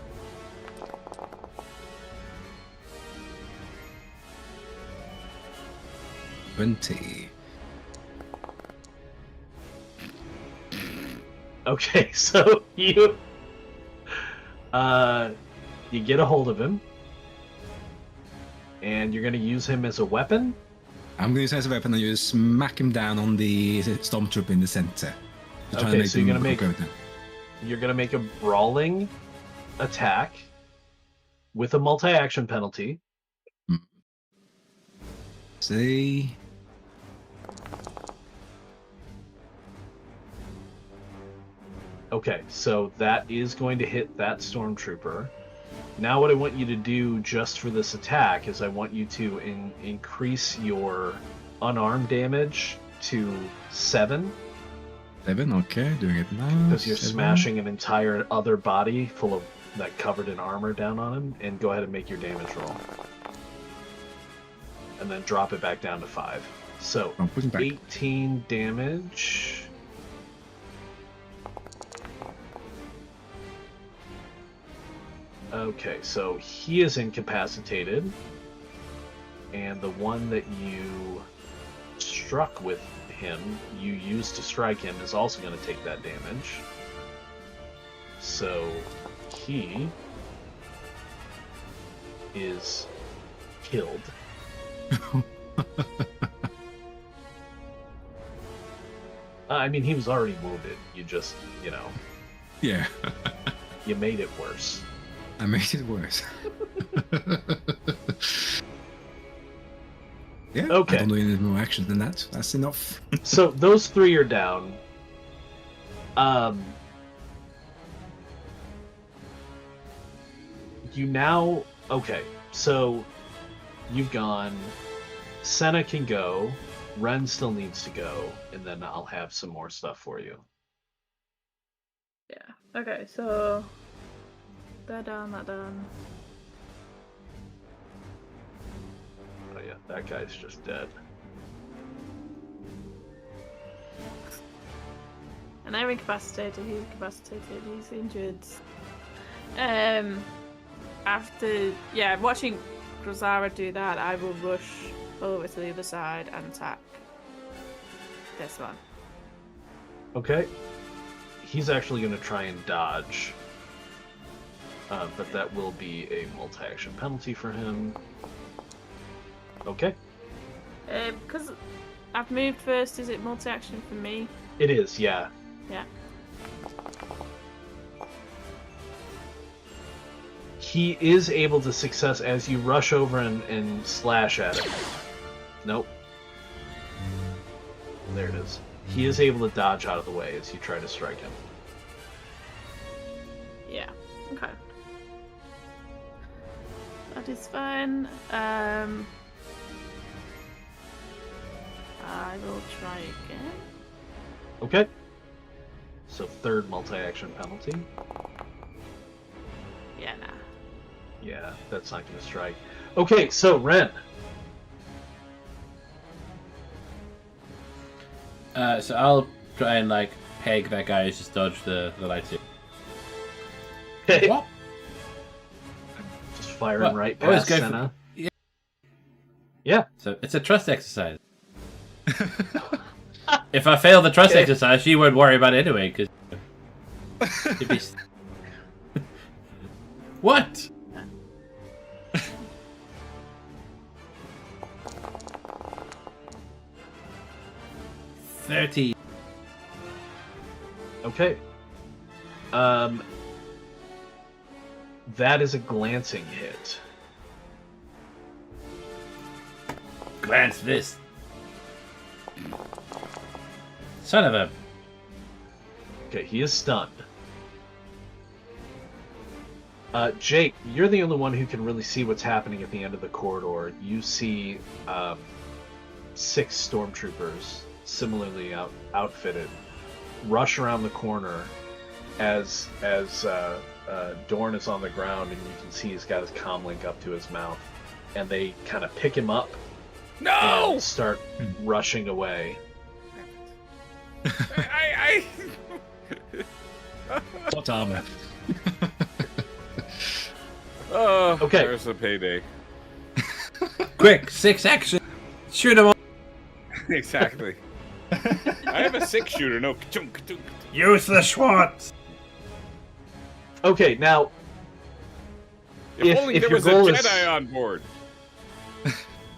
Okay, so you get a hold of him, and you're going to use him as a weapon. I'm going to use him as a weapon and you smack him down on the stormtrooper in the center. Okay, so you're going to make a brawling attack with a multi-action penalty. See. Okay, so that is going to hit that stormtrooper. Now what I want you to do just for this attack is I want you to increase your unarmed damage to 7. 7, okay, doing it now. Because you're 7. smashing an entire other body full of that covered in armor down on him, and go ahead and make your damage roll. And then drop it back down to 5. So, 18 damage. Okay, so he is incapacitated, and the one that you struck with him, you used to strike him, is also going to take that damage. So he is killed. I mean, he was already wounded. You just, Yeah. You made it worse. I made it worse. Yeah. Okay. I don't do any more action than that. That's enough. So those 3 are down. You now... Okay, so you've gone. Senna can go. Ren still needs to go. And then I'll have some more stuff for you. Yeah. Okay, so... That done, that done. Oh yeah, that guy's just dead. And I'm incapacitated, he's incapacitated, he's injured. After, watching Grazara do that, I will rush over to the other side and attack this one. Okay. He's actually going to try and dodge. But that will be a multi-action penalty for him. Okay. Because I've moved first, is it multi-action for me? It is, yeah. Yeah. He is able to success as you rush over and slash at him. Nope. There it is. He is able to dodge out of the way as you try to strike him. Yeah. Okay. That is fine. I will try again. Okay. So third multi-action penalty. Yeah, nah. Yeah, that's not going to strike. Okay, so Ren. So I'll try and like peg that guy who's just dodged the lightsaber. Okay. What? Just firing What? right Always past go for- Senna. Yeah. Yeah. So it's a trust exercise. If I fail the trust exercise, she won't worry about it anyway, because she'd be... What? $30. Okay. That is a glancing hit. Glance this. Son of a... Okay, he is stunned. Jake, you're the only one who can really see what's happening at the end of the corridor. You see 6 stormtroopers, similarly outfitted, rush around the corner as Dorn is on the ground, and you can see he's got his comlink up to his mouth, and they kind of pick him up and start rushing away. I Plot armor. Oh, Okay. There's a payday. Quick, 6 action. Shoot him all. Exactly. I have a 6-shooter. No. Ka-chunk, ka-chunk. Use the Schwartz. Okay, now If only there your was a goal Jedi on board.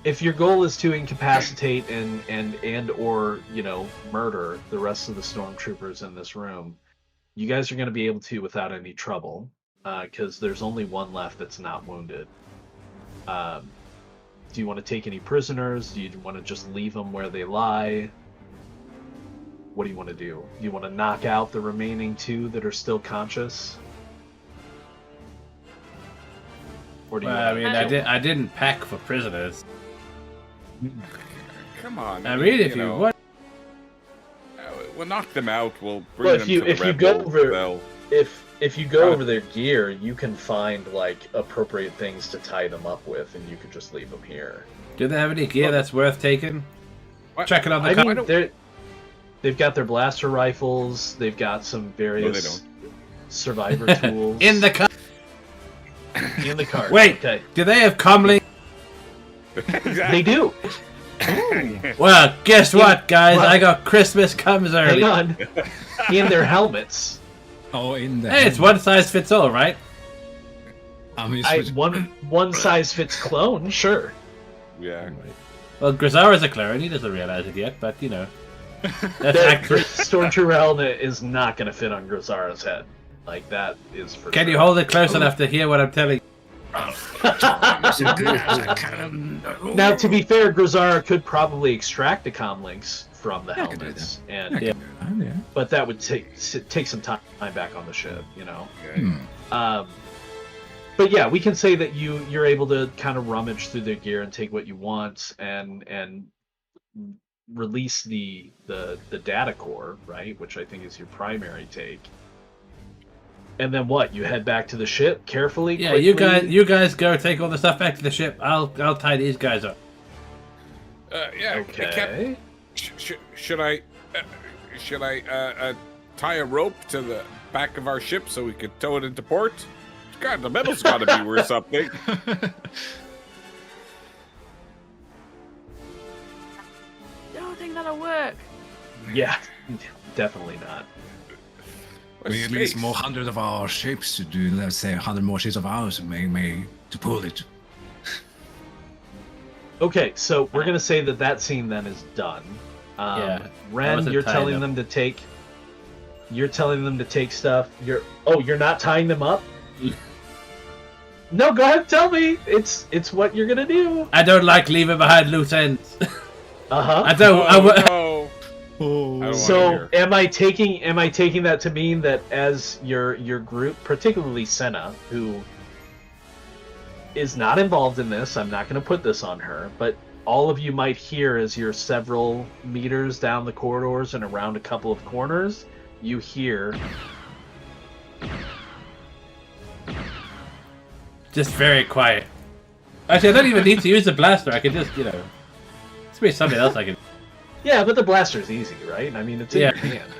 if your goal is to incapacitate and or murder the rest of the stormtroopers in this room, you guys are going to be able to without any trouble, because there's only one left that's not wounded. Do you want to take any prisoners? Do you want to just leave them where they lie? What do you want to do? Do you want to knock out the remaining 2 that are still conscious? Or do you Well, I wanna- mean, I didn't pack for prisoners. Come on. I mean, if you know, want... we'll knock them out. We'll bring Well, them if you to the if you go rebel over cell. if you go over their gear, you can find like appropriate things to tie them up with, and you could just leave them here. Do they have any gear that's worth taking? What? Check it on the I car. mean, they've got their blaster rifles. They've got some various don't. survivor tools In the car. in the car. Wait, Okay, do they have comlink? they do. Well, guess what, guys? Well- I got Christmas comes early. Hang on. In their helmets. Oh, in there. Hey, it's one size fits all, right? I mean, One size fits clone, sure. Yeah. Well, Grazara's a clone. He doesn't realize it yet, but you know, that's The actually. Stormtrooper helmet is not going to fit on Grazara's head. Like that is for Can sure. you hold it close enough to hear what I'm telling you? Now, to be fair, Grazara could probably extract the comlinks from the I could do helmets, I and can do that, yeah. but that would take some time back on the ship, you know. Yeah. But yeah, we can say that you're able to kind of rummage through their gear and take what you want, and release the data core, right? Which I think is your primary take. And then what? You head back to the ship carefully. Yeah, quickly? you guys go take all the stuff back to the ship. I'll tie these guys up. Yeah. Okay. Should I tie a rope to the back of our ship so we could tow it into port? God, the metal's got to be worth something. think that'll work. Yeah, definitely not. We at least more 100 of our ships to do, let's say, 100 more ships of ours to pull it. Okay, so we're gonna say that scene then is done. Ren, you're telling them to take. You're telling them to take stuff. You're not tying them up. No, go ahead, tell me. It's what you're gonna do. I don't like leaving behind loose ends. I don't. So am I taking that to mean that as your group, particularly Senna, who is not involved in this, I'm not going to put this on her, but all of you might hear as you're several meters down the corridors and around a couple of corners, you hear just very quiet. Actually, I don't even need to use the blaster. I can just, it's maybe something else I can. Yeah, but the blaster's easy, right? I mean, it's in your hand.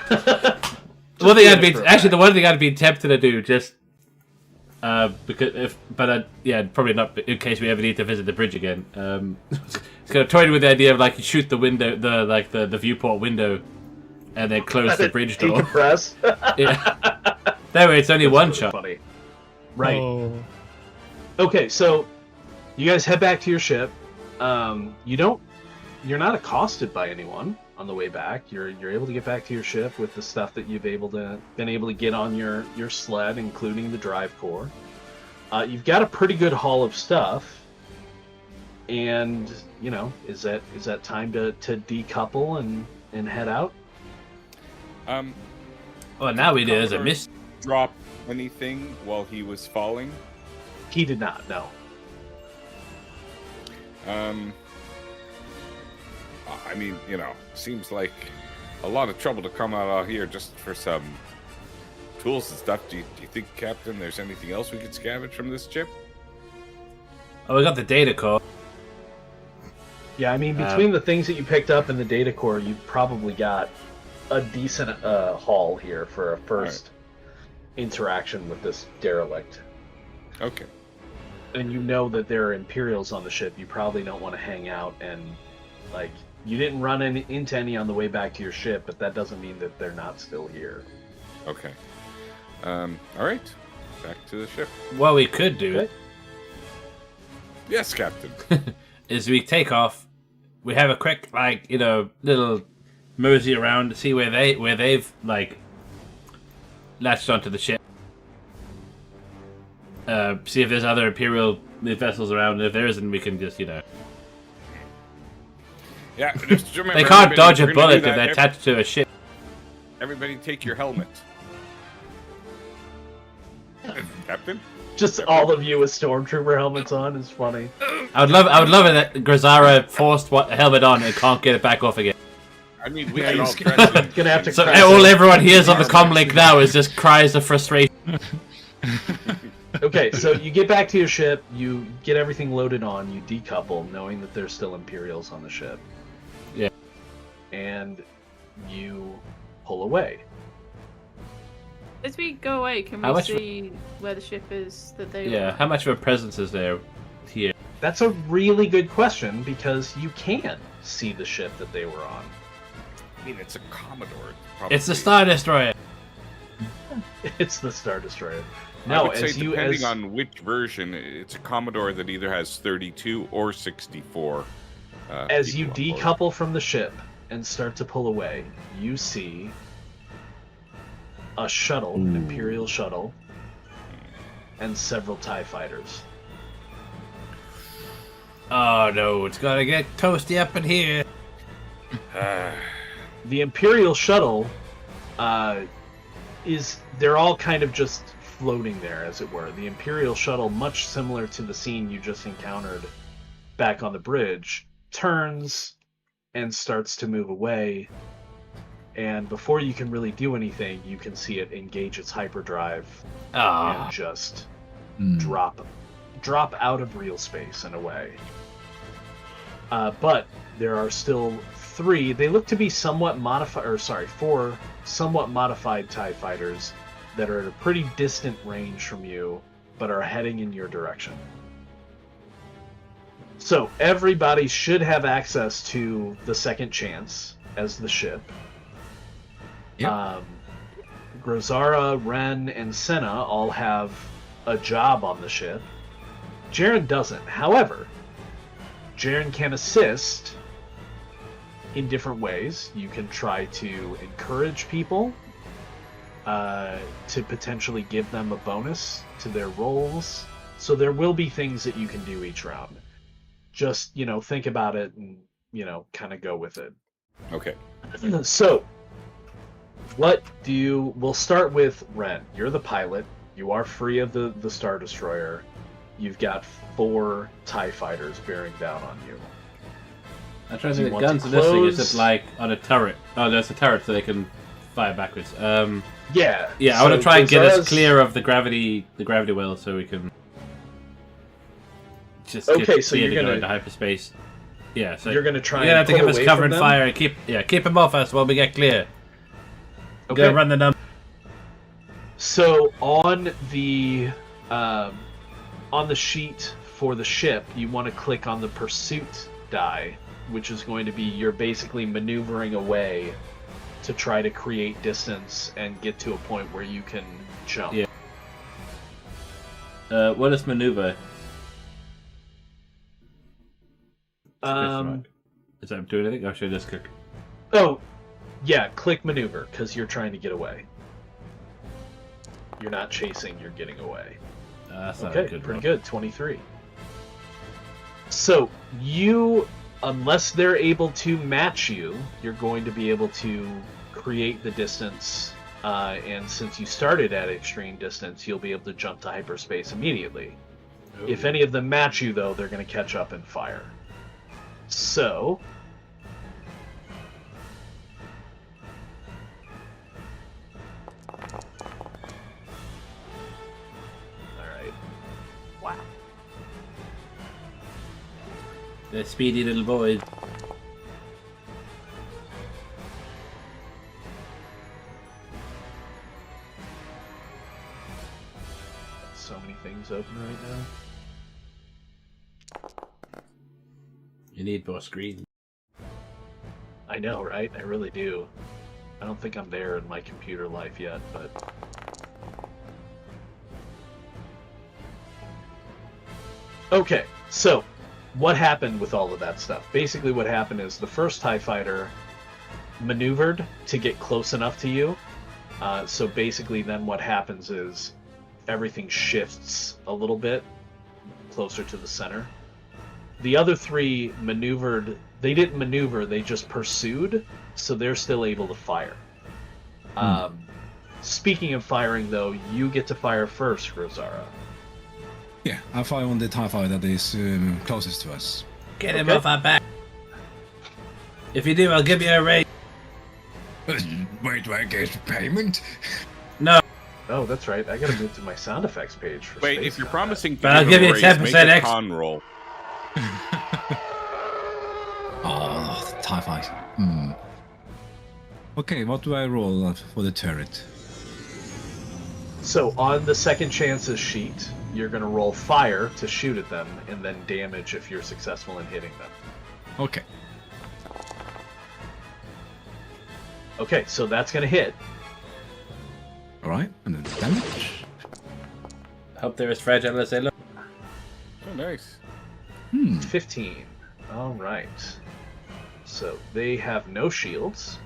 The one thing I'd be tempted to do, just probably not in case we ever need to visit the bridge again. It's kind of toyed with the idea of like you shoot the window, the viewport window, and then close the bridge door. Decompress. Yeah. That way, it's only one shot. Funny. Right. Oh. Okay, so you guys head back to your ship. You're not accosted by anyone on the way back. You're able to get back to your ship with the stuff that you've been able to get on your sled, including the drive core. You've got a pretty good haul of stuff, and is that time to decouple and head out? Well, now we do as a miss. Drop anything while he was falling? He did not. No. I mean, seems like a lot of trouble to come out here just for some tools and stuff. Do you think, Captain, there's anything else we could scavenge from this ship? Oh, we got the data core. Yeah, I mean, between the things that you picked up and the data core, you probably got a decent haul here for a first interaction with this derelict. Okay. And you know that there are Imperials on the ship. You probably don't want to hang out and, you didn't run into any on the way back to your ship, but that doesn't mean that they're not still here. Okay. All right. Back to the ship. What we could do... Yes, Captain. is we take off. We have a quick, little mosey around to see where they've, latched onto the ship. See if there's other Imperial vessels around, and if there isn't, we can just, Yeah, just remember, they can't dodge a bullet if they're attached to a ship. Everybody take your helmet. Captain? Just all of you with Stormtrooper helmets on is funny. I would love it that Grazara forced helmet on and can't get it back off again. I mean, we can all press gonna have to. So everyone hears on the comlink now is just cries of frustration. Okay, so you get back to your ship, you get everything loaded on, you decouple, knowing that there's still Imperials on the ship. Yeah. And you pull away. As we go away, can we see where the ship is that they were? How much of a presence is there here? That's a really good question, because you can see the ship that they were on. I mean, it's a Commodore. Probably. It's the Star Destroyer. It's the Star Destroyer. No, I would say depending on which version, it's a Commodore that either has 32 or 64. As you decouple from the ship and start to pull away, you see a shuttle, an Imperial shuttle, and several TIE fighters. Oh no, it's gonna get toasty up in here. The Imperial shuttle they're all kind of just floating there, as it were. The Imperial shuttle, much similar to the scene you just encountered back on the bridge, turns and starts to move away. And before you can really do anything, you can see it engage its hyperdrive and just drop out of real space in a way. But there are still three. They look to be four somewhat modified TIE fighters that are at a pretty distant range from you, but are heading in your direction. So everybody should have access to the second chance as the ship. Yep. Grozara, Ren, and Senna all have a job on the ship. Jaren doesn't. However, Jaren can assist in different ways. You can try to encourage people, to potentially give them a bonus to their rolls. So there will be things that you can do each round. Just, think about it and, kind of go with it. Okay. So, we'll start with Ren. You're the pilot. You are free of the Star Destroyer. You've got 4 TIE fighters bearing down on you. I'm trying to think, the guns in this thing, is it like on a turret? Oh, there's a turret so they can fire backwards. Yeah. Yeah, I want to try and get us clear of the gravity well so we can just get so you're go into hyperspace. Yeah, so you're gonna try. You're gonna have to give us cover and fire and keep them off us while we get clear. Okay. Go run the number. So on the sheet for the ship, you want to click on the pursuit die, which is going to be you're basically maneuvering away to try to create distance and get to a point where you can jump. Yeah. What is maneuver? Is that doing anything? Or should I just click? Oh, yeah, click maneuver, because you're trying to get away. You're not chasing, you're getting away. That's not okay, good pretty good, 23. So, unless they're able to match you, you're going to be able to create the distance, and since you started at extreme distance, you'll be able to jump to hyperspace immediately. Ooh. If any of them match you, though, they're going to catch up and fire. So... Alright. Wow. The speedy little boy. So many things open right now. You need more screen. I know, right? I really do. I don't think I'm there in my computer life yet, but... Okay, so, what happened with all of that stuff? Basically what happened is the first TIE fighter maneuvered to get close enough to you. So basically then what happens is everything shifts a little bit closer to the center. The other 3 maneuvered. They didn't maneuver, they just pursued, so they're still able to fire. Speaking of firing, though, you get to fire first, Grozara. Yeah, I'll fire on the TIE fighter that is closest to us. Get him off our back. If you do, I'll give you a raise. Wait, do I get payment? No. Oh, that's right. I gotta move to my sound effects page for Wait, space if you're combat. promising to But I'll give you a raise, 10% make a extra. con roll. Oh, the TIE fighter. Okay, what do I roll for the turret? So on the second chances sheet, you're gonna roll fire to shoot at them, and then damage if you're successful in hitting them. Okay. Okay, so that's gonna hit. Alright, and then damage. Hope they're as fragile as they look. Oh, nice. 15. Alright. So they have no shields.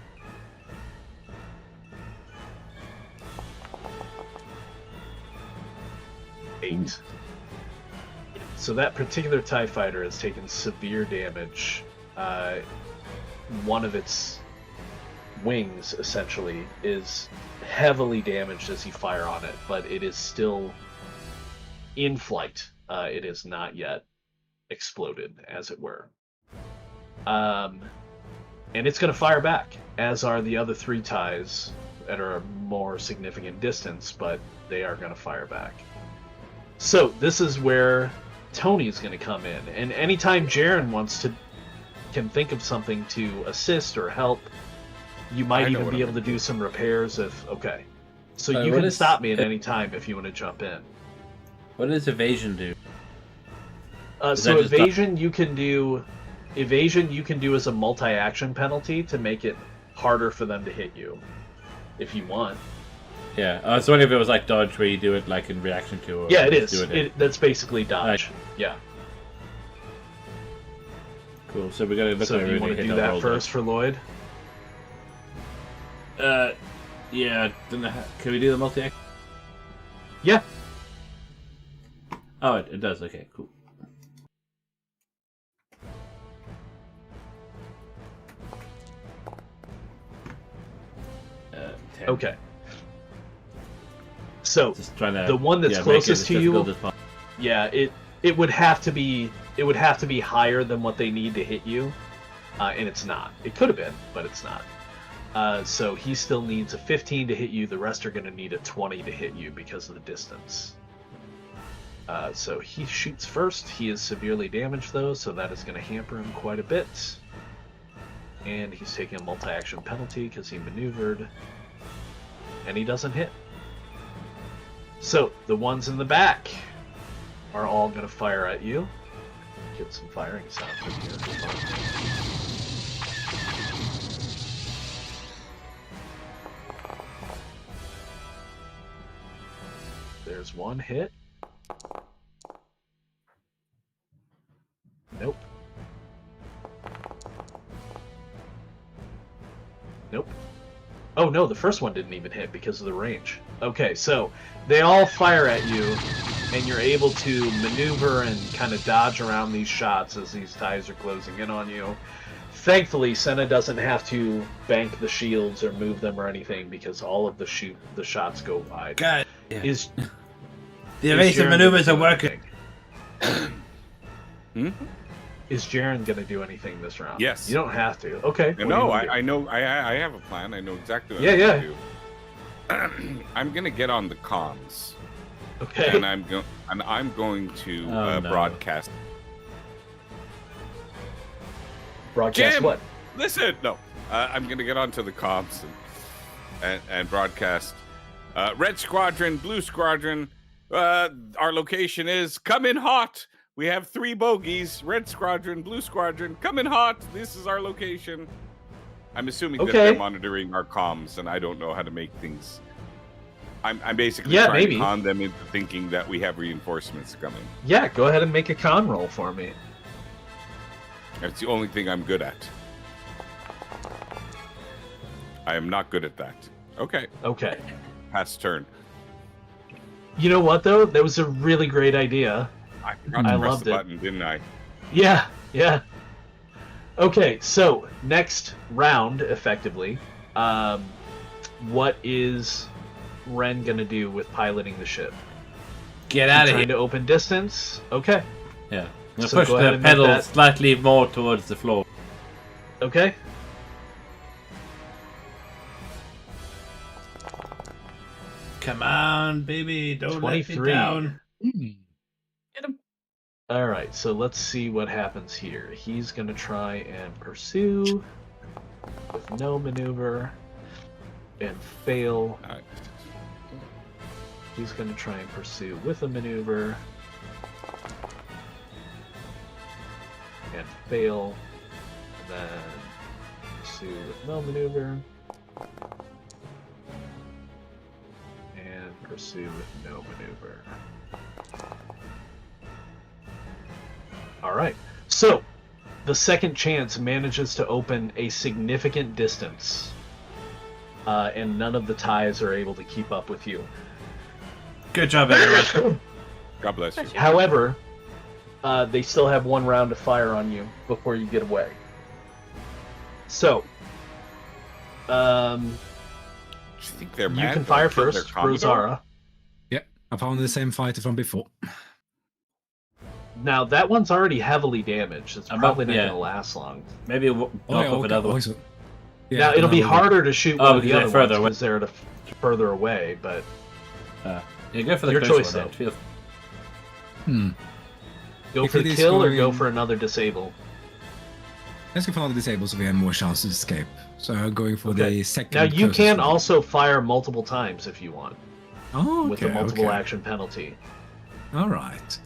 Eight. So that particular TIE fighter has taken severe damage. One of its wings, essentially, is heavily damaged as you fire on it, but it is still in flight. It is not yet exploded, as it were. And it's going to fire back, as are the other 3 TIEs at a more significant distance, but they are going to fire back. So this is where Tony's going to come in, and anytime Jaren can think of something to assist or help, you might even be able to do some repairs if... Okay. So you can stop me at any time if you want to jump in. What does evasion do? So evasion you can do. Evasion you can do as a multi-action penalty to make it harder for them to hit you, if you want. Yeah, I was wondering if it was like dodge, where you do it like in reaction to. Or yeah, it is. That's basically dodge. Right. Yeah. Cool. So we gotta look. So do you want to do that first for Lloyd? Yeah. Can we do the multi-action? Yeah. Oh, it does. Okay, cool. Okay. So just trying to, the one that's closest to you, yeah, it would have to be higher than what they need to hit you, and it's not. It could have been, but it's not. So he still needs a 15 to hit you. The rest are going to need a 20 to hit you because of the distance. So he shoots first. He is severely damaged though, so that is going to hamper him quite a bit. And he's taking a multi-action penalty because he maneuvered. And he doesn't hit. So, the ones in the back are all going to fire at you. Get some firing sound from here. There's one hit. Nope. Nope. Oh no, the first one didn't even hit because of the range. Okay, so they all fire at you, and you're able to maneuver and kind of dodge around these shots as these ties are closing in on you. Thankfully, Senna doesn't have to bank the shields or move them or anything because all of the shots go wide. God, yeah. The evasive maneuvers are working. Is Jaren going to do anything this round? Yes. You don't have to. Okay. No, I know. I have a plan. I know exactly what I'm going to do. I'm going to get on the comms. Okay. And I'm going to broadcast. Broadcast Jim, what? Listen, no. I'm going to get onto the comms and broadcast. Red Squadron, Blue Squadron. Our location is come in hot. We have 3 bogeys. Red Squadron, Blue Squadron, come in hot. This is our location. I'm assuming that they're monitoring our comms, and I don't know how to make things. I'm basically trying to con them into thinking that we have reinforcements coming. Yeah, go ahead and make a con roll for me. That's the only thing I'm good at. I am not good at that. Okay. Okay. Pass turn. You know what, though? That was a really great idea. I forgot to press the button, didn't I? Yeah, yeah. Okay, so next round, effectively, what is Ren gonna do with piloting the ship? Get out of here. Trying to open distance? Okay. Yeah. I'm gonna push the pedal slightly more towards the floor. Okay. Come on, baby. Don't 23. Let me down. Get him. All right, so let's see what happens here. He's going to try and pursue with no maneuver and fail. He's going to try and pursue with a maneuver and fail. And then pursue with no maneuver. And pursue with no maneuver. Alright, so the second chance manages to open a significant distance, and none of the ties are able to keep up with you. Good job, everyone. God bless you. However, they still have 1 round to fire on you before you get away. So, do you think they're you can fire first, Rosara. Yep, I found the same fighter from before. Now, that one's already heavily damaged. It's probably not going to last long. Maybe we'll knock off another one. Yeah, now, it'll be harder to shoot one of the other ones because they're further away, but... yeah, go for the your choice, though. Go for the kill or go for another disable? Let's go for another disable so we have more chances to escape. So I'm going for the second... Now, you can also fire multiple times if you want. Oh, okay, with a multiple action penalty. All right.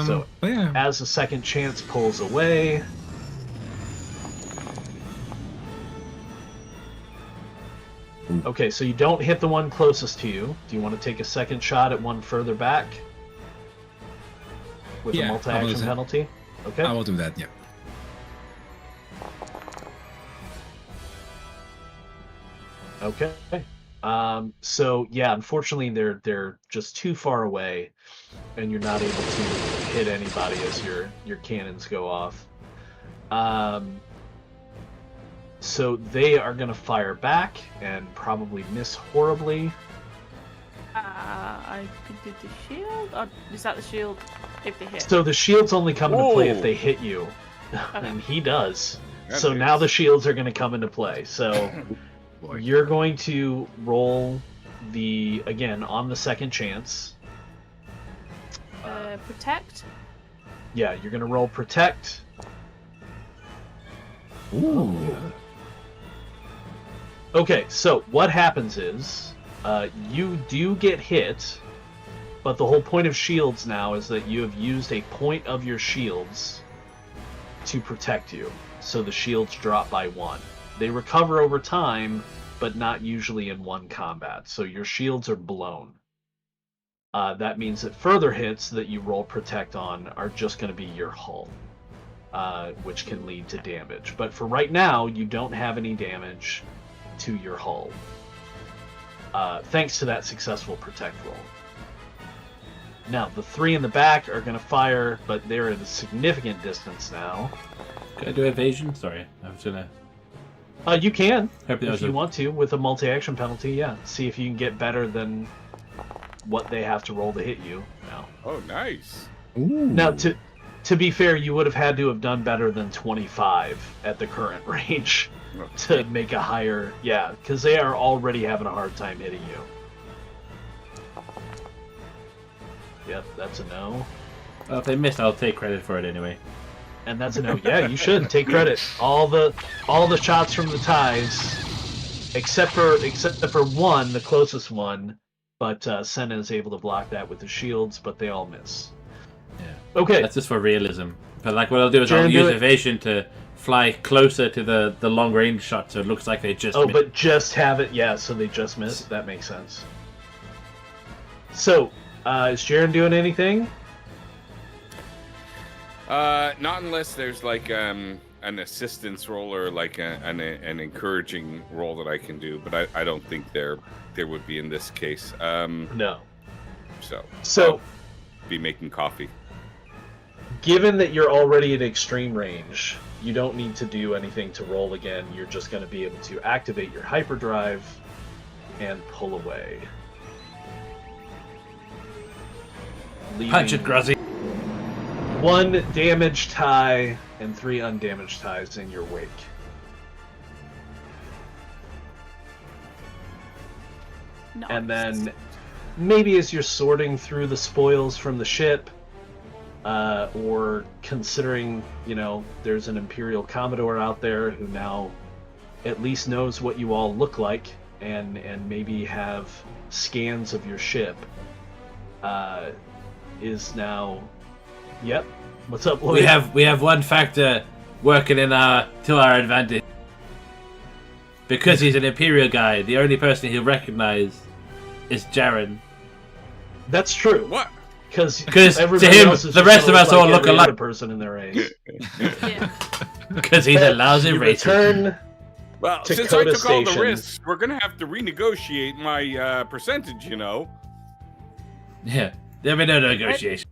So yeah. as the second chance pulls away, okay, so you don't hit the one closest to you. Do you want to take a second shot at one further back with a multi-action penalty? Okay, I will do that. Yeah. Okay. So yeah, unfortunately they're just too far away, and you're not able to hit anybody as your cannons go off. So they are gonna fire back and probably miss horribly. I could do the shield. Or is that the shield if they hit? So the shields only come into play if they hit you, and he does. So now the shields are gonna come into play. So. You're going to roll again, on the second chance. Protect? Yeah, you're going to roll protect. Ooh. Okay, so what happens is, you do get hit, but the whole point of shields now is that you have used a point of your shields to protect you. So the shields drop by 1. They recover over time, but not usually in one combat. So your shields are blown. That means that further hits that you roll protect on are just going to be your hull, which can lead to damage. But for right now, you don't have any damage to your hull, thanks to that successful protect roll. Now, the 3 in the back are going to fire, but they're at a significant distance now. Can I do evasion? Sorry, I was gonna... You can, if you want to, with a multi-action penalty, yeah. See if you can get better than what they have to roll to hit you now. Oh, nice. Ooh. Now, to be fair, you would have had to have done better than 25 at the current range to make a higher... Yeah, because they are already having a hard time hitting you. Yep, that's a no. Well, if they missed, I'll take credit for it anyway. And that's a no. Yeah, you should take credit. All the shots from the ties, except for one, the closest one. But Senna is able to block that with the shields, but they all miss. Yeah. Okay. That's just for realism. But like, what I'll do is I'll use evasion to fly closer to the long range shot, so it looks like they just. Oh, but just have it. Yeah, so they just missed. That makes sense. So, is Jaren doing anything? Not unless there's like an assistance roll or like an encouraging roll that I can do, but I don't think there would be in this case. No. So I'll be making coffee. Given that you're already at extreme range, you don't need to do anything to roll again. You're just going to be able to activate your hyperdrive and pull away. Punch it, Gruzzy. 1 damaged tie and 3 undamaged ties in your wake. Nice. And then maybe as you're sorting through the spoils from the ship, or considering, there's an Imperial Commodore out there who now at least knows what you all look like and maybe have scans of your ship, is now... Yep. What's up, Lloyd? We have one factor working to our advantage. Because he's an Imperial guy, the only person he'll recognize is Jaren. That's true. What? Because to him, the rest of us all look alike. Other person in their age. Yeah. Because he's a lousy racist. Well, since I took all the risks, we're gonna have to renegotiate my percentage. Yeah, there'll be no negotiation.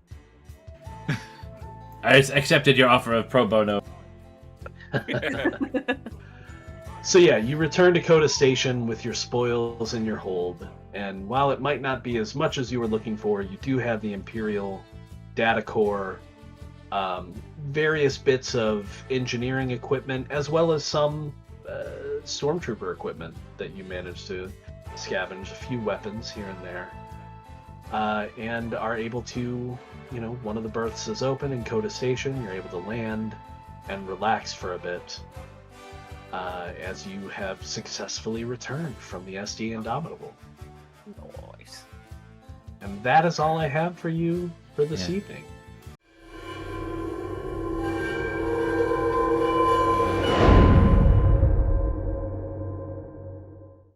I accepted your offer of pro bono. So yeah, you return to Coda Station with your spoils in your hold, and while it might not be as much as you were looking for, you do have the Imperial data core, various bits of engineering equipment, as well as some stormtrooper equipment that you managed to scavenge, a few weapons here and there, and are able to, one of the berths is open in Coda Station, you're able to land and relax for a bit. As you have successfully returned from the SD Indomitable. Nice. And that is all I have for you for this evening.